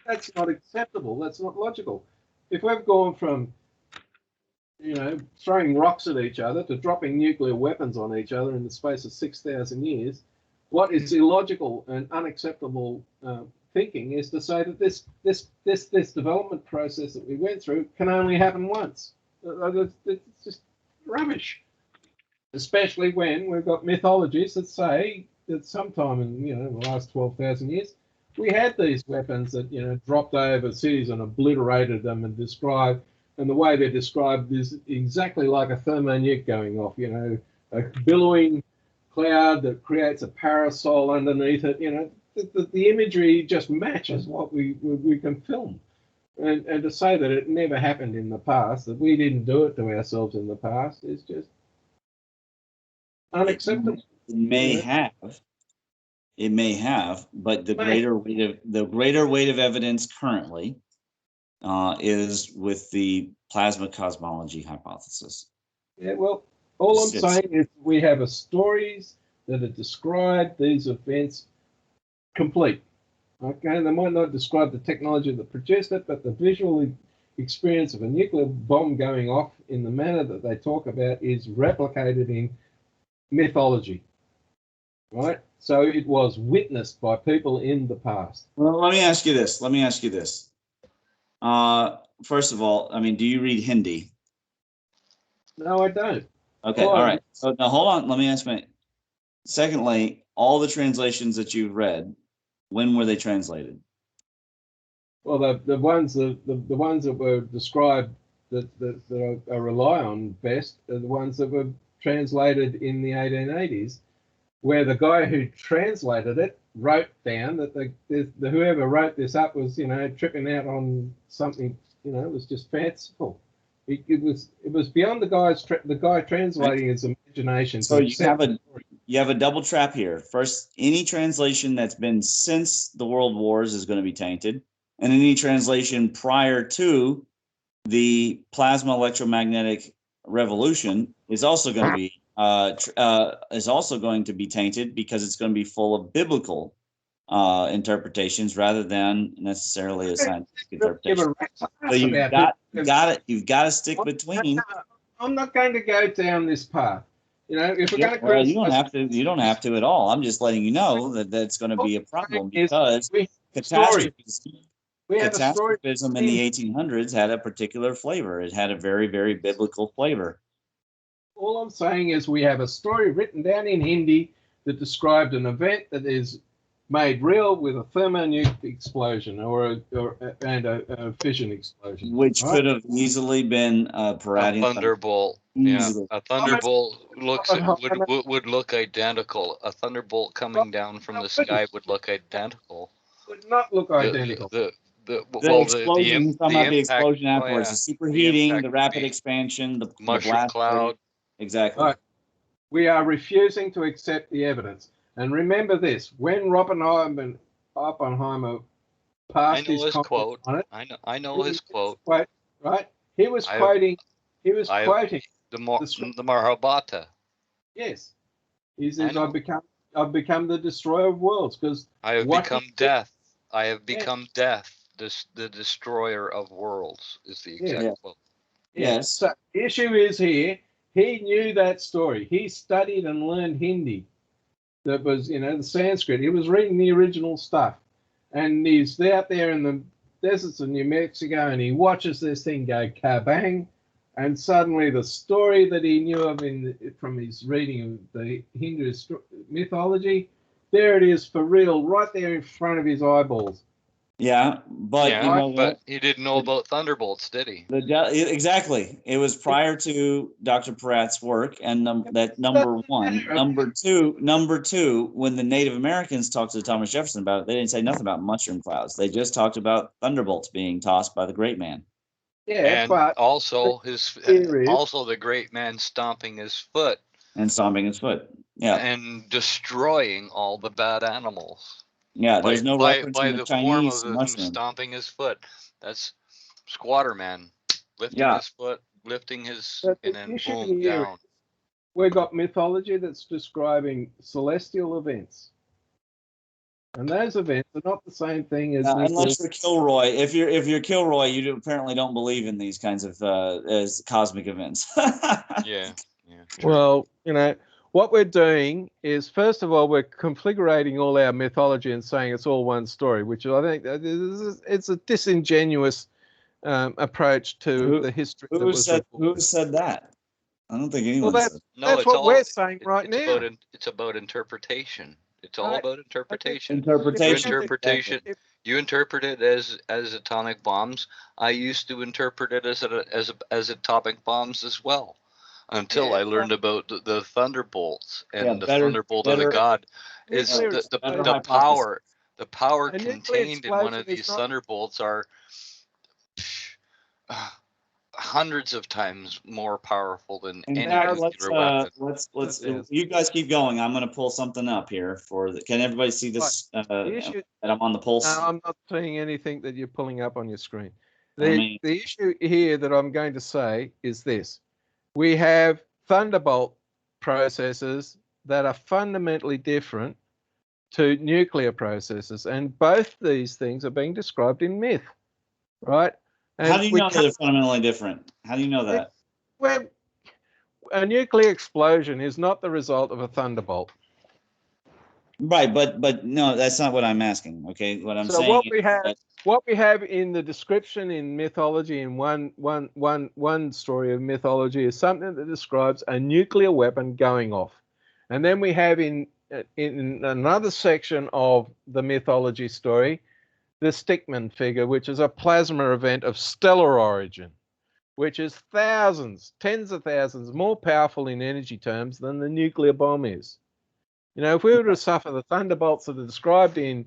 that's not acceptable. That's not logical. If we've gone from, you know, throwing rocks at each other to dropping nuclear weapons on each other in the space of 6,000 years, what is illogical and unacceptable thinking is to say that this development process that we went through can only happen once. It's just rubbish. Especially when we've got mythologies that say that sometime in the last 12,000 years, we had these weapons that dropped over cities and obliterated them and described. And the way they're described is exactly like a thermonuclear going off. A billowing cloud that creates a parasol underneath it. The imagery just matches what we can film. And to say that it never happened in the past, that we didn't do it to ourselves in the past, is just unacceptable. It may have, but the greater weight of evidence currently is with the plasma cosmology hypothesis. Yeah, well, all I'm saying is we have stories that have described these events complete. Okay, they might not describe the technology that produced it, but the visual experience of a nuclear bomb going off in the manner that they talk about is replicated in mythology, right? So it was witnessed by people in the past. Well, let me ask you this. First of all, I mean, do you read Hindi? No, I don't. Okay, all right. So now hold on. Let me ask me. Secondly, all the translations that you've read, when were they translated? Well, the ones that were described that I rely on best are the ones that were translated in the 1880s, where the guy who translated it wrote down that the whoever wrote this up was tripping out on something. It was just fanciful. It was beyond the guy translating his imagination. So you have a double trap here. First, any translation that's been since the World Wars is going to be tainted, and any translation prior to the plasma electromagnetic revolution is also going to be tainted because it's going to be full of biblical interpretations rather than necessarily a scientific interpretation. So you've got to stick between. I'm not going to go down this path. If we're going to you don't have to at all. I'm just letting you know that that's going to be a problem because catastrophism in the 1800s had a particular flavor. It had a very, very biblical flavor. All I'm saying is we have a story written down in Hindi that described an event that is made real with a thermonuclear explosion or a fission explosion, which could have easily been a thunderbolt. Yeah, a thunderbolt would look identical. A thunderbolt coming down from the sky would look identical. Would not look identical. The explosion afterwards, the superheating, the rapid expansion, the mushroom cloud. Exactly. Right. We are refusing to accept the evidence. And remember this: when Oppenheimer passed his quote on it, I know his quote. Right? He was quoting the Mahabharata. Yes. He says, I've become the destroyer of worlds because I have become death. I have become death. The destroyer of worlds is the exact quote. Yes. So the issue is here. He knew that story. He studied and learned Hindi. That was, the Sanskrit. He was reading the original stuff. And he's out there in the deserts of New Mexico and he watches this thing go kabang. And suddenly the story that he knew of from his reading of the Hindu mythology, there it is for real, right there in front of his eyeballs. Yeah, but he didn't know about thunderbolts, did he? Exactly. It was prior to Dr. Pratt's work, and that number one. Number two, when the Native Americans talked to Thomas Jefferson about it, they didn't say nothing about mushroom clouds. They just talked about thunderbolts being tossed by the great man. Yeah, and but also the great man stomping his foot. Yeah. And destroying all the bad animals. Yeah, there's no reference by in the Chinese form of him stomping his foot. That's Squatter Man lifting his foot, lifting his, and then boom, down. We've got mythology that's describing celestial events, and those events are not the same thing as unless you're Kilroy. If you're Kilroy, you apparently don't believe in these kinds of as cosmic events. Yeah. Well, what we're doing is, first of all, we're configurating all our mythology and saying it's all one story, which I think it's a disingenuous approach to the history that was Who reported. said that? I don't think Well, anyone said. No, that's it's what all we're saying it- right it's now. about it's about interpretation. It's all Right. about interpretation. Interpretation. Your interpretation. You interpret it as atomic bombs. I used to interpret it as atomic bombs as well, until I learned about the thunderbolts and the thunderbolt of the god is Nuclear the explosion. power. The power A nuclear contained in one explosion of is these not. thunderbolts are hundreds of times more powerful than In any fact, nuclear weapon. let's you guys keep going. I'm going to pull something up here can everybody see this? The issue. That I'm on the pulse. No, I'm not seeing anything that you're pulling up on your screen. I mean, The issue here that I'm going to say is this. We have thunderbolt processes that are fundamentally different to nuclear processes, and both these things are being described in myth, right? And how do you know that they're fundamentally different? How do you know that? Well, a nuclear explosion is not the result of a thunderbolt. Right, but no, that's not what I'm asking. Okay, what I'm saying what is we have in the description in mythology, in one story of mythology, is something that describes a nuclear weapon going off, and then we have in another section of the mythology story the Stickman figure, which is a plasma event of stellar origin, which is thousands, tens of thousands more powerful in energy terms than the nuclear bomb is. You know, if we were to suffer the thunderbolts that are described in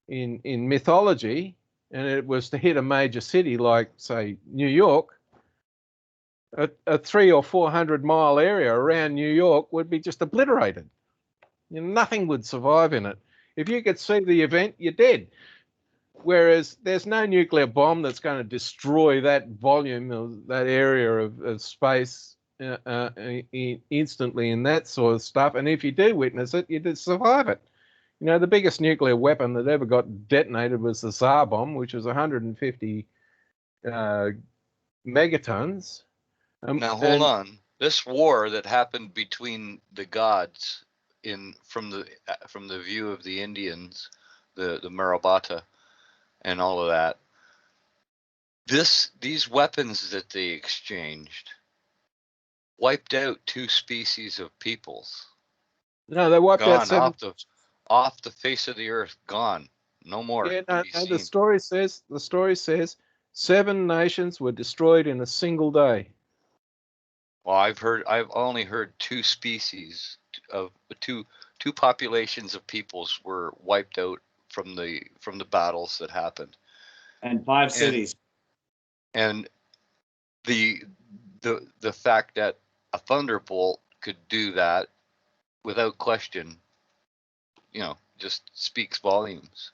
mythology, and it was to hit a major city like, say, New York, a 300 or 400 mile area around New York would be just obliterated. You know, nothing would survive in it. If you could see the event, you're dead. Whereas there's no nuclear bomb that's going to destroy that volume of that area of space instantly and that sort of stuff. And if you do witness it, you do survive it. You know, the biggest nuclear weapon that ever got detonated was the Tsar bomb, which was 150 megatons. Now hold on. This war that happened between the gods from the view of the Indians, the Marabata, and all of that. These weapons that they exchanged wiped out 2 species of peoples. No, they wiped out 7. Off the face of the earth, gone. No more. Yeah, no, the story says 7 nations were destroyed in a single day. Well, I've only heard 2 species of two populations of peoples were wiped out from the battles that happened. And 5 cities. And the fact that a thunderbolt could do that without question, you know, just speaks volumes.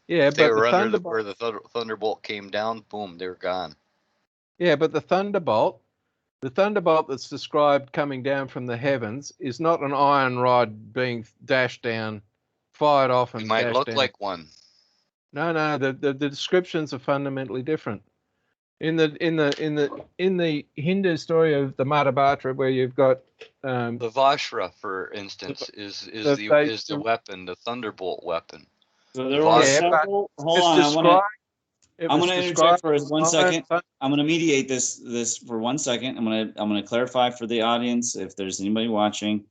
Yeah, if they but were under where the thunderbolt came down, boom, they're gone. Yeah, but the thunderbolt that's described coming down from the heavens is not an iron rod being dashed down, fired off, and it might look down. like one. No, the descriptions are fundamentally different. In the Hindu story of the Mahabharata, where you've got the Vajra, for instance, is the weapon, the thunderbolt weapon. So there are several. Hold on, I'm going to interject for 1 second. I'm going to mediate this for 1 second. I'm going to clarify for the audience, if there's anybody watching,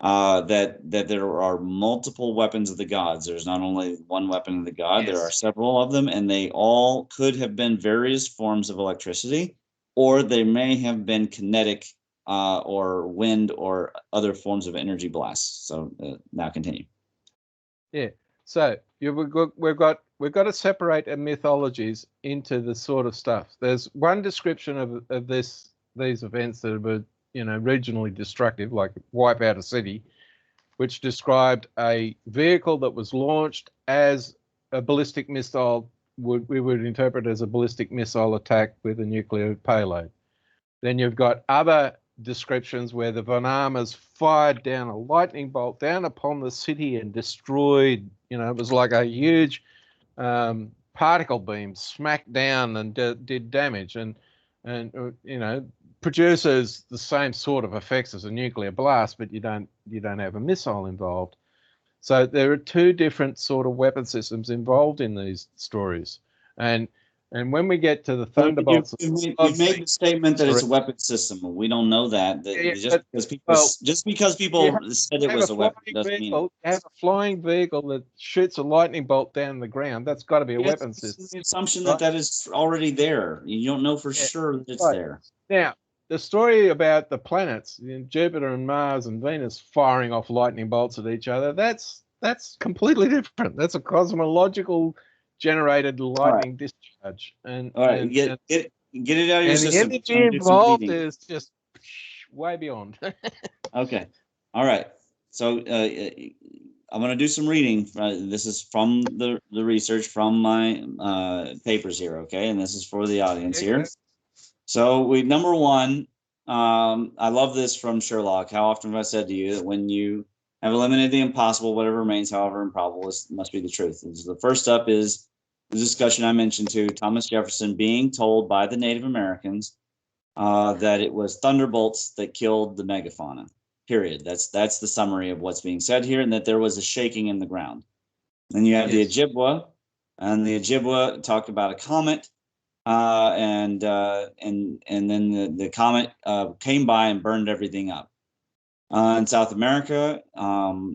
that there are multiple weapons of the gods. There's not only one weapon of the god. Yes. There are several of them, and they all could have been various forms of electricity, or they may have been kinetic or wind or other forms of energy blasts. So now continue. Yeah. So we've got to separate our mythologies into the sort of stuff. There's one description of these events that were, you know, regionally destructive, like wipe out a city, which described a vehicle that was launched as a ballistic missile. We would interpret as a ballistic missile attack with a nuclear payload. Then you've got other descriptions where the Vanamas fired down a lightning bolt down upon the city and destroyed, you know, it was like a huge particle beam smacked down and did damage. And you know, produces the same sort of effects as a nuclear blast, but you don't have a missile involved. So there are two different sort of weapon systems involved in these stories, and when we get to the Thunderbolts, you made the statement that it's a weapon system. We don't know that. Just because people said it was a weapon doesn't mean it. Have a flying vehicle that shoots a lightning bolt down the ground. That's got to be a weapon system. The assumption that is already there. You don't know for sure that it's there. Now, the story about the planets, Jupiter and Mars and Venus firing off lightning bolts at each other, that's completely different. That's a cosmological generated lightning discharge. And get it out of your system. The energy involved is just way beyond. Okay. All right. So I'm going to do some reading. This is from the research from my papers here. Okay. And this is for the audience here. So number one, I love this from Sherlock. How often have I said to you that when you have eliminated the impossible, whatever remains, however improbable, must be the truth. And so the first up is the discussion I mentioned to Thomas Jefferson being told by the Native Americans that it was thunderbolts that killed the megafauna. Period. That's the summary of what's being said here, and that there was a shaking in the ground. Then you have the Ojibwa, and the Ojibwa talked about a comet, and then the comet came by and burned everything up. In South America,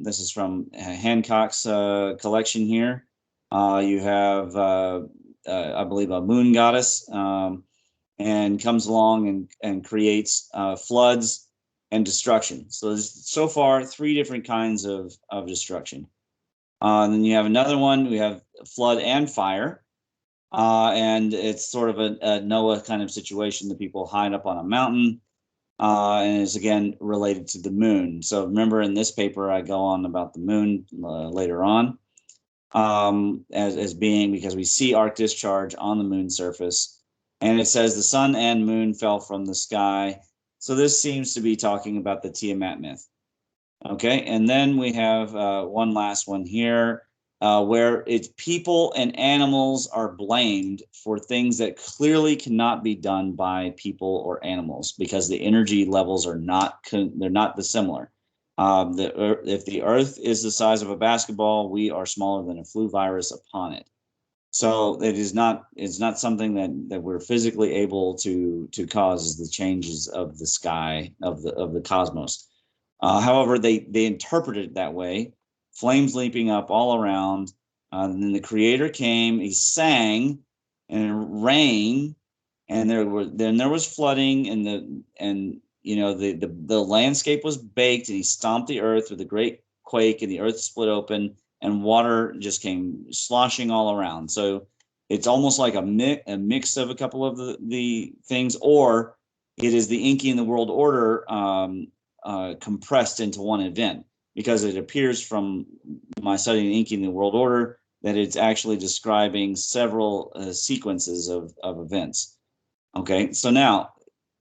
this is from Hancock's collection here. You have, I believe, a moon goddess, and comes along and creates floods and destruction. So there's so far 3 different kinds of destruction. And then you have another one. We have flood and fire. And it's sort of a Noah kind of situation. The people hide up on a mountain, and is again related to the moon. So remember, in this paper, I go on about the moon later on, as being because we see arc discharge on the moon surface, and it says the sun and moon fell from the sky. So this seems to be talking about the Tiamat myth. Okay, and then we have one last one here. Where it's people and animals are blamed for things that clearly cannot be done by people or animals because the energy levels are they're not dissimilar. If the Earth is the size of a basketball, we are smaller than a flu virus upon it. So it's not something that we're physically able to cause the changes of the sky of the cosmos. However, they interpreted it that way. Flames leaping up all around. And then the Creator came. He sang, and it rained, and there was flooding, and the landscape was baked, and he stomped the earth with a great quake, and the earth split open, and water just came sloshing all around. So it's almost like a mix of a couple of the things, or it is the inking the world order compressed into one event. Because it appears from my study in inking the world order that it's actually describing several sequences of events. Okay, so now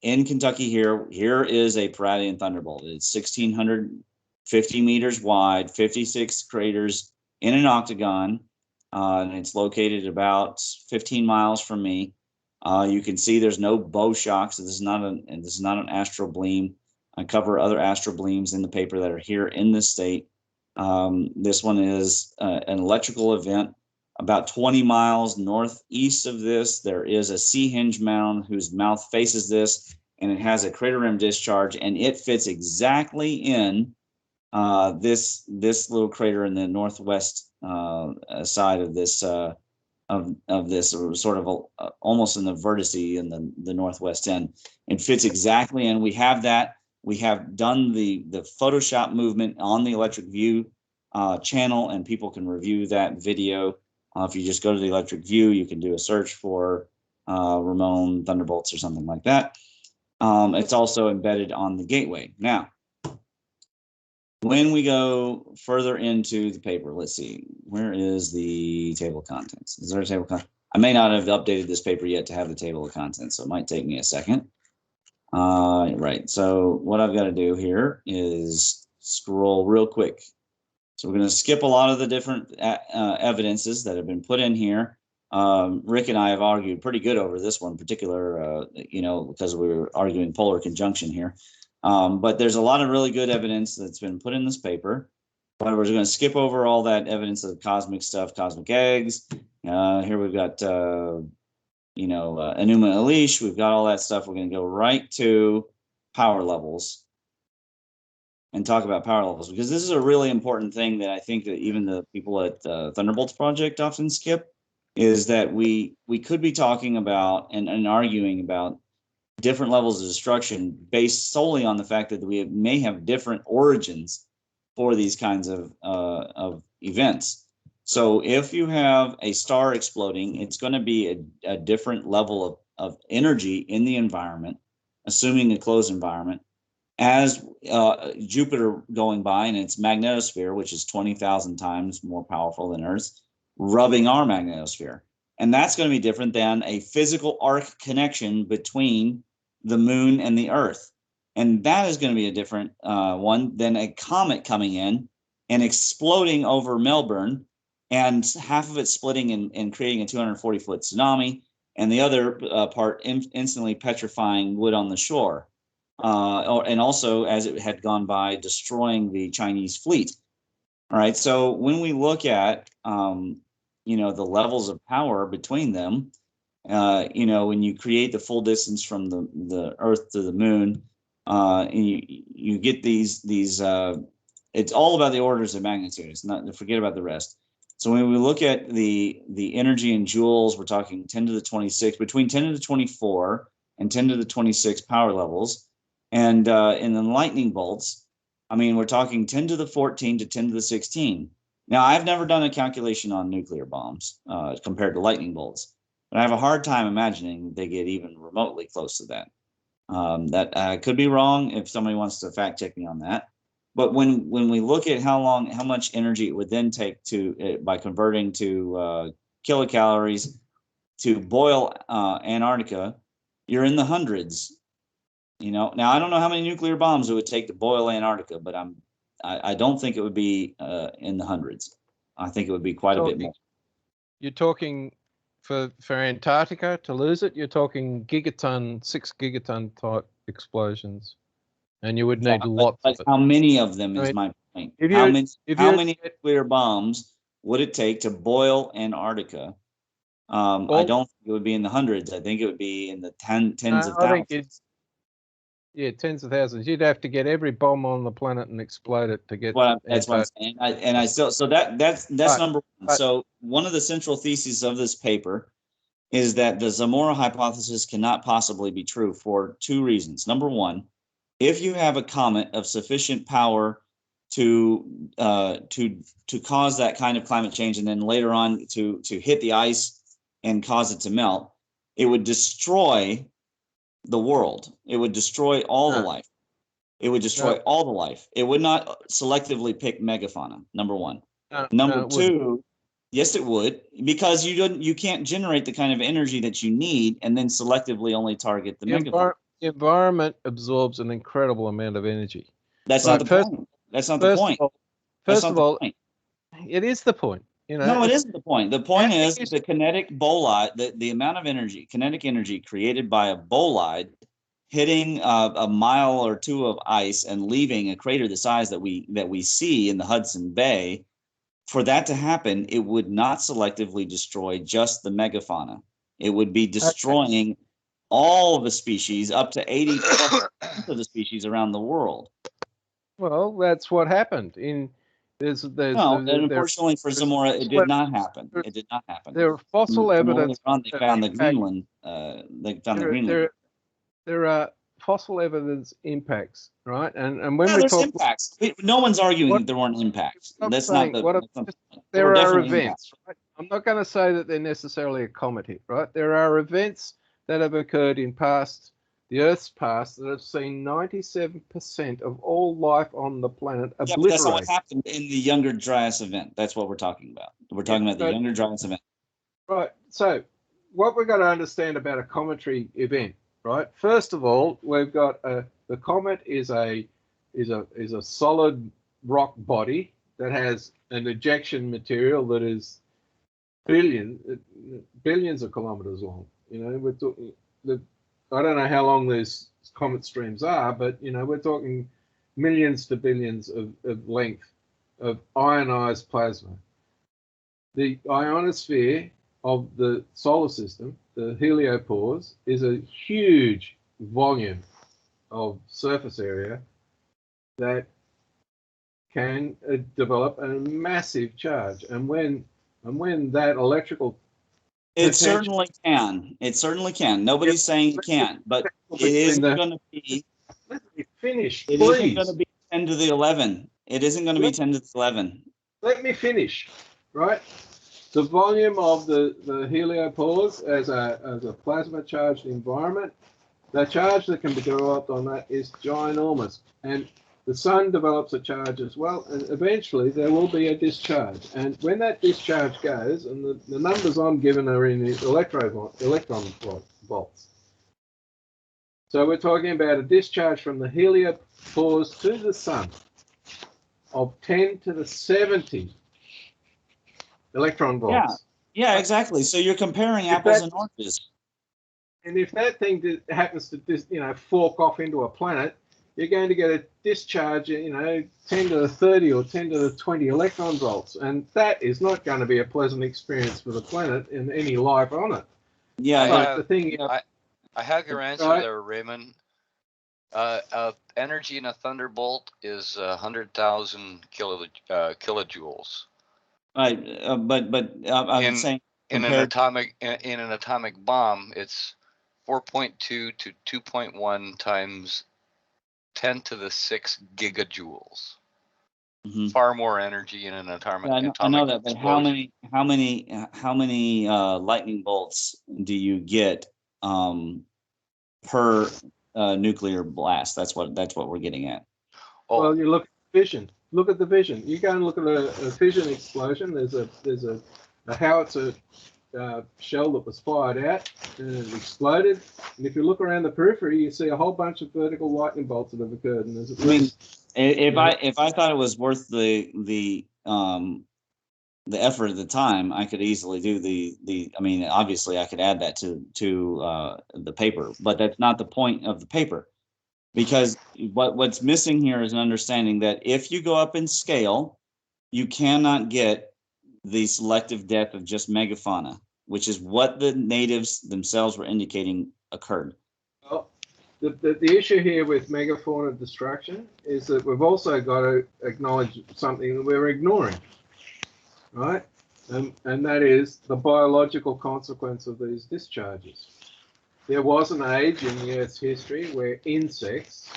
in Kentucky here is a Paradian thunderbolt. It's 1,650 meters wide, 56 craters in an octagon, and it's located about 15 miles from me. You can see there's no bow shocks. So this is not an astral bleem. I cover other astral bleams in the paper that are here in this state. This one is an electrical event. About 20 miles northeast of this, there is a sea hinge mound whose mouth faces this, and it has a crater rim discharge, and it fits exactly in this little crater in the northwest side of this of this, sort of almost in the vertice in the northwest end. It fits exactly, and we have that. We have done the Photoshop movement on the Electric View channel, and people can review that video. If you just go to the Electric View, you can do a search for Ramon Thunderbolts or something like that. It's also embedded on the gateway. Now, when we go further into the paper, let's see, where is the table of contents? Is there a table of contents? I may not have updated this paper yet to have the table of contents, so it might take me a second. Right, so what I've got to do here is scroll real quick. So we're going to skip a lot of the different evidences that have been put in here. Rick and I have argued pretty good over this one in particular, because we were arguing polar conjunction here. But there's a lot of really good evidence that's been put in this paper. But we're going to skip over all that evidence of cosmic stuff, cosmic eggs. Here we've got, Enuma Elish. We've got all that stuff. We're going to go right to power levels and talk about power levels, because this is a really important thing that I think that even the people at Thunderbolts Project often skip, is that we could be talking about and arguing about different levels of destruction based solely on the fact that we may have different origins for these kinds of events. So if you have a star exploding, it's going to be a different level of energy in the environment, assuming a closed environment, as Jupiter going by in its magnetosphere, which is 20,000 times more powerful than Earth's, rubbing our magnetosphere. And that's going to be different than a physical arc connection between the moon and the Earth. And that is going to be a different one than a comet coming in and exploding over Melbourne, and half of it splitting and creating a 240-foot tsunami, and the other part instantly petrifying wood on the shore. And also, as it had gone by, destroying the Chinese fleet. All right. So when we look at, the levels of power between them, when you create the full distance from the Earth to the moon, and you get these it's all about the orders of magnitude. It's not, forget about the rest. So when we look at the energy in joules, we're talking 10 to the 26, between 10 to the 24 and 10 to the 26 power levels. And in the lightning bolts, we're talking 10 to the 14 to 10 to the 16. Now, I've never done a calculation on nuclear bombs compared to lightning bolts, but I have a hard time imagining they get even remotely close to that. That could be wrong if somebody wants to fact check me on that. But when we look at how much energy it would then take to by converting to kilocalories to boil Antarctica, you're in the hundreds. Now I don't know how many nuclear bombs it would take to boil Antarctica, but I don't think it would be in the hundreds. I think it would be quite a bit more. You're talking for Antarctica to lose it, you're talking 6 gigaton type explosions, and you would need lots of it. How many of them is my point? How many nuclear bombs would it take to boil Antarctica? I don't think it would be in the hundreds. I think it would be in the tens of thousands. Yeah, tens of thousands. You'd have to get every bomb on the planet and explode it to get. That's what I'm saying. That's number one. So one of the central theses of this paper is that the Zamora hypothesis cannot possibly be true for two reasons. Number one, if you have a comet of sufficient power to cause that kind of climate change, and then later on to hit the ice and cause it to melt, it would destroy the world. It would destroy all the life. It would destroy all the life. It would not selectively pick megafauna. Number one. Number two, yes, it would, because you can't generate the kind of energy that you need and then selectively only target the megafauna. The environment absorbs an incredible amount of energy. That's not the point. That's not the point. First of all, it is the point. No, it isn't the point. The point is the kinetic bolide, the amount of energy, kinetic energy created by a bolide hitting a mile or two of ice and leaving a crater the size that we see in the Hudson Bay. For that to happen, it would not selectively destroy just the megafauna. It would be destroying all the species, up to 80% of the species around the world. Well, that's what happened. Unfortunately for Zamora, it did not happen. It did not happen. There are fossil evidence. They found the Greenland. There are fossil evidence impacts, right? And when there's impacts. No one's arguing that there weren't impacts. That's not the point. There are events. Right? I'm not going to say that they're necessarily a comet hit, right? There are events that have occurred in the Earth's past, that have seen 97% of all life on the planet obliterated. That's not what happened in the Younger-Dryas event. That's what we're talking about. We're talking about the Younger-Dryas event. Right. So what we've got to understand about a cometary event, right? First of all, we've got the comet is a solid rock body that has an ejection material that is billions of kilometers long. You know, we're talking. I don't know how long these comet streams are, but you know, we're talking millions to billions of length of ionized plasma. The ionosphere of the solar system, the heliopause, is a huge volume of surface area that can develop a massive charge. And when that electrical It certainly can. It certainly can. Nobody's saying it can't, but it isn't going to be. Let me finish, It please. isn't going to be 10 to the 11. It isn't going to be 10 to the 11. Let me finish, right? The volume of the heliopause as a plasma charged environment, the charge that can be developed on that is ginormous. And the sun develops a charge as well, and eventually there will be a discharge. And when that discharge goes, and the numbers I'm given are in electron volts. So we're talking about a discharge from the heliopause to the sun of 10 to the 70 electron volts. Yeah, exactly. So you're comparing apples and oranges. And if that thing happens to fork off into a planet, you're going to get a discharge, 10 to the 30 or 10 to the 20 electron volts. And that is not going to be a pleasant experience for the planet and any life on it. Yeah, the thing I have your answer there, Raymond. Energy in a thunderbolt is 100,000 kilojoules. Right, but I'm saying in an atomic bomb, it's 4.2 to 2.1 times 10 to the 6 gigajoules. Mm-hmm. Far more energy in an atomic. Yeah, I know that, but explosion. how many lightning bolts do you get per nuclear blast? That's what we're getting at. Oh. Well, you look at fission. Look at the fission. You go and look at a fission explosion. There's a howitzer shell that was fired out and it exploded. And if you look around the periphery, you see a whole bunch of vertical lightning bolts that have occurred. And there's if I thought it was worth the effort at the time, I could easily do the. I mean, obviously, I could add that to the paper, but that's not the point of the paper. Because what's missing here is an understanding that if you go up in scale, you cannot get the selective death of just megafauna, which is what the natives themselves were indicating occurred. Well, the issue here with megafauna destruction is that we've also got to acknowledge something that we're ignoring, right? And that is the biological consequence of these discharges. There was an age in the Earth's history where insects,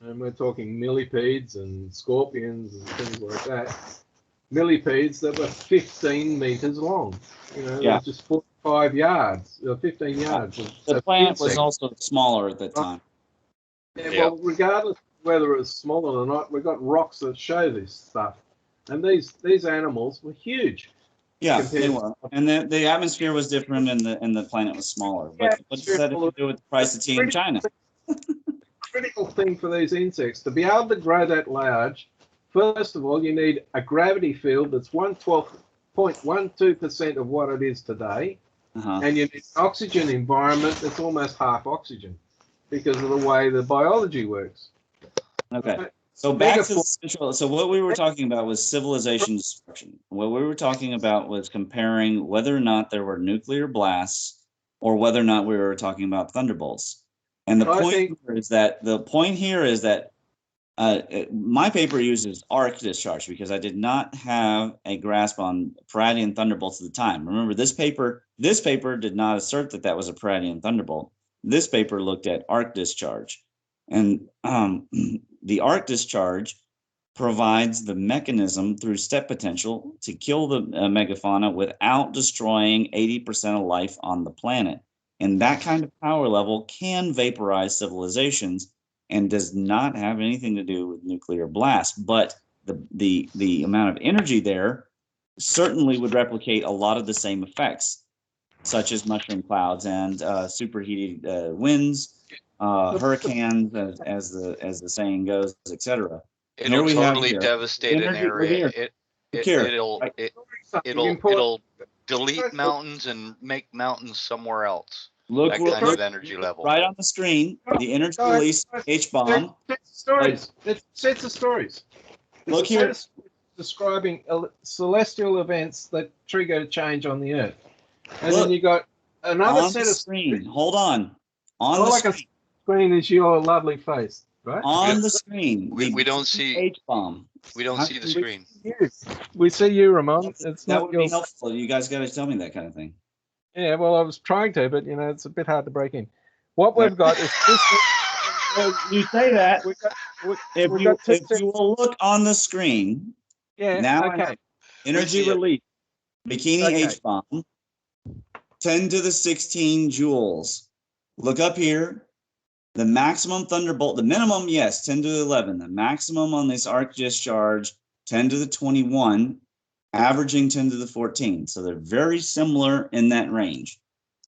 and we're talking millipedes and scorpions and things like that, millipedes that were 15 meters long, just 45 yards, 15 yards. The plant was also smaller at that time. Yeah, well, regardless of whether it was smaller or not, we've got rocks that show this stuff. And these animals were huge. Yeah, they were, and the atmosphere was different, and the planet was smaller. But what does that have to do with the price of tea in China? Critical thing for these insects to be able to grow that large. First of all, you need a gravity field that's 112.12% of what it is today, and you need an oxygen environment that's almost half oxygen because of the way the biology works. Okay. So back to the central. So what we were talking about was civilization destruction. What we were talking about was comparing whether or not there were nuclear blasts or whether or not we were talking about thunderbolts. And the point here is that my paper uses arc discharge because I did not have a grasp on Paradian thunderbolts at the time. Remember, this paper did not assert that was a Paradian thunderbolt. This paper looked at arc discharge. And the arc discharge provides the mechanism through step potential to kill the megafauna without destroying 80% of life on the planet. And that kind of power level can vaporize civilizations and does not have anything to do with nuclear blast. But the amount of energy there certainly would replicate a lot of the same effects, such as mushroom clouds and superheated winds. Hurricanes, as the saying goes, etc. It'll totally devastate an area. It'll delete mountains and make mountains somewhere else. Look, That look, kind of energy level. right on the screen. The energy release H-bomb. Stories. It's sets of stories. Look It's a set here. of stories describing celestial events that trigger change on the Earth. And Look, then you got another on set the of screen. Hold on. On all the I can screen. screen is your lovely face, right? On the screen. We don't see H-bomb. we don't see the screen. We see you, Ramon. It's That not would your. be helpful. You guys got to tell me that kind of thing. Yeah, well, I was trying to, but it's a bit hard to break in. What we've got is this. You say that. If we've you got two if you will look on the screen, yeah, now I okay. have energy see it. release. Bikini Okay. H-bomb. 10 to the 16 joules. Look up here. The maximum thunderbolt, the minimum, yes, 10 to the 11. The maximum on this arc discharge, 10 to the 21, averaging 10 to the 14. So they're very similar in that range.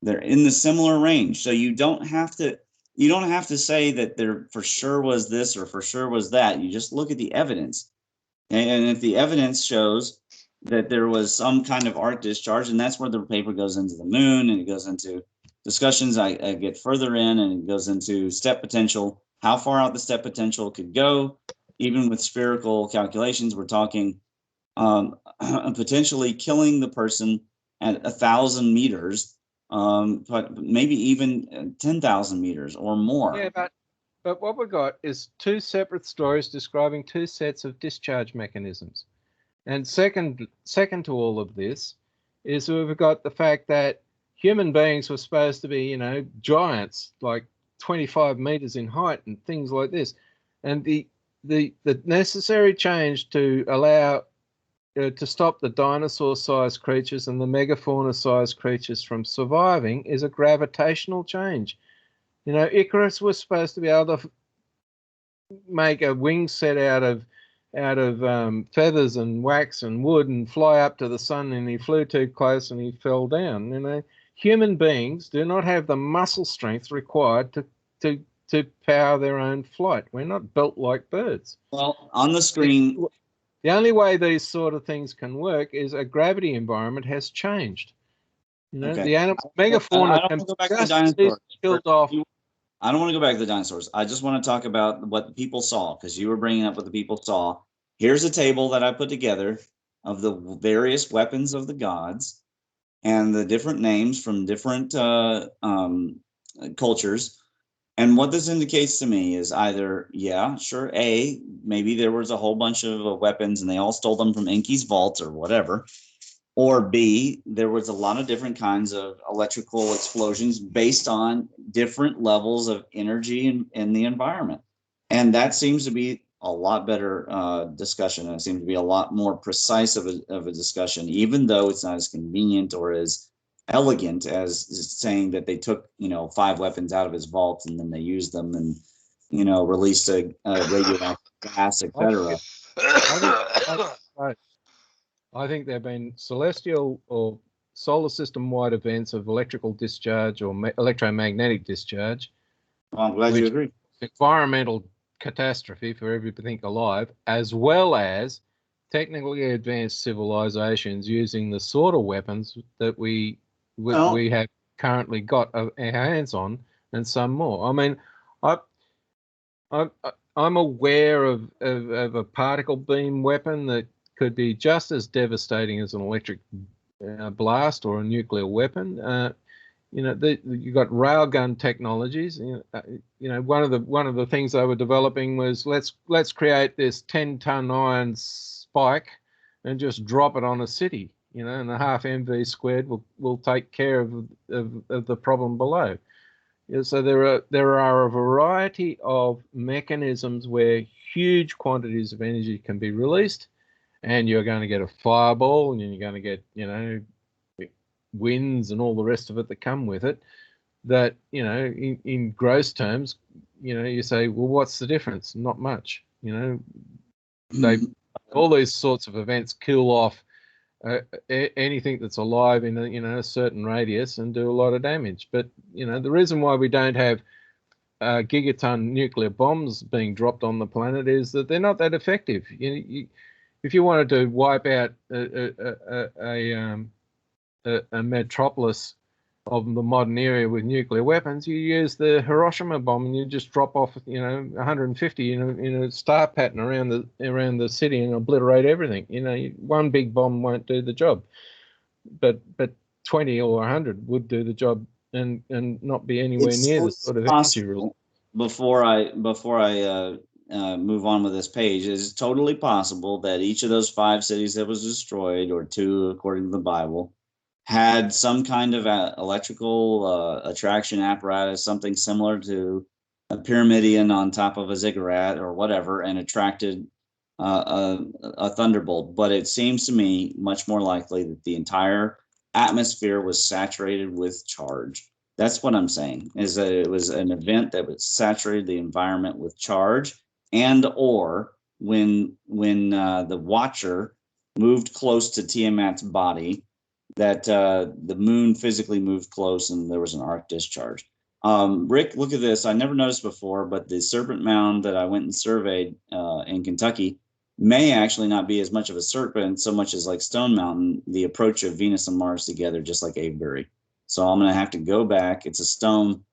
They're in the similar range. So you don't have to say that there for sure was this or for sure was that. You just look at the evidence. And if the evidence shows that there was some kind of arc discharge, and that's where the paper goes into the moon and it goes into discussions. I get further in and it goes into step potential, how far out the step potential could go. Even with spherical calculations, we're talking potentially killing the person at 1,000 meters, but maybe even 10,000 meters or more. Yeah, but what we've got is two separate stories describing two sets of discharge mechanisms. And second to all of this is we've got the fact that human beings were supposed to be, giants, like 25 meters in height and things like this. And the necessary change to allow to stop the dinosaur-sized creatures and the megafauna-sized creatures from surviving is a gravitational change. Icarus was supposed to be able to make a wing set out of feathers and wax and wood and fly up to the sun, and he flew too close and he fell down. Human beings do not have the muscle strength required to power their own flight. We're not built like birds. Well, on the screen, the only way these sort of things can work is a gravity environment has changed. Okay. The animal megafauna can just be killed off. I don't want to go back to the dinosaurs. I just want to talk about what the people saw, because you were bringing up what the people saw. Here's a table that I put together of the various weapons of the gods and the different names from different cultures. And what this indicates to me is either, yeah, sure, A, maybe there was a whole bunch of weapons and they all stole them from Enki's vault or whatever. Or B, there was a lot of different kinds of electrical explosions based on different levels of energy in the environment. And that seems to be a lot better discussion. And it seems to be a lot more precise of a discussion, even though it's not as convenient or as elegant as saying that they took 5 weapons out of his vault and then they used them and released a radioactive gas, etc. I think there have been celestial or solar system-wide events of electrical discharge or electromagnetic discharge. Well, I'm glad you agree. Environmental catastrophe for everything alive, as well as technically advanced civilizations using the sort of weapons that we have currently got our hands on, and some more. I mean, I'm aware of a particle beam weapon that could be just as devastating as an electric blast or a nuclear weapon. You got railgun technologies. One of the things they were developing was let's create this 10-ton iron spike and just drop it on a city. And a half mv squared will take care of the problem below. So there are a variety of mechanisms where huge quantities of energy can be released, and you're going to get a fireball, and you're going to get winds and all the rest of it that come with it. That in gross terms, you say, well, what's the difference? Not much. All these sorts of events kill off anything that's alive in a certain radius and do a lot of damage. But the reason why we don't have gigaton nuclear bombs being dropped on the planet is that they're not that effective. If you wanted to wipe out a a metropolis of the modern era with nuclear weapons, you use the Hiroshima bomb and you just drop off, 150 in a star pattern around the city and obliterate everything. One big bomb won't do the job, but 20 or 100 would do the job and not be anywhere near the sort of energy rule. Before I move on with this page, it's totally possible that each of those 5 cities that was destroyed, or 2 according to the Bible, had some kind of electrical attraction apparatus, something similar to a pyramidion on top of a ziggurat or whatever, and attracted a thunderbolt. But it seems to me much more likely that the entire atmosphere was saturated with charge. That's what I'm saying, is that it was an event that would saturate the environment with charge, and or when the Watcher moved close to Tiamat's body, that the moon physically moved close and there was an arc discharge. Rick, look at this. I never noticed before, but the Serpent Mound that I went and surveyed in Kentucky may actually not be as much of a serpent so much as like Stone Mountain, the approach of Venus and Mars together, just like Avebury. So I'm going to have to go back. It's a stone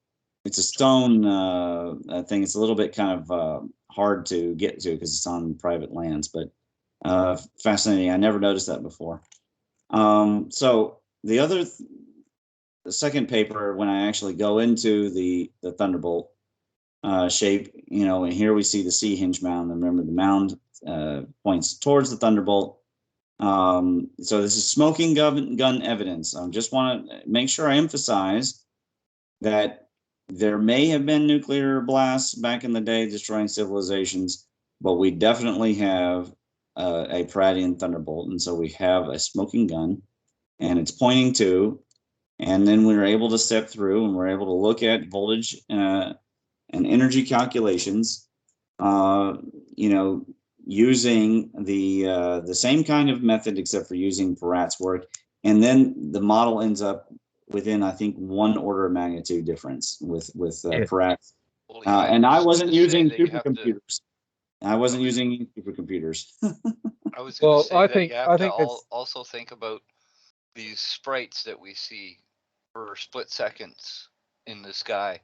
thing. It's a little bit kind of hard to get to because it's on private lands, but fascinating. I never noticed that before. So the second paper, when I actually go into the Thunderbolt shape, and here we see the sea hinge mound. And remember, the mound points towards the Thunderbolt. So this is smoking gun evidence. I just want to make sure I emphasize that there may have been nuclear blasts back in the day destroying civilizations, but we definitely have a Palladian Thunderbolt. And so we have a smoking gun, and it's pointing to, and then we were able to step through and we're able to look at voltage and energy calculations, using the same kind of method, except for using Peratt's work. And then the model ends up within, I think, 1 order of magnitude difference with Peratt. And I wasn't using supercomputers. I wasn't using supercomputers. I was going to say I that think you have to also think about these sprites that we see for split seconds in the sky.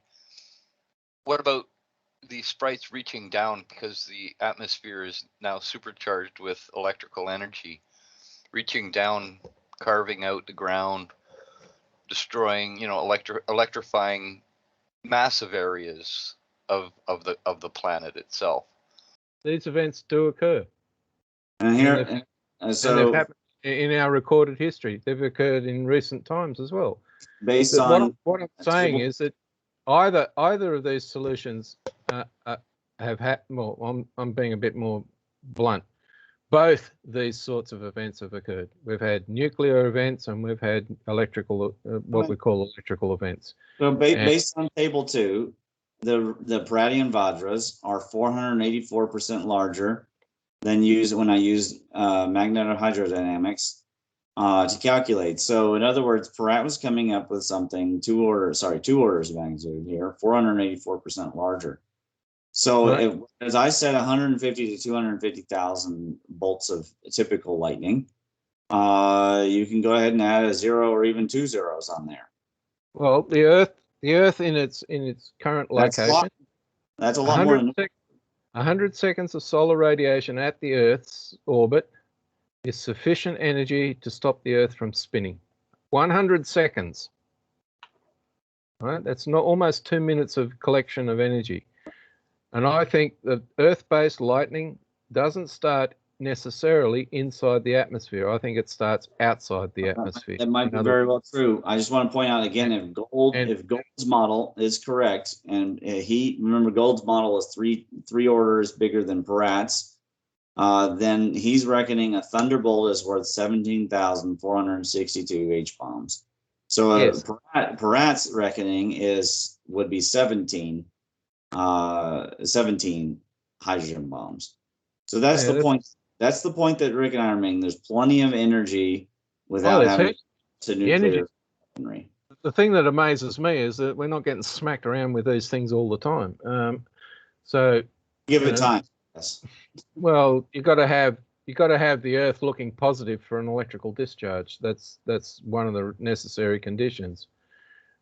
What about the sprites reaching down, because the atmosphere is now supercharged with electrical energy, reaching down, carving out the ground, destroying, electrifying massive areas of the planet itself. These events do occur. And here, so they've happened in our recorded history. They've occurred in recent times as well. Based on what I'm saying is that either of these solutions have had. Well, I'm being a bit more blunt. Both these sorts of events have occurred. We've had nuclear events and we've had electrical, what we call electrical events. So based on table 2, the Palladian Vajras are 484% larger than when I used magnetohydrodynamics to calculate. So in other words, Peratt was coming up with something 2 orders of magnitude here, 484% larger. So as I said, 150 to 250,000 bolts of typical lightning. You can go ahead and add a 0 or even 2 zeros on there. Well, the Earth in its current location. That's a lot more. 100 seconds of solar radiation at the Earth's orbit is sufficient energy to stop the Earth from spinning. 100 seconds. Right? That's not almost 2 minutes of collection of energy. And I think that Earth-based lightning doesn't start necessarily inside the atmosphere. I think it starts outside the atmosphere. That might be very well true. I just want to point out again, if Gould's model is correct, and remember Gould's model is three orders bigger than Peratt's, then he's reckoning a Thunderbolt is worth 17,462 H-bombs. So yes. Peratt's reckoning would be 17 hydrogen bombs. So that's the point. That's the point that Rick and I are making. There's plenty of energy without having to nuclear weaponry. The thing that amazes me is that we're not getting smacked around with these things all the time. So give it time. Yes. Well, you've got to have you got to have the Earth looking positive for an electrical discharge. That's one of the necessary conditions.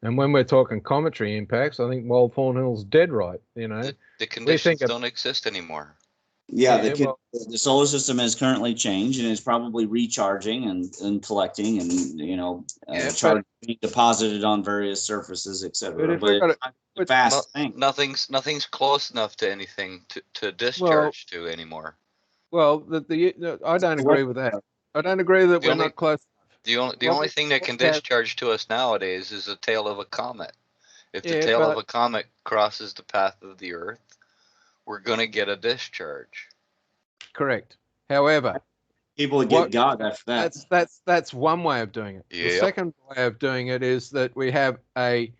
And when we're talking cometary impacts, I think Wild Thornhill's dead right. You know, the conditions don't exist anymore. Yeah, the solar system has currently changed and is probably recharging and collecting and, you know, charging, being deposited on various surfaces, etc. But it's a fast thing. Nothing's close enough to anything to discharge to anymore. Well, I don't agree with that. I don't agree that we're not close. The only thing that can discharge to us nowadays is the tail of a comet. If the tail of a comet crosses the path of the Earth, we're going to get a discharge. Correct. However, people get God after that. That's one way of doing it. Yep. The second way of doing it is that we have the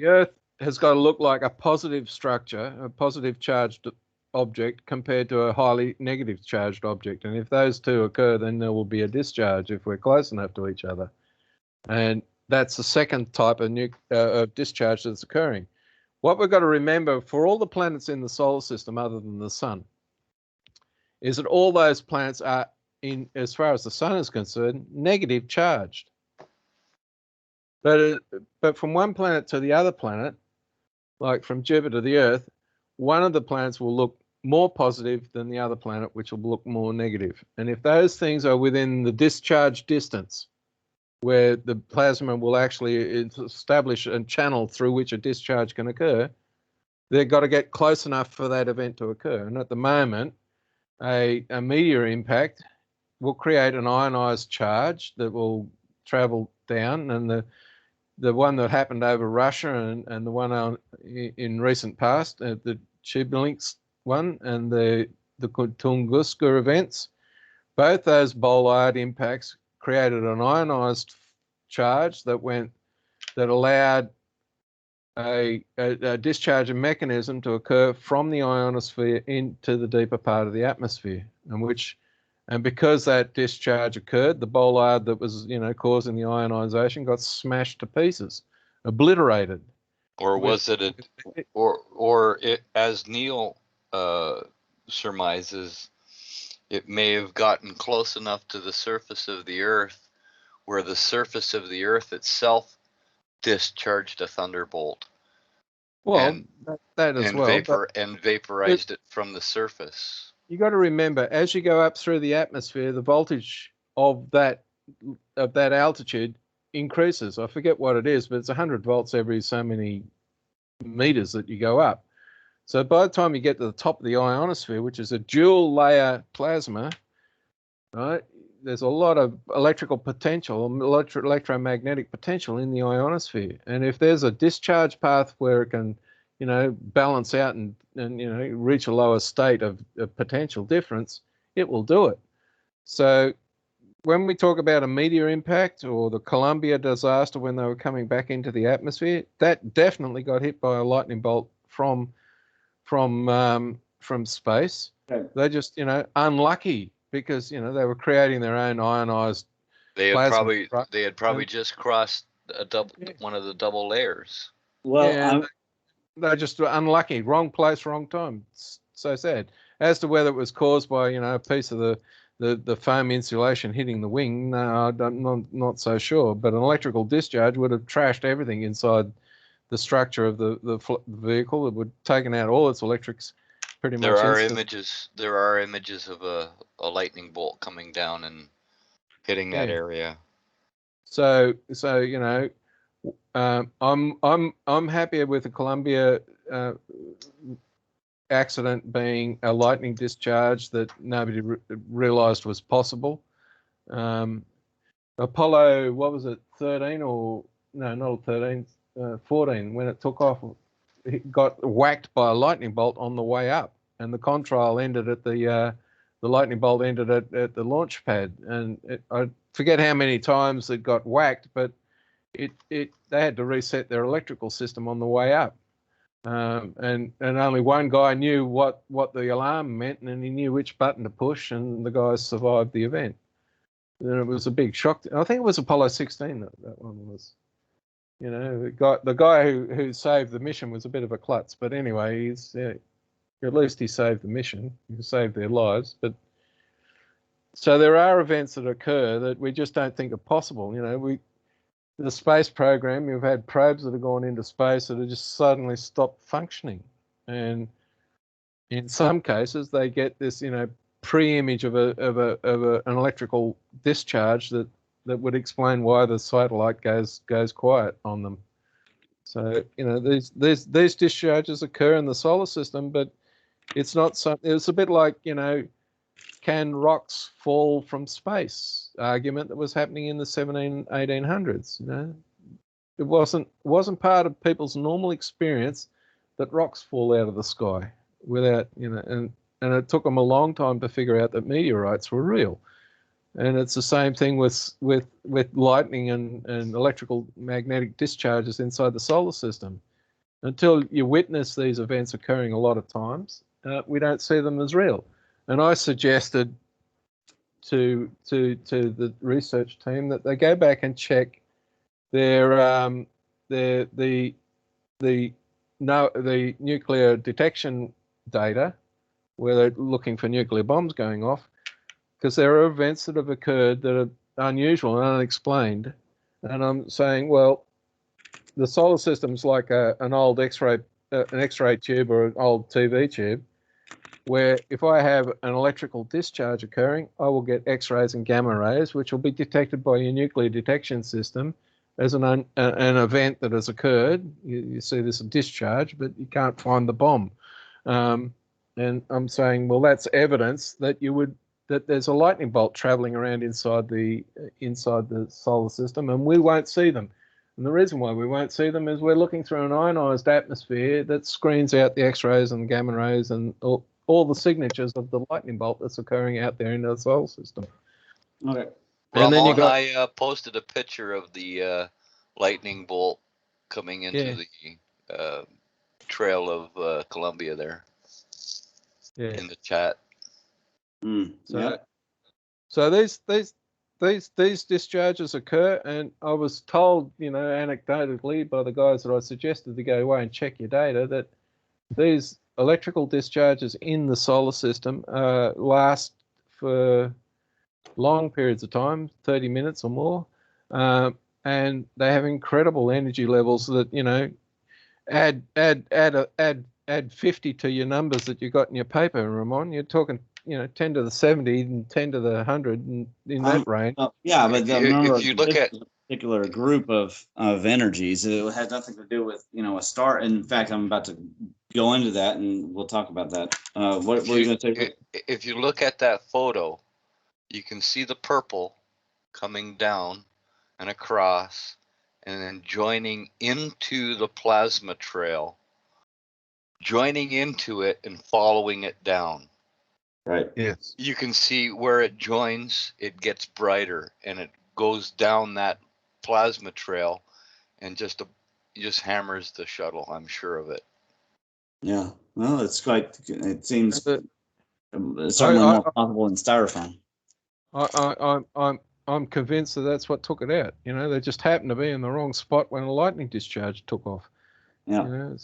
Earth has got to look like a positive structure, a positive charged object compared to a highly negative charged object. And if those two occur, then there will be a discharge if we're close enough to each other. And that's the second type of discharge that's occurring. What we've got to remember for all the planets in the solar system other than the sun is that all those planets are, as far as the sun is concerned, negative charged. But from one planet to the other planet, like from Jupiter to the Earth, one of the planets will look more positive than the other planet, which will look more negative. And if those things are within the discharge distance, where the plasma will actually establish a channel through which a discharge can occur, they've got to get close enough for that event to occur. And at the moment, a meteor impact will create an ionized charge that will travel down, and the one that happened over Russia and the one in recent past, the Chelyabinsk one and the Tunguska events, both those bolide impacts created an ionized charge that allowed a discharging mechanism to occur from the ionosphere into the deeper part of the atmosphere, and because that discharge occurred, the bolide that was causing the ionization got smashed to pieces, obliterated. Or was it as Neil surmises, it may have gotten close enough to the surface of the Earth where the surface of the Earth itself discharged a thunderbolt. Well, that as well. And vaporized it from the surface. You got to remember, as you go up through the atmosphere, the voltage of that altitude increases. I forget what it is, but it's 100 volts every so many meters that you go up. So by the time you get to the top of the ionosphere, which is a dual layer plasma, right, there's a lot of electrical potential, electromagnetic potential in the ionosphere. And if there's a discharge path where it can, balance out and reach a lower state of potential difference, it will do it. So when we talk about a meteor impact or the Columbia disaster when they were coming back into the atmosphere, that definitely got hit by a lightning bolt from space. Okay. They're just unlucky because they were creating their own ionized. They had probably just crossed one of the double layers. Well, they're just unlucky. Wrong place, wrong time. It's so sad. As to whether it was caused by a piece of the foam insulation hitting the wing, no, I'm not so sure. But an electrical discharge would have trashed everything inside the structure of the vehicle. It would have taken out all its electrics pretty much. There are images of a lightning bolt coming down and hitting that area. So I'm happier with the Columbia accident being a lightning discharge that nobody realized was possible. Apollo, what was it, 13 or no, not 13, 14, when it took off, it got whacked by a lightning bolt on the way up, and the contrail ended at the lightning bolt ended at the launch pad, and I forget how many times it got whacked, but they had to reset their electrical system on the way up, and only one guy knew what the alarm meant, and he knew which button to push, and the guys survived the event. And it was a big shock. I think it was Apollo 16 that one was. The guy who saved the mission was a bit of a klutz, but anyway, at least he saved the mission. He saved their lives. But so there are events that occur that we just don't think are possible. You know, the space program, you've had probes that have gone into space that have just suddenly stopped functioning, and in some cases they get this, you know, pre-image of an electrical discharge that would explain why the satellite goes quiet on them. So, you know, these discharges occur in the solar system, but it's not something. It's a bit like, you know, can rocks fall from space argument that was happening in the 1800s. You know, it wasn't part of people's normal experience that rocks fall out of the sky without, you know, and it took them a long time to figure out that meteorites were real. And it's the same thing with lightning and electrical magnetic discharges inside the solar system. Until you witness these events occurring a lot of times, we don't see them as real. And I suggested to the research team that they go back and check the nuclear detection data, where they're looking for nuclear bombs going off, because there are events that have occurred that are unusual and unexplained. And I'm saying, well, the solar system's like an old X-ray tube or an old TV tube, where if I have an electrical discharge occurring, I will get X-rays and gamma rays, which will be detected by your nuclear detection system as an event that has occurred. You see this discharge, but you can't find the bomb. And I'm saying, well, that's evidence that that there's a lightning bolt traveling around inside the solar system, and we won't see them. And the reason why we won't see them is we're looking through an ionized atmosphere that screens out the X-rays and gamma rays and all the signatures of the lightning bolt that's occurring out there in the solar system. Okay. And then I posted a picture of the lightning bolt coming into the trail of Columbia there in the chat. So these discharges occur, and I was told, you know, anecdotally by the guys that I suggested to go away and check your data, that these electrical discharges in the solar system last for long periods of time, 30 minutes or more, and they have incredible energy levels that, you know, add 50 to your numbers that you got in your paper, Ramon. You're talking, you know, 10 to the 70 and 10 to the 100 and in that range. Yeah, but remember, if you look at a particular group of energies, it has nothing to do with, you know, a star. In fact, I'm about to go into that, and we'll talk about that. What were you going to say? If you look at that photo, you can see the purple coming down and across, and then joining into the plasma trail, joining into it and following it down. Right. Yes. You can see where it joins, it gets brighter, and it goes down that plasma trail, and just hammers the shuttle. I'm sure of it. Yeah. Well, it's quite. It seems certainly more possible than styrofoam. I'm convinced that that's what took it out. You know, they just happened to be in the wrong spot when a lightning discharge took off. Yeah. You know,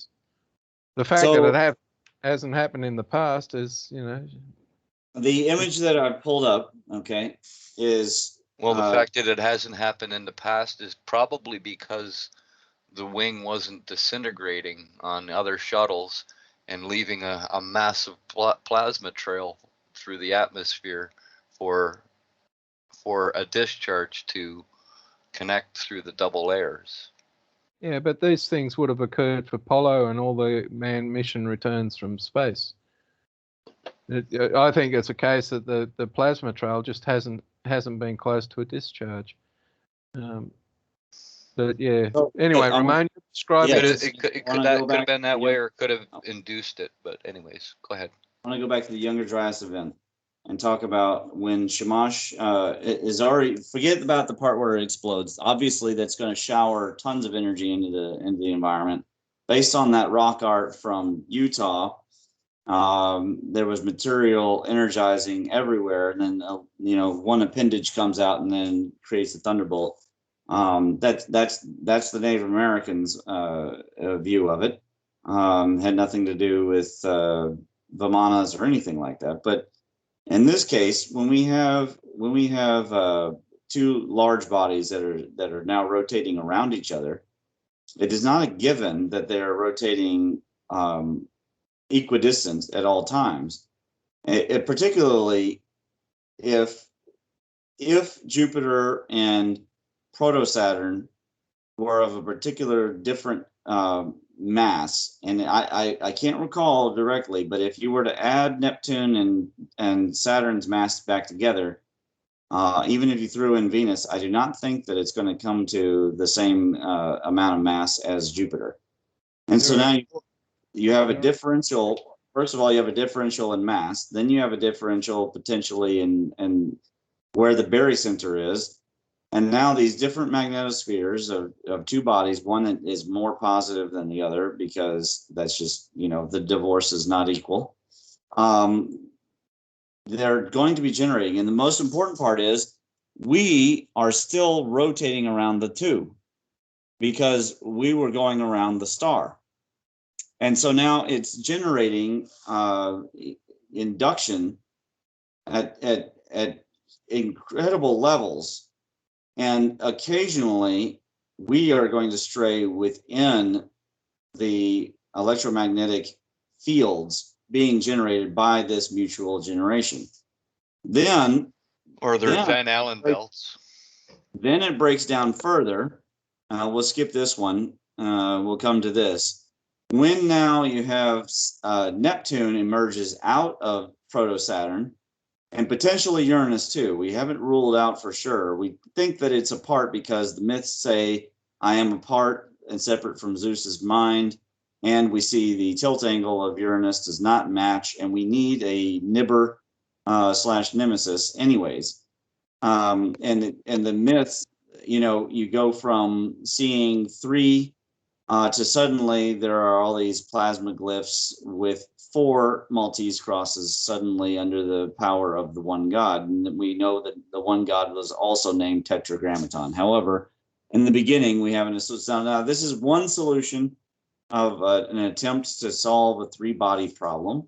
the fact that it hasn't happened in the past is, you know. The image that I pulled up, okay, is... Well, the fact that it hasn't happened in the past is probably because the wing wasn't disintegrating on other shuttles and leaving a massive plasma trail through the atmosphere for a discharge to connect through the double layers. Yeah, but these things would have occurred for Apollo and all the manned mission returns from space. I think it's a case that the plasma trail just hasn't been close to a discharge. But yeah. Anyway, Ramon, describe it. It could have been that way, or could have induced it. But anyways, go ahead. I want to go back to the Younger-Dryas event and talk about when Shamash is already. Forget about the part where it explodes. Obviously, that's going to shower tons of energy into the environment. Based on that rock art from Utah, there was material energizing everywhere, and then you know, one appendage comes out and then creates a thunderbolt. That's the Native Americans' view of it. Had nothing to do with Vimanas or anything like that. But in this case, when we have two large bodies that are now rotating around each other, it is not a given that they are rotating equidistant at all times. Particularly if Jupiter and Proto-Saturn were of a particular different mass, and I can't recall directly, but if you were to add Neptune and Saturn's mass back together, even if you threw in Venus, I do not think that it's going to come to the same amount of mass as Jupiter. And so now you have a differential. First of all, you have a differential in mass. Then you have a differential potentially in where the barycenter is. And now these different magnetospheres of two bodies, one that is more positive than the other, because that's just, the divorce is not equal. They're going to be generating. And the most important part is we are still rotating around the two, because we were going around the star. And so now it's generating induction at incredible levels. And occasionally we are going to stray within the electromagnetic fields being generated by this mutual generation. Or their Van Allen belts. Then it breaks down further. We'll skip this one. We'll come to this. When now you have Neptune emerges out of Proto-Saturn, and potentially Uranus too. We haven't ruled out for sure. We think that it's a part because the myths say, I am a part and separate from Zeus's mind. And we see the tilt angle of Uranus does not match, and we need a nibber / nemesis anyways. And the myths, you go from seeing 3 to suddenly there are all these plasma glyphs with 4 Maltese crosses suddenly under the power of the one god. And we know that the one god was also named Tetragrammaton. However, in the beginning, we have now this is one solution of an attempt to solve a 3-body problem.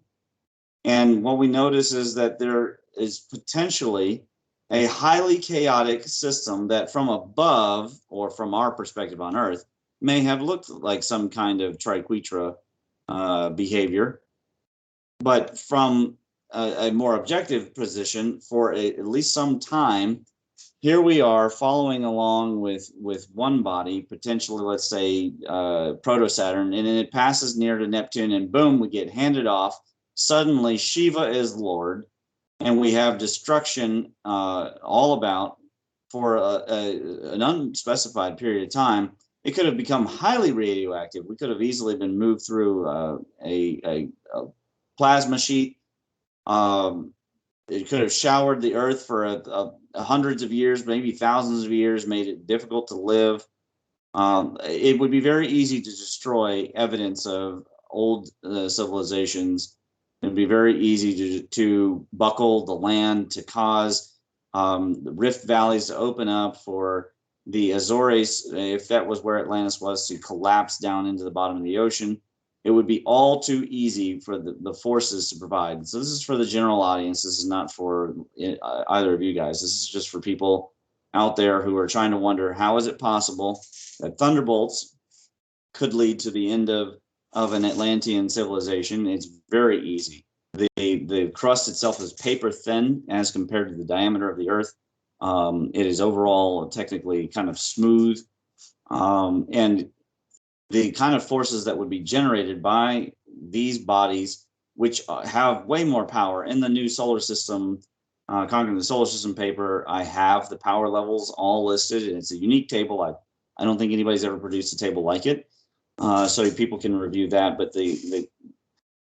And what we notice is that there is potentially a highly chaotic system that from above, or from our perspective on Earth, may have looked like some kind of triquetra behavior. But from a more objective position, for at least some time, here we are following along with one body, potentially, let's say, Proto-Saturn, and then it passes near to Neptune, and boom, we get handed off. Suddenly, Shiva is Lord, and we have destruction all about for an unspecified period of time. It could have become highly radioactive. We could have easily been moved through a plasma sheet. It could have showered the Earth for hundreds of years, maybe thousands of years, made it difficult to live. It would be very easy to destroy evidence of old civilizations. It would be very easy to buckle the land, to cause the rift valleys to open up, for the Azores, if that was where Atlantis was, to collapse down into the bottom of the ocean. It would be all too easy for the forces to provide. So this is for the general audience. This is not for either of you guys. This is just for people out there who are trying to wonder, how is it possible that thunderbolts could lead to the end of an Atlantean civilization? It's very easy. The crust itself is paper thin as compared to the diameter of the Earth. It is overall technically kind of smooth. And the kind of forces that would be generated by these bodies, which have way more power in the new solar system, Conquering the Solar System paper, I have the power levels all listed, and it's a unique table. I don't think anybody's ever produced a table like it, so people can review that. But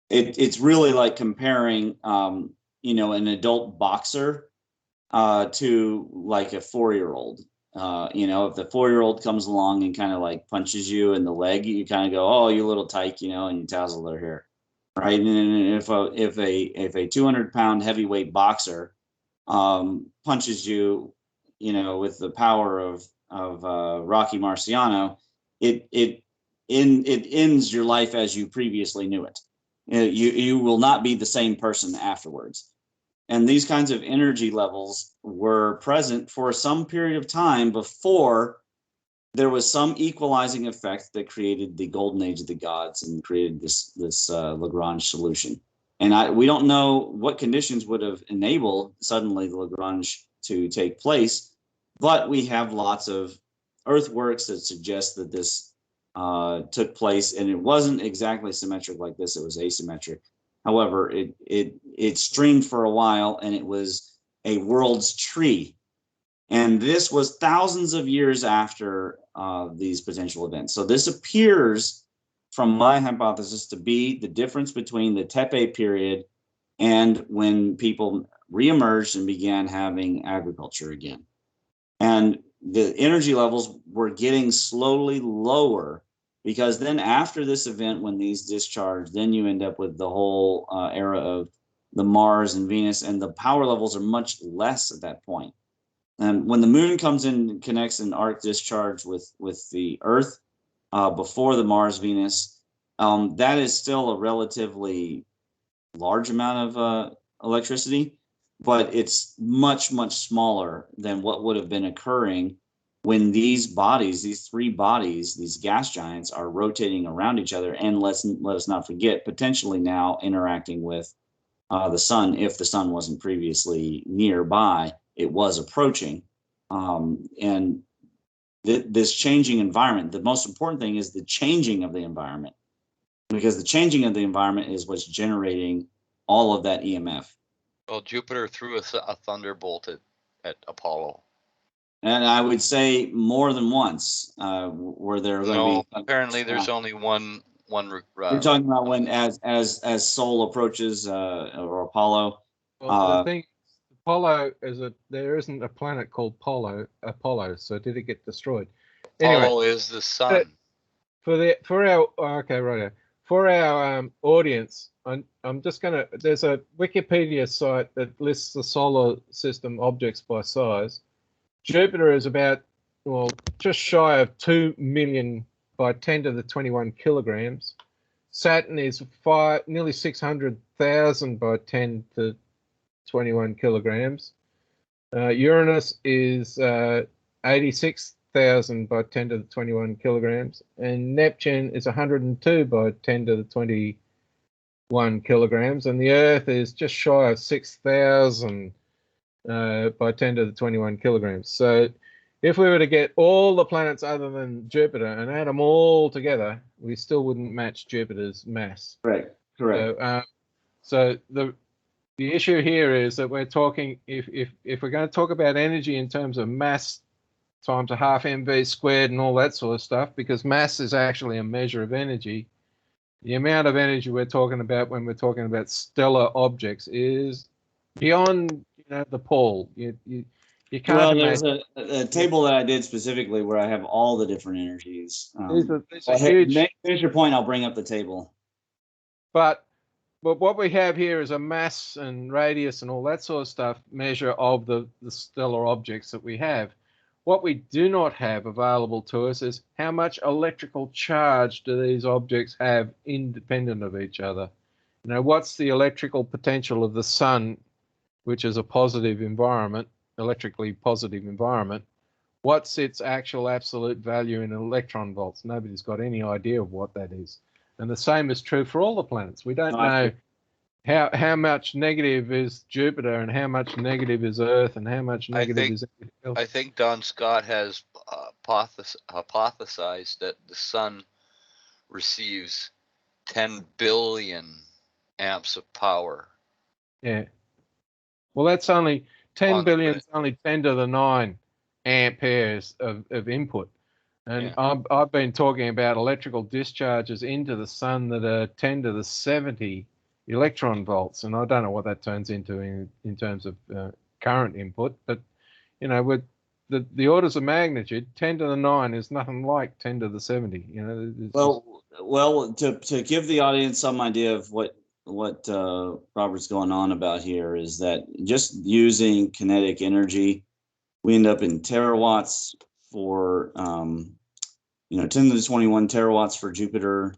it's really like comparing, an adult boxer to like a 4-year-old. If the 4-year-old comes along and kind of like punches you in the leg, you kind of go, "Oh, you little tyke," and you tassel their hair, right? And if a 200-pound heavyweight boxer punches you, with the power of Rocky Marciano, it ends your life as you previously knew it. You will not be the same person afterwards. And these kinds of energy levels were present for some period of time before there was some equalizing effect that created the golden age of the gods and created this Lagrange solution. And we don't know what conditions would have enabled suddenly the Lagrange to take place, but we have lots of earthworks that suggest that this took place, and it wasn't exactly symmetric like this; it was asymmetric. However, it streamed for a while, and it was a world's tree. And this was thousands of years after these potential events. So this appears, from my hypothesis, to be the difference between the Tepe period and when people reemerged and began having agriculture again. And the energy levels were getting slowly lower, because then after this event, when these discharge, then you end up with the whole era of the Mars and Venus, and the power levels are much less at that point. And when the moon comes in and connects an arc discharge with the Earth before the Mars Venus, that is still a relatively large amount of electricity, but it's much, much smaller than what would have been occurring when these bodies, these three bodies, these gas giants, are rotating around each other, and let us not forget, potentially now interacting with the sun. If the sun wasn't previously nearby, it was approaching. And this changing environment, the most important thing is the changing of the environment, because the changing of the environment is what's generating all of that EMF. Well, Jupiter threw a thunderbolt at Apollo. And I would say more than once, where there going to be. Apparently there's only one. You're talking about when, as Sol approaches, or Apollo. Well, the thing, Apollo there isn't a planet called Apollo. So did it get destroyed? Apollo is the sun. For our audience, I'm just gonna. There's a Wikipedia site that lists the solar system objects by size. Jupiter is about, just shy of 2 million by 10 to the 21 kilograms. Saturn is nearly 600,000 by 10 to 21 kilograms. Uranus is 86,000 by 10 to the 21 kilograms. And Neptune is 102 by 10 to the 21 kilograms. And the Earth is just shy of 6,000 by 10 to the 21 kilograms. So if we were to get all the planets other than Jupiter and add them all together, we still wouldn't match Jupiter's mass. Correct. So the issue here is that we're talking, if we're going to talk about energy in terms of mass times a half mv squared and all that sort of stuff, because mass is actually a measure of energy, the amount of energy we're talking about when we're talking about stellar objects is beyond the pole. You can't. Well, there's a table that I did specifically where I have all the different energies. These are huge. Finish your point. I'll bring up the table. But what we have here is a mass and radius and all that sort of stuff measure of the stellar objects that we have. What we do not have available to us is how much electrical charge do these objects have independent of each other. What's the electrical potential of the sun, which is a positive environment, electrically positive environment? What's its actual absolute value in electron volts? Nobody's got any idea of what that is. And the same is true for all the planets. We don't know how much negative is Jupiter and how much negative is Earth and how much negative is everything else. I think Don Scott has hypothesized that the sun receives 10 billion amps of power. Yeah. Well, that's only 10 billion, is only 10 to the 9 amperes of input. And yeah. I've been talking about electrical discharges into the sun that are 10 to the 70 electron volts. And I don't know what that turns into in terms of current input. But, with the orders of magnitude, 10 to the 9 is nothing like 10 to the 70. Well, to give the audience some idea of what Robert's going on about here is that just using kinetic energy, we end up in terawatts for 10 to the 21 terawatts for Jupiter,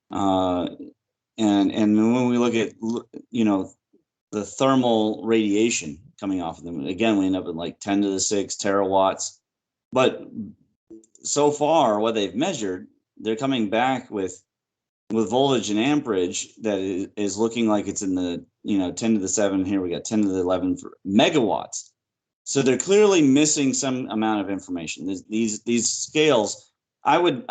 and when we look at thermal radiation coming off of them. Again, we end up at like 10 to the 6 terawatts. But so far, what they've measured, they're coming back with voltage and amperage that is looking like it's in the 10 to the 7. Here we got 10 to the 11 for megawatts. So they're clearly missing some amount of information. These scales, I would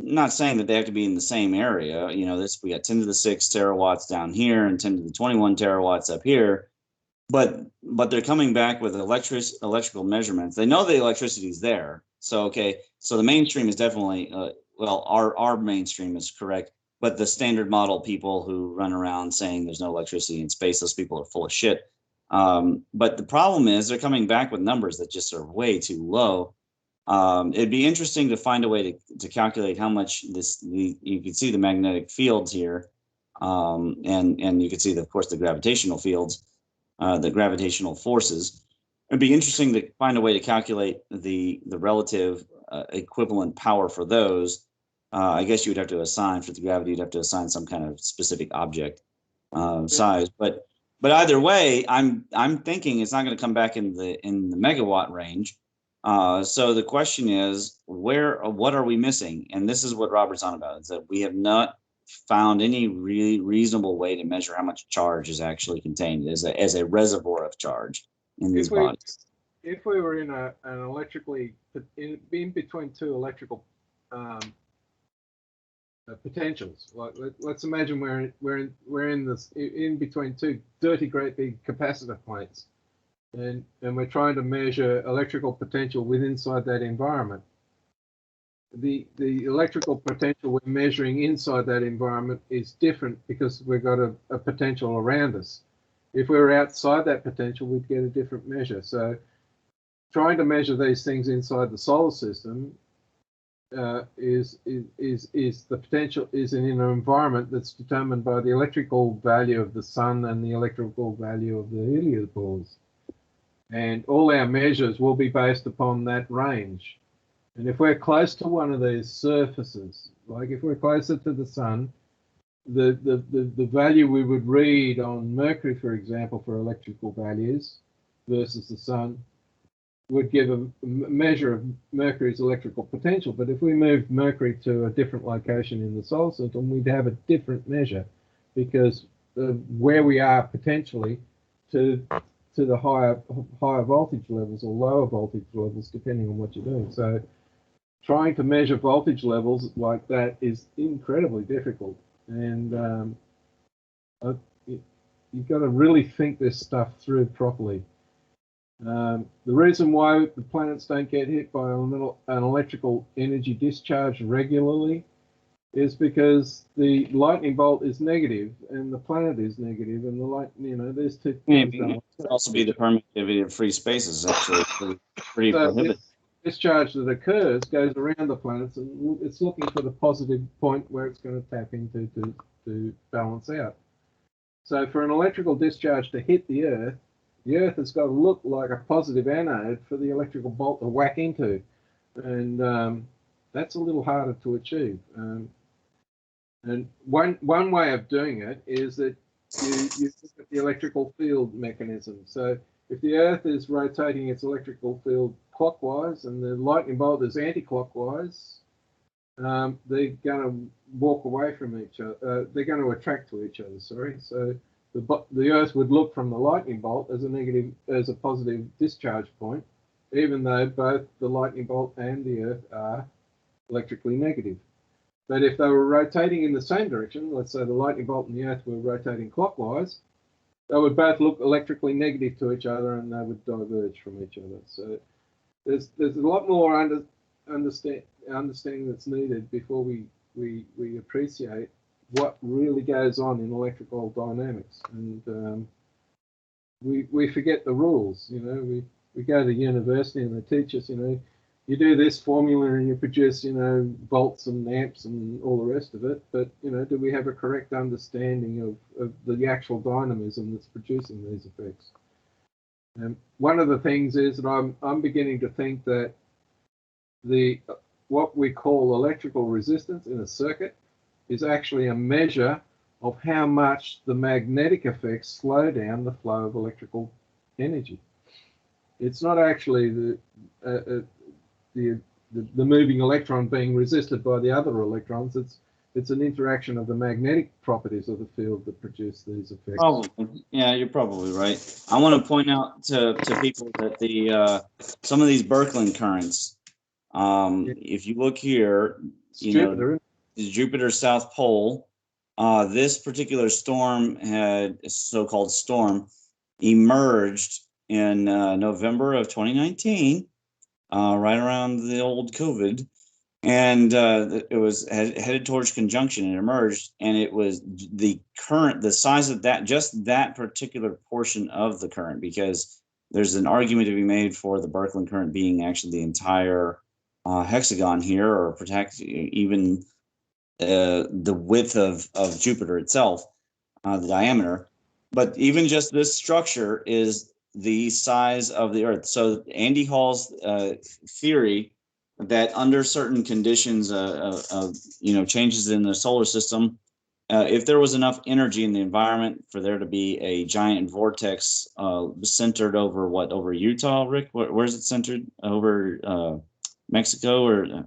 not saying that they have to be in the same area. We got 10 to the 6 terawatts down here and 10 to the 21 terawatts up here. But they're coming back with electrical measurements. They know the electricity is there. So the mainstream is definitely our mainstream is correct. But the standard model people who run around saying there's no electricity in space, those people are full of shit. But the problem is they're coming back with numbers that just are way too low. It'd be interesting to find a way to calculate how much you can see the magnetic fields here, and you can see, of course, the gravitational fields, the gravitational forces. It'd be interesting to find a way to calculate the relative equivalent power for those. I guess you would have to assign for the gravity. You'd have to assign some kind of specific object size, but either way, I'm thinking it's not going to come back in the megawatt range. So the question is, what are we missing? And this is what Robert's on about, is that we have not found any really reasonable way to measure how much charge is actually contained as a reservoir of charge in these bodies. If we were in an electrically in between two electrical potentials, like let's imagine we're in between two dirty great big capacitor plates, and we're trying to measure electrical potential inside that environment. The electrical potential we're measuring inside that environment is different because we've got a potential around us. If we were outside that potential, we'd get a different measure. So trying to measure these things inside the solar system is the potential is in an environment that's determined by the electrical value of the sun and the electrical value of the heliopause. And all our measures will be based upon that range. And if we're close to one of these surfaces, like if we're closer to the sun, the value we would read on Mercury, for example, for electrical values versus the sun would give a measure of Mercury's electrical potential. But if we moved Mercury to a different location in the solar system, we'd have a different measure because of where we are potentially to the higher voltage levels or lower voltage levels, depending on what you're doing. So trying to measure voltage levels like that is incredibly difficult. And you've got to really think this stuff through properly. The reason why the planets don't get hit by an electrical energy discharge regularly is because the lightning bolt is negative and the planet is negative, and there's two things. It could also be the permittivity of free spaces, actually pretty prohibitive. Discharge that occurs goes around the planets, and it's looking for the positive point where it's going to tap into to balance out. So for an electrical discharge to hit the Earth has got to look like a positive anode for the electrical bolt to whack into, and that's a little harder to achieve. And one way of doing it is that you look at the electrical field mechanism. So if the Earth is rotating its electrical field clockwise and the lightning bolt is anti-clockwise, they're going to walk away from each other. They're going to attract to each other. Sorry. So the Earth would look from the lightning bolt as a positive discharge point, even though both the lightning bolt and the Earth are electrically negative. But if they were rotating in the same direction, let's say the lightning bolt and the Earth were rotating clockwise, they would both look electrically negative to each other and they would diverge from each other. So there's a lot more understanding that's needed before we appreciate what really goes on in electrical dynamics. And we forget the rules. We go to university and they teach us, you do this formula and you produce, volts and amps and all the rest of it. But, do we have a correct understanding of the actual dynamism that's producing these effects? And one of the things is that I'm beginning to think that what we call electrical resistance in a circuit is actually a measure of how much the magnetic effects slow down the flow of electrical energy. It's not actually the moving electron being resisted by the other electrons. It's an interaction of the magnetic properties of the field that produce these effects. Probably. Yeah, you're probably right. I want to point out to people that the some of these Birkeland currents, if you look here, Jupiter's south pole, this particular storm had a so-called storm emerged in November of 2019, right around the old COVID. And it was headed towards conjunction. It emerged, and it was the current, the size of that, just that particular portion of the current, because there's an argument to be made for the Birkeland current being actually the entire hexagon here, or protect even the width of Jupiter itself, the diameter. But even just this structure is the size of the Earth. So Andy Hall's theory that under certain conditions, changes in the solar system, if there was enough energy in the environment for there to be a giant vortex centered over Utah, Rick? Where's it centered? Over Mexico, or I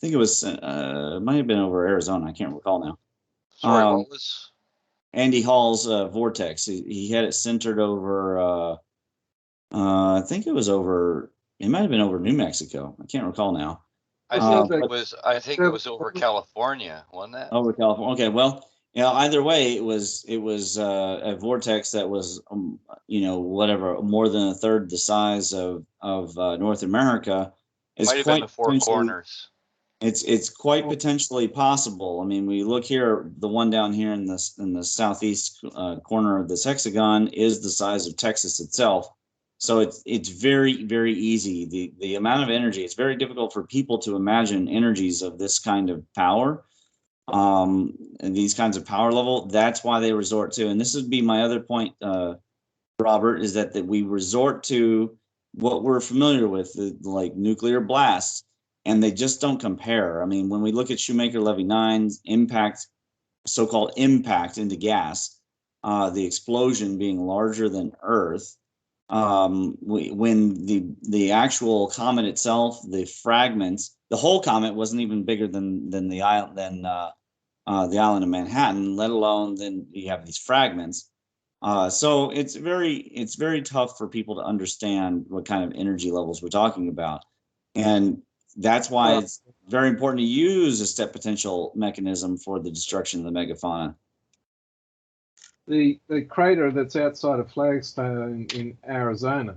think it was, might have been over Arizona. I can't recall now. Sorry, what was? Andy Hall's vortex. He had it centered over, I think it was over, it might have been over New Mexico. I can't recall now. I think it was over California, wasn't it? Over California. Okay, well, either way, it was a vortex that was, whatever, more than a third the size of North America. Might have been the Four Corners. It's quite potentially possible. I mean, we look here, the one down here in the southeast corner of this hexagon is the size of Texas itself. So it's very, very easy. The amount of energy, it's very difficult for people to imagine energies of this kind of power, and these kinds of power level. That's why they resort to, and this would be my other point, Robert, is that we resort to what we're familiar with, like nuclear blasts, and they just don't compare. I mean, when we look at Shoemaker-Levy 9's impact, so-called impact into gas, the explosion being larger than Earth, when the actual comet itself, the fragments, the whole comet wasn't even bigger than the island, the island of Manhattan, let alone then you have these fragments. So it's very tough for people to understand what kind of energy levels we're talking about, and that's why it's very important to use a step potential mechanism for the destruction of the megafauna. The crater that's outside of Flagstone in Arizona,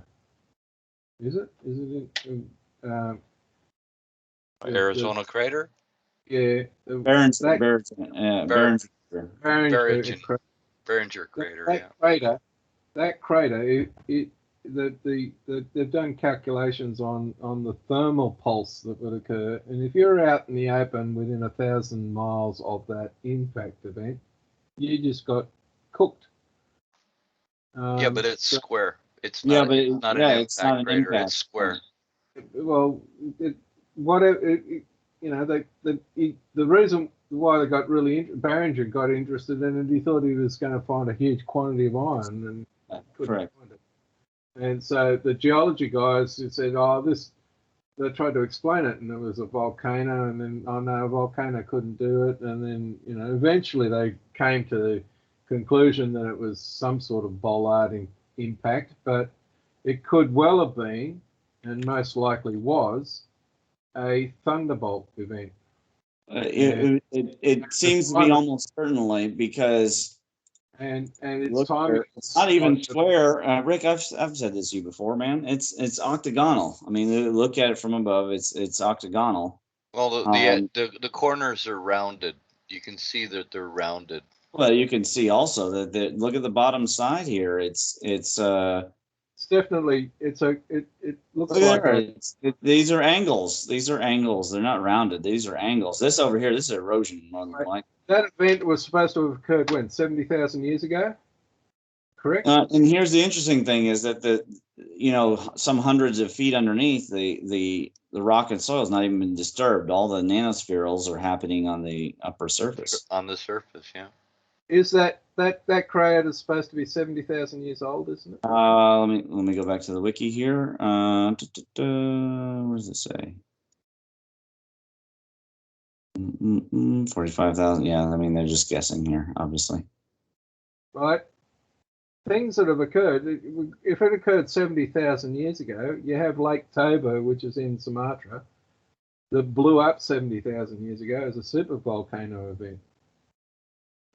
is it? Is it in Arizona crater? Yeah, Beringer crater. That crater, they've done calculations on the thermal pulse that would occur, and if you're out in the open within 1,000 miles of that impact event, you just got cooked. Yeah, but it's square. It's not. It's not an impact crater. It's square. Well, the reason why they got Beringer got interested in it, he thought he was going to find a huge quantity of iron, and couldn't find it. And so the geology guys said, they tried to explain it, and it was a volcano, and then, no, a volcano couldn't do it. And then, eventually they came to the conclusion that it was some sort of bollard impact, but it could well have been, and most likely was, a thunderbolt event. It seems to be almost certainly, because it's time. It's not even square. Rick, I've said this to you before, man. It's octagonal. I mean, look at it from above. It's octagonal. Well, the corners are rounded. You can see that they're rounded. Well, you can see also that look at the bottom side here. It's definitely it looks like these are angles. These are angles. They're not rounded. These are angles. This over here, this is erosion. That event was supposed to have occurred when 70,000 years ago. Correct. And here's the interesting thing: is that some hundreds of feet underneath the rock and soil has not even been disturbed. All the nanospherals are happening on the upper surface. On the surface, yeah. Is that crater is supposed to be 70,000 years old, isn't it? Let me go back to the wiki here. What does it say? 45,000. Yeah, I mean they're just guessing here, obviously. Right. Things that have occurred. If it occurred 70,000 years ago, you have Lake Toba, which is in Sumatra, that blew up 70,000 years ago as a supervolcano event.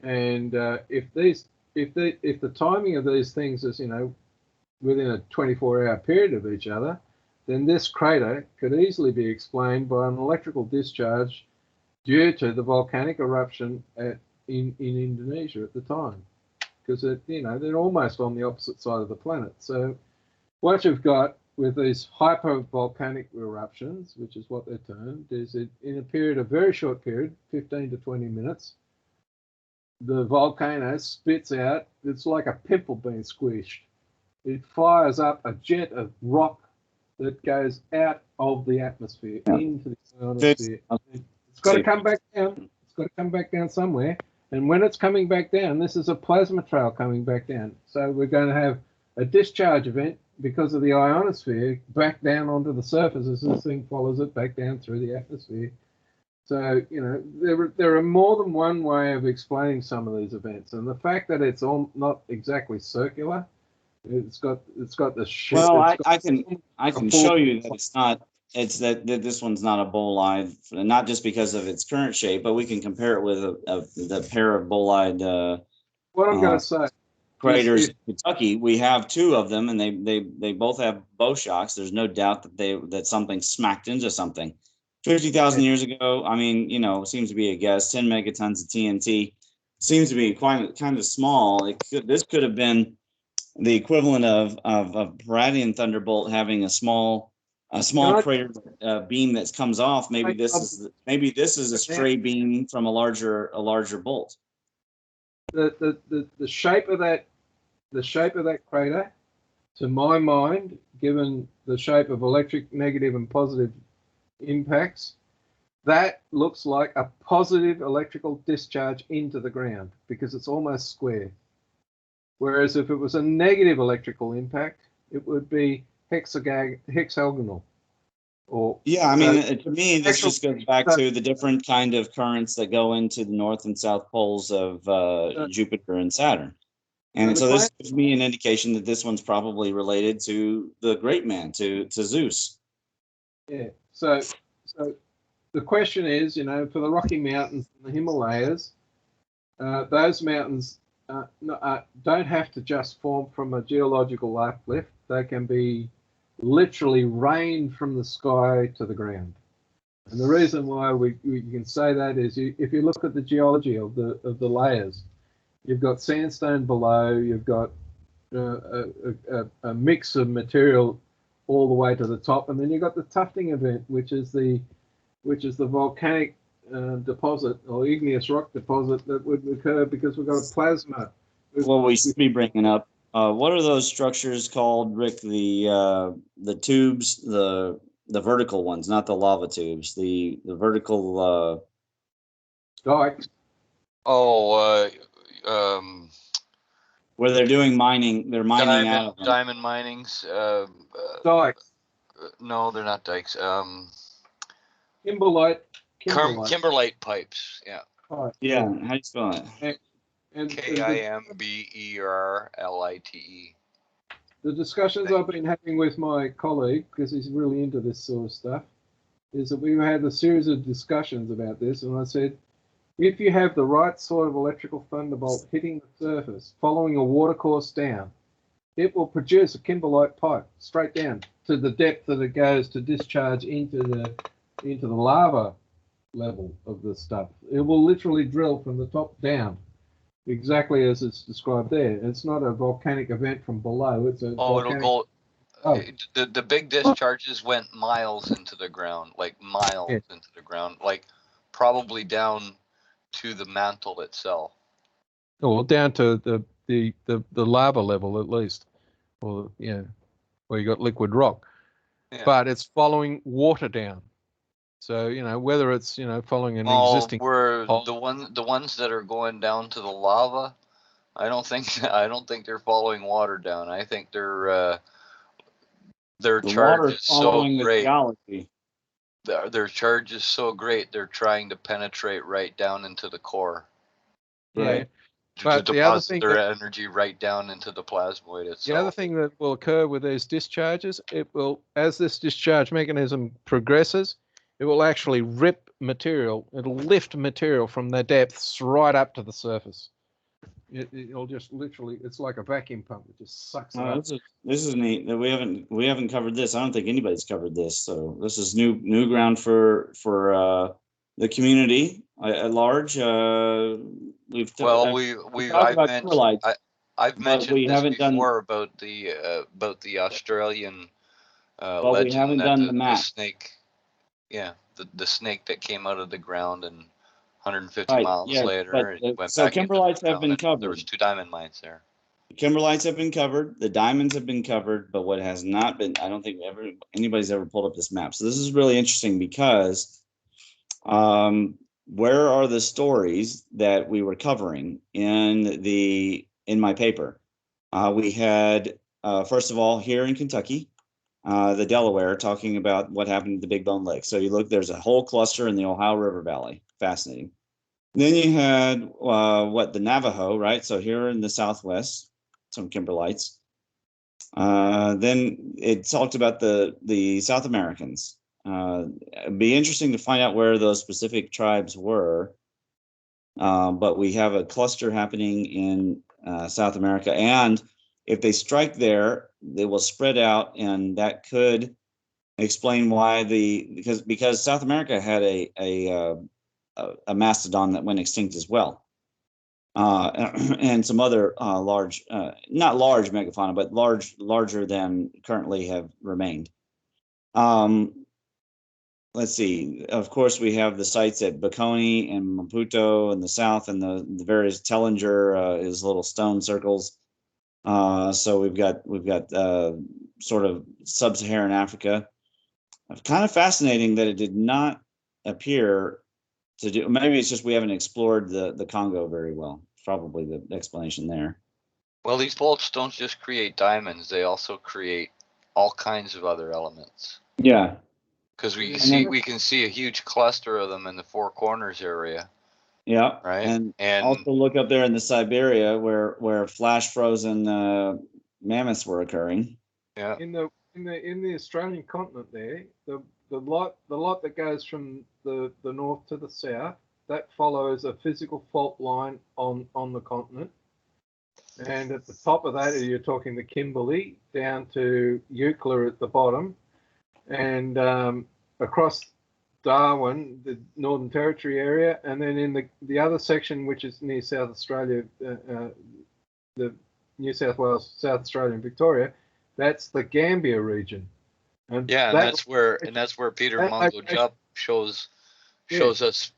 And if the timing of these things is, within a 24-hour period of each other, then this crater could easily be explained by an electrical discharge due to the volcanic eruption in Indonesia at the time, because they're almost on the opposite side of the planet. So what you've got with these hypervolcanic eruptions, which is what they're termed, is in a very short period, 15 to 20 minutes, the volcano spits out, it's like a pimple being squished. It fires up a jet of rock that goes out of the atmosphere into the ionosphere. It's got to come back down. It's got to come back down somewhere. And when it's coming back down, this is a plasma trail coming back down. So we're going to have a discharge event because of the ionosphere back down onto the surface as this thing follows it back down through the atmosphere. So, there are more than one way of explaining some of these events. And the fact that it's all not exactly circular, it's got the shape. Well, I can show you that it's not. It's that this one's not a bolide, not just because of its current shape, but we can compare it with the pair of bolide. What I'm going to say, craters in Kentucky. We have two of them, and they both have bow shocks. There's no doubt that something smacked into something. 50,000 years ago, I mean, it seems to be a guess. 10 megatons of TNT seems to be kind of small. This could have been the equivalent of a Paradian thunderbolt having a small crater beam that comes off. Maybe this is a stray beam from a larger bolt. The shape of that crater, to my mind, given the shape of electric negative and positive impacts, that looks like a positive electrical discharge into the ground because it's almost square. Whereas if it was a negative electrical impact, it would be hexagonal. To me, this just goes back to the different kind of currents that go into the north and south poles of Jupiter and Saturn. And so this gives me an indication that this one's probably related to the great man, to Zeus. Yeah. So the question is, for the Rocky Mountains and the Himalayas, those mountains don't have to just form from a geological uplift. They can be literally rained from the sky to the ground. And the reason why we can say that is if you look at the geology of the layers, you've got sandstone below, you've got a mix of material all the way to the top, and then you've got the tufting event, which is the volcanic deposit or igneous rock deposit that would occur because we've got a plasma. Well, we should be bringing up. What are those structures called, Rick? The tubes, the vertical ones, not the lava tubes. The vertical dikes. Where they're doing mining. They're mining out of them. Diamond minings. Dikes. No, they're not dikes. Kimberlite pipes. Yeah. Right. Yeah. How do you spell it? Kimberlite. The discussions I've been having with my colleague, because he's really into this sort of stuff, is that we've had a series of discussions about this, and I said, if you have the right sort of electrical thunderbolt hitting the surface, following a watercourse down, it will produce a kimberlite pipe straight down to the depth that it goes to discharge into the lava level of the stuff. It will literally drill from the top down, exactly as it's described there. It's not a volcanic event from below. It's a volcanic... It'll go. The big discharges went miles into the ground, like into the ground, like probably down to the mantle itself. Well, down to the lava level at least, or where you got liquid rock. Yeah. But it's following water down. So, you know, whether it's, you know, following an Oh, existing where hole. the ones that are going down to the lava, I don't think they're following water down. I think their The charge water's is so following the great. geology. Their charge is so great. They're trying to penetrate right down into the core. Yeah. Right. To But the other thing their that, energy right down into the plasmoid itself. the other thing that will occur with these discharges, it will, as this discharge mechanism progresses, it will actually rip material. It'll lift material from the depths right up to the surface. It'll just literally, it's like a vacuum pump. It just sucks it up. This is neat. That we haven't covered this. I don't think anybody's covered this. So this is new ground for the community at large. We've talked about kimberlites, I've but mentioned we this haven't done. before about the Australian But we legend haven't that done the the map. snake, yeah, the snake that came out of the ground and 150 Right. miles Yeah. later, But it went so back into the kimberlites have ground, been and there covered. was 2 diamond mines there. Kimberlites have been covered. The diamonds have been covered, but what has not been, I don't think anybody's ever pulled up this map. So this is really interesting because where are the stories that we were covering in my paper? We had first of all here in Kentucky, the Delaware, talking about what happened at the Big Bone Lake. So you look, there's a whole cluster in the Ohio River Valley. Fascinating. Then you had the Navajo, right? So here in the Southwest, some kimberlites. Then it talked about the South Americans. It'd be interesting to find out where those specific tribes were. But we have a cluster happening in South America, and if they strike there, they will spread out, and that could explain why because South America had a mastodon that went extinct as well. And some other large, not large megafauna, but larger than currently have remained. Let's see. Of course, we have the sites at Bacone and Maputo in the south, and the various Tellinger is little stone circles. So we've got sort of sub-Saharan Africa. Kind of fascinating that it did not appear to do. Maybe it's just we haven't explored the Congo very well. Probably the explanation there. Well, these bolts don't just create diamonds; they also create all kinds of other elements. Yeah. Because we can see a huge cluster of them in the Four Corners area. Yeah. Right. And And also look up there in the Siberia where flash frozen mammoths were occurring. Yeah. In the Australian continent there, the lot that goes from the north to the south, that follows a physical fault line on the continent. And at the top of that, you're talking the Kimberley down to Eucla at the bottom, and across Darwin, the Northern Territory area, and then in the other section, which is near South Australia, the New South Wales, South Australia, and Victoria, that's the Gambia region. And that's where Peter Mungo Jupp shows us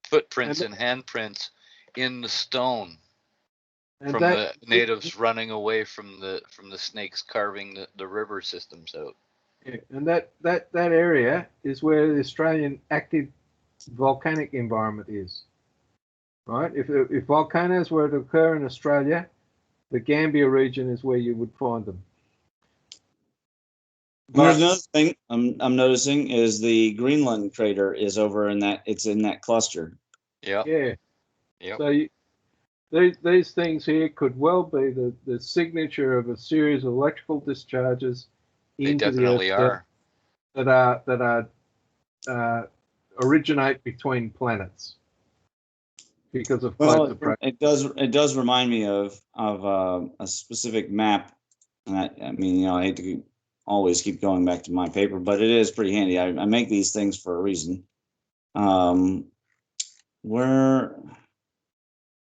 footprints and handprints in the stone from the natives running away from the snakes carving the river systems out. Yeah, and that area is where the Australian active volcanic environment is. Right? If volcanoes were to occur in Australia, the Gambia region is where you would find them. There's another thing I'm noticing is the Greenland crater is over in that, it's in that cluster. Yeah. Yeah. Yep. So these things here could well be the signature of a series of electrical discharges into the Earth that originate between planets because of plate approach. It does remind me of a specific map. And I mean, you know, I hate to always keep going back to my paper, but it is pretty handy. I make these things for a reason. Where,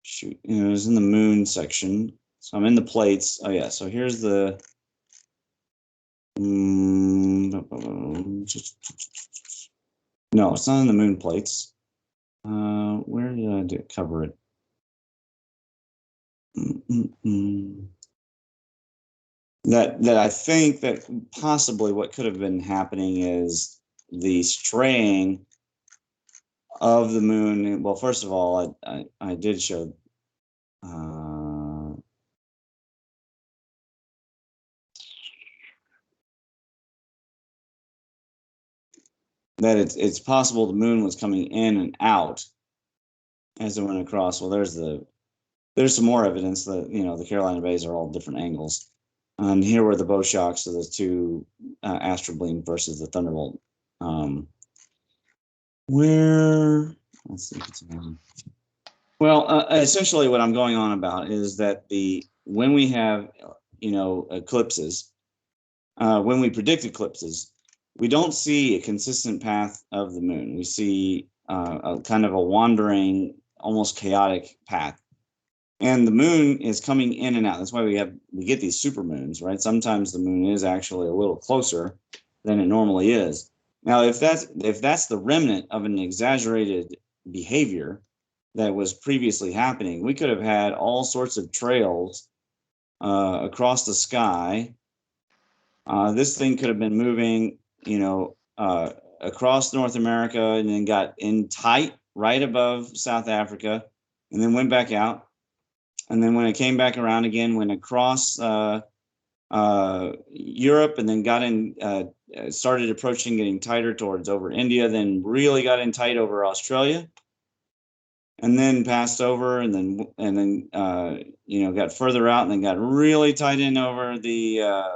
shoot, you know, it was in the moon section. So I'm in the plates. Oh yeah, so here's the no, it's not in the moon plates. Where did I cover it? That I think that possibly what could have been happening is the straying of the moon. Well, first of all, I did show that it's possible the moon was coming in and out as it went across. Well, there's some more evidence that the Carolina Bays are all different angles, and here were the bow shocks of the two Astrobleem versus the Thunderbolt. Let's see if it's around. Well, essentially, what I'm going on about is that when we have eclipses, when we predict eclipses, we don't see a consistent path of the moon. We see a kind of a wandering, almost chaotic path. And the moon is coming in and out. That's why we get these supermoons, right? Sometimes the moon is actually a little closer than it normally is. Now, if that's the remnant of an exaggerated behavior that was previously happening, we could have had all sorts of trails across the sky. This thing could have been moving, across North America and then got in tight right above South Africa and then went back out. And then when it came back around again, went across Europe and then got in, started approaching, getting tighter towards over India, then really got in tight over Australia, and then passed over and then got further out and then got really tight in over the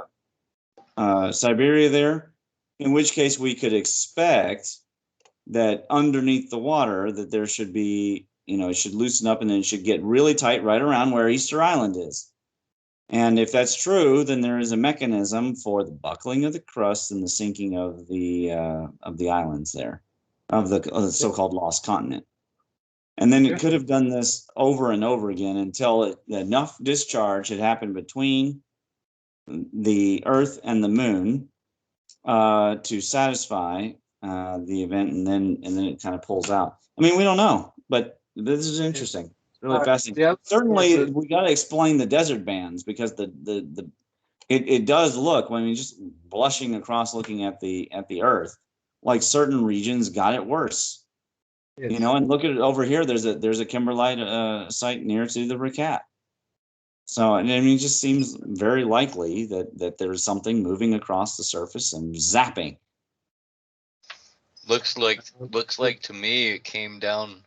Siberia there, in which case we could expect that underneath the water that there should be, it should loosen up and then it should get really tight right around where Easter Island is. And if that's true, then there is a mechanism for the buckling of the crust and the sinking of the islands there, of the so-called lost continent. And then it could have done this over and over again until enough discharge had happened between the Earth and the Moon to satisfy the event, and then it kind of pulls out. I mean, we don't know, but this is interesting. It's really fascinating. Yeah, certainly, we got to explain the desert bands because it does look, when you're just blushing across, looking at the Earth, like certain regions got it worse. Yes. And look at it over here. There's a kimberlite site near to the Raquette. So, I mean, it just seems very likely that there's something moving across the surface and zapping. Looks like to me it came down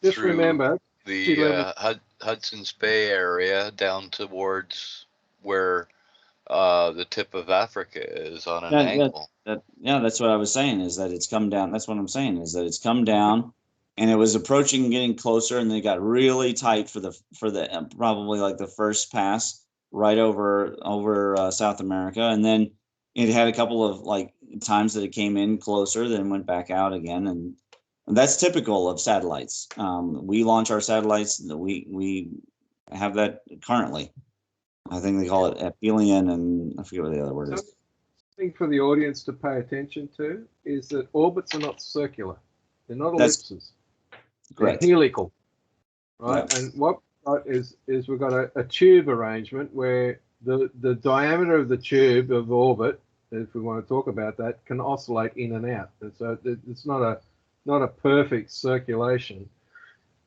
just through remember the Hudson's Bay area down towards where the tip of Africa is on an angle. That's what I was saying, is that it's come down. That's what I'm saying, is that it's come down and it was approaching and getting closer, and they got really tight for the probably like the first pass right over South America, and then it had a couple of like times that it came in closer, then went back out again, and that's typical of satellites. We launch our satellites. We have that currently. I think they call it aphelion, and I forget what the other word is. Thing for the audience to pay attention to is that orbits are not circular; they're not ellipses. Correct. They're helical, right? Yeah. And what we've got is we've got a tube arrangement where the diameter of the tube of orbit, if we want to talk about that, can oscillate in and out. And so it's not a perfect circulation.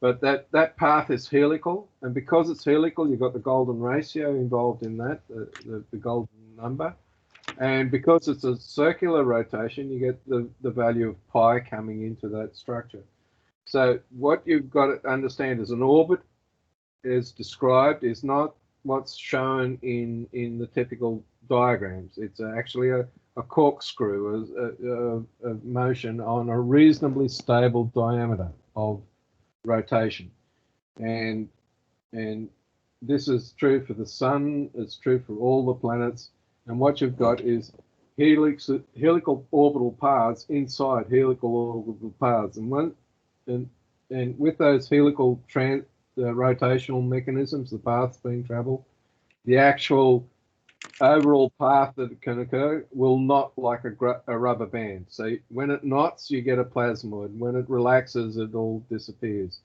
But that path is helical, and because it's helical, you've got the golden ratio involved in that, the golden number. And because it's a circular rotation, you get the value of pi coming into that structure. So what you've got to understand is an orbit, as described, is not what's shown in the typical diagrams. It's actually a corkscrew, a motion on a reasonably stable diameter of rotation, and this is true for the sun. It's true for all the planets. And what you've got is helical orbital paths inside helical orbital paths, and with those helical rotational mechanisms, the paths being traveled, the actual overall path that can occur will knot like a rubber band. So when it knots, you get a plasmoid. When it relaxes, it all disappears.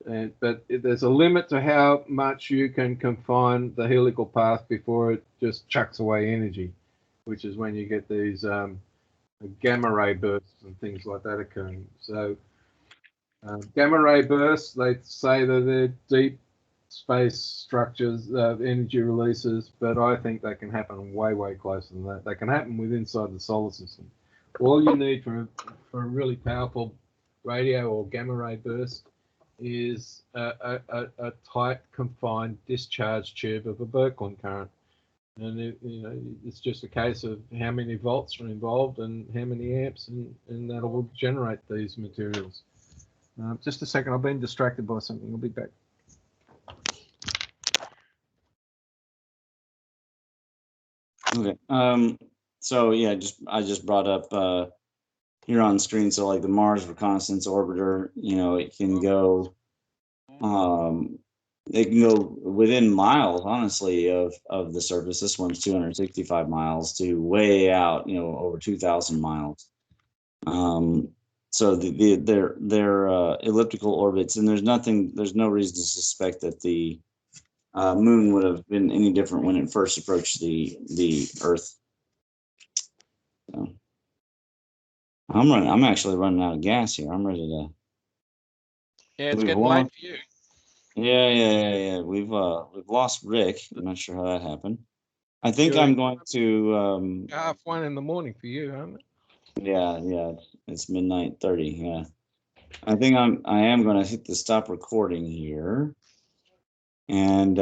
But there's a limit to how much you can confine the helical path before it just chucks away energy, which is when you get these gamma ray bursts and things like that occurring. So gamma ray bursts, they say that they're deep space structures, energy releases, but I think they can happen way, way closer than that. They can happen within inside the solar system. All you need for a really powerful radio or gamma ray burst is a tight, confined discharge tube of a Birkeland current. And it's just a case of how many volts are involved and how many amps, and that will generate these materials. Just a second, I've been distracted by something. I'll be back. Okay. So yeah, I just brought up here on screen. So like the Mars Reconnaissance Orbiter, it can go within miles, honestly, of the surface. This one's 265 miles to way out, over 2,000 miles. So they're elliptical orbits, and there's no reason to suspect that the moon would have been any different when it first approached the Earth. So I'm actually running out of gas here. I'm ready to. Yeah, it's getting late for you. Yeah. We've lost Rick. I'm not sure how that happened. I think I'm going to 1:30 in the morning for you, aren't it? Yeah. It's midnight 30. Yeah. I think I am going to hit the stop recording here. And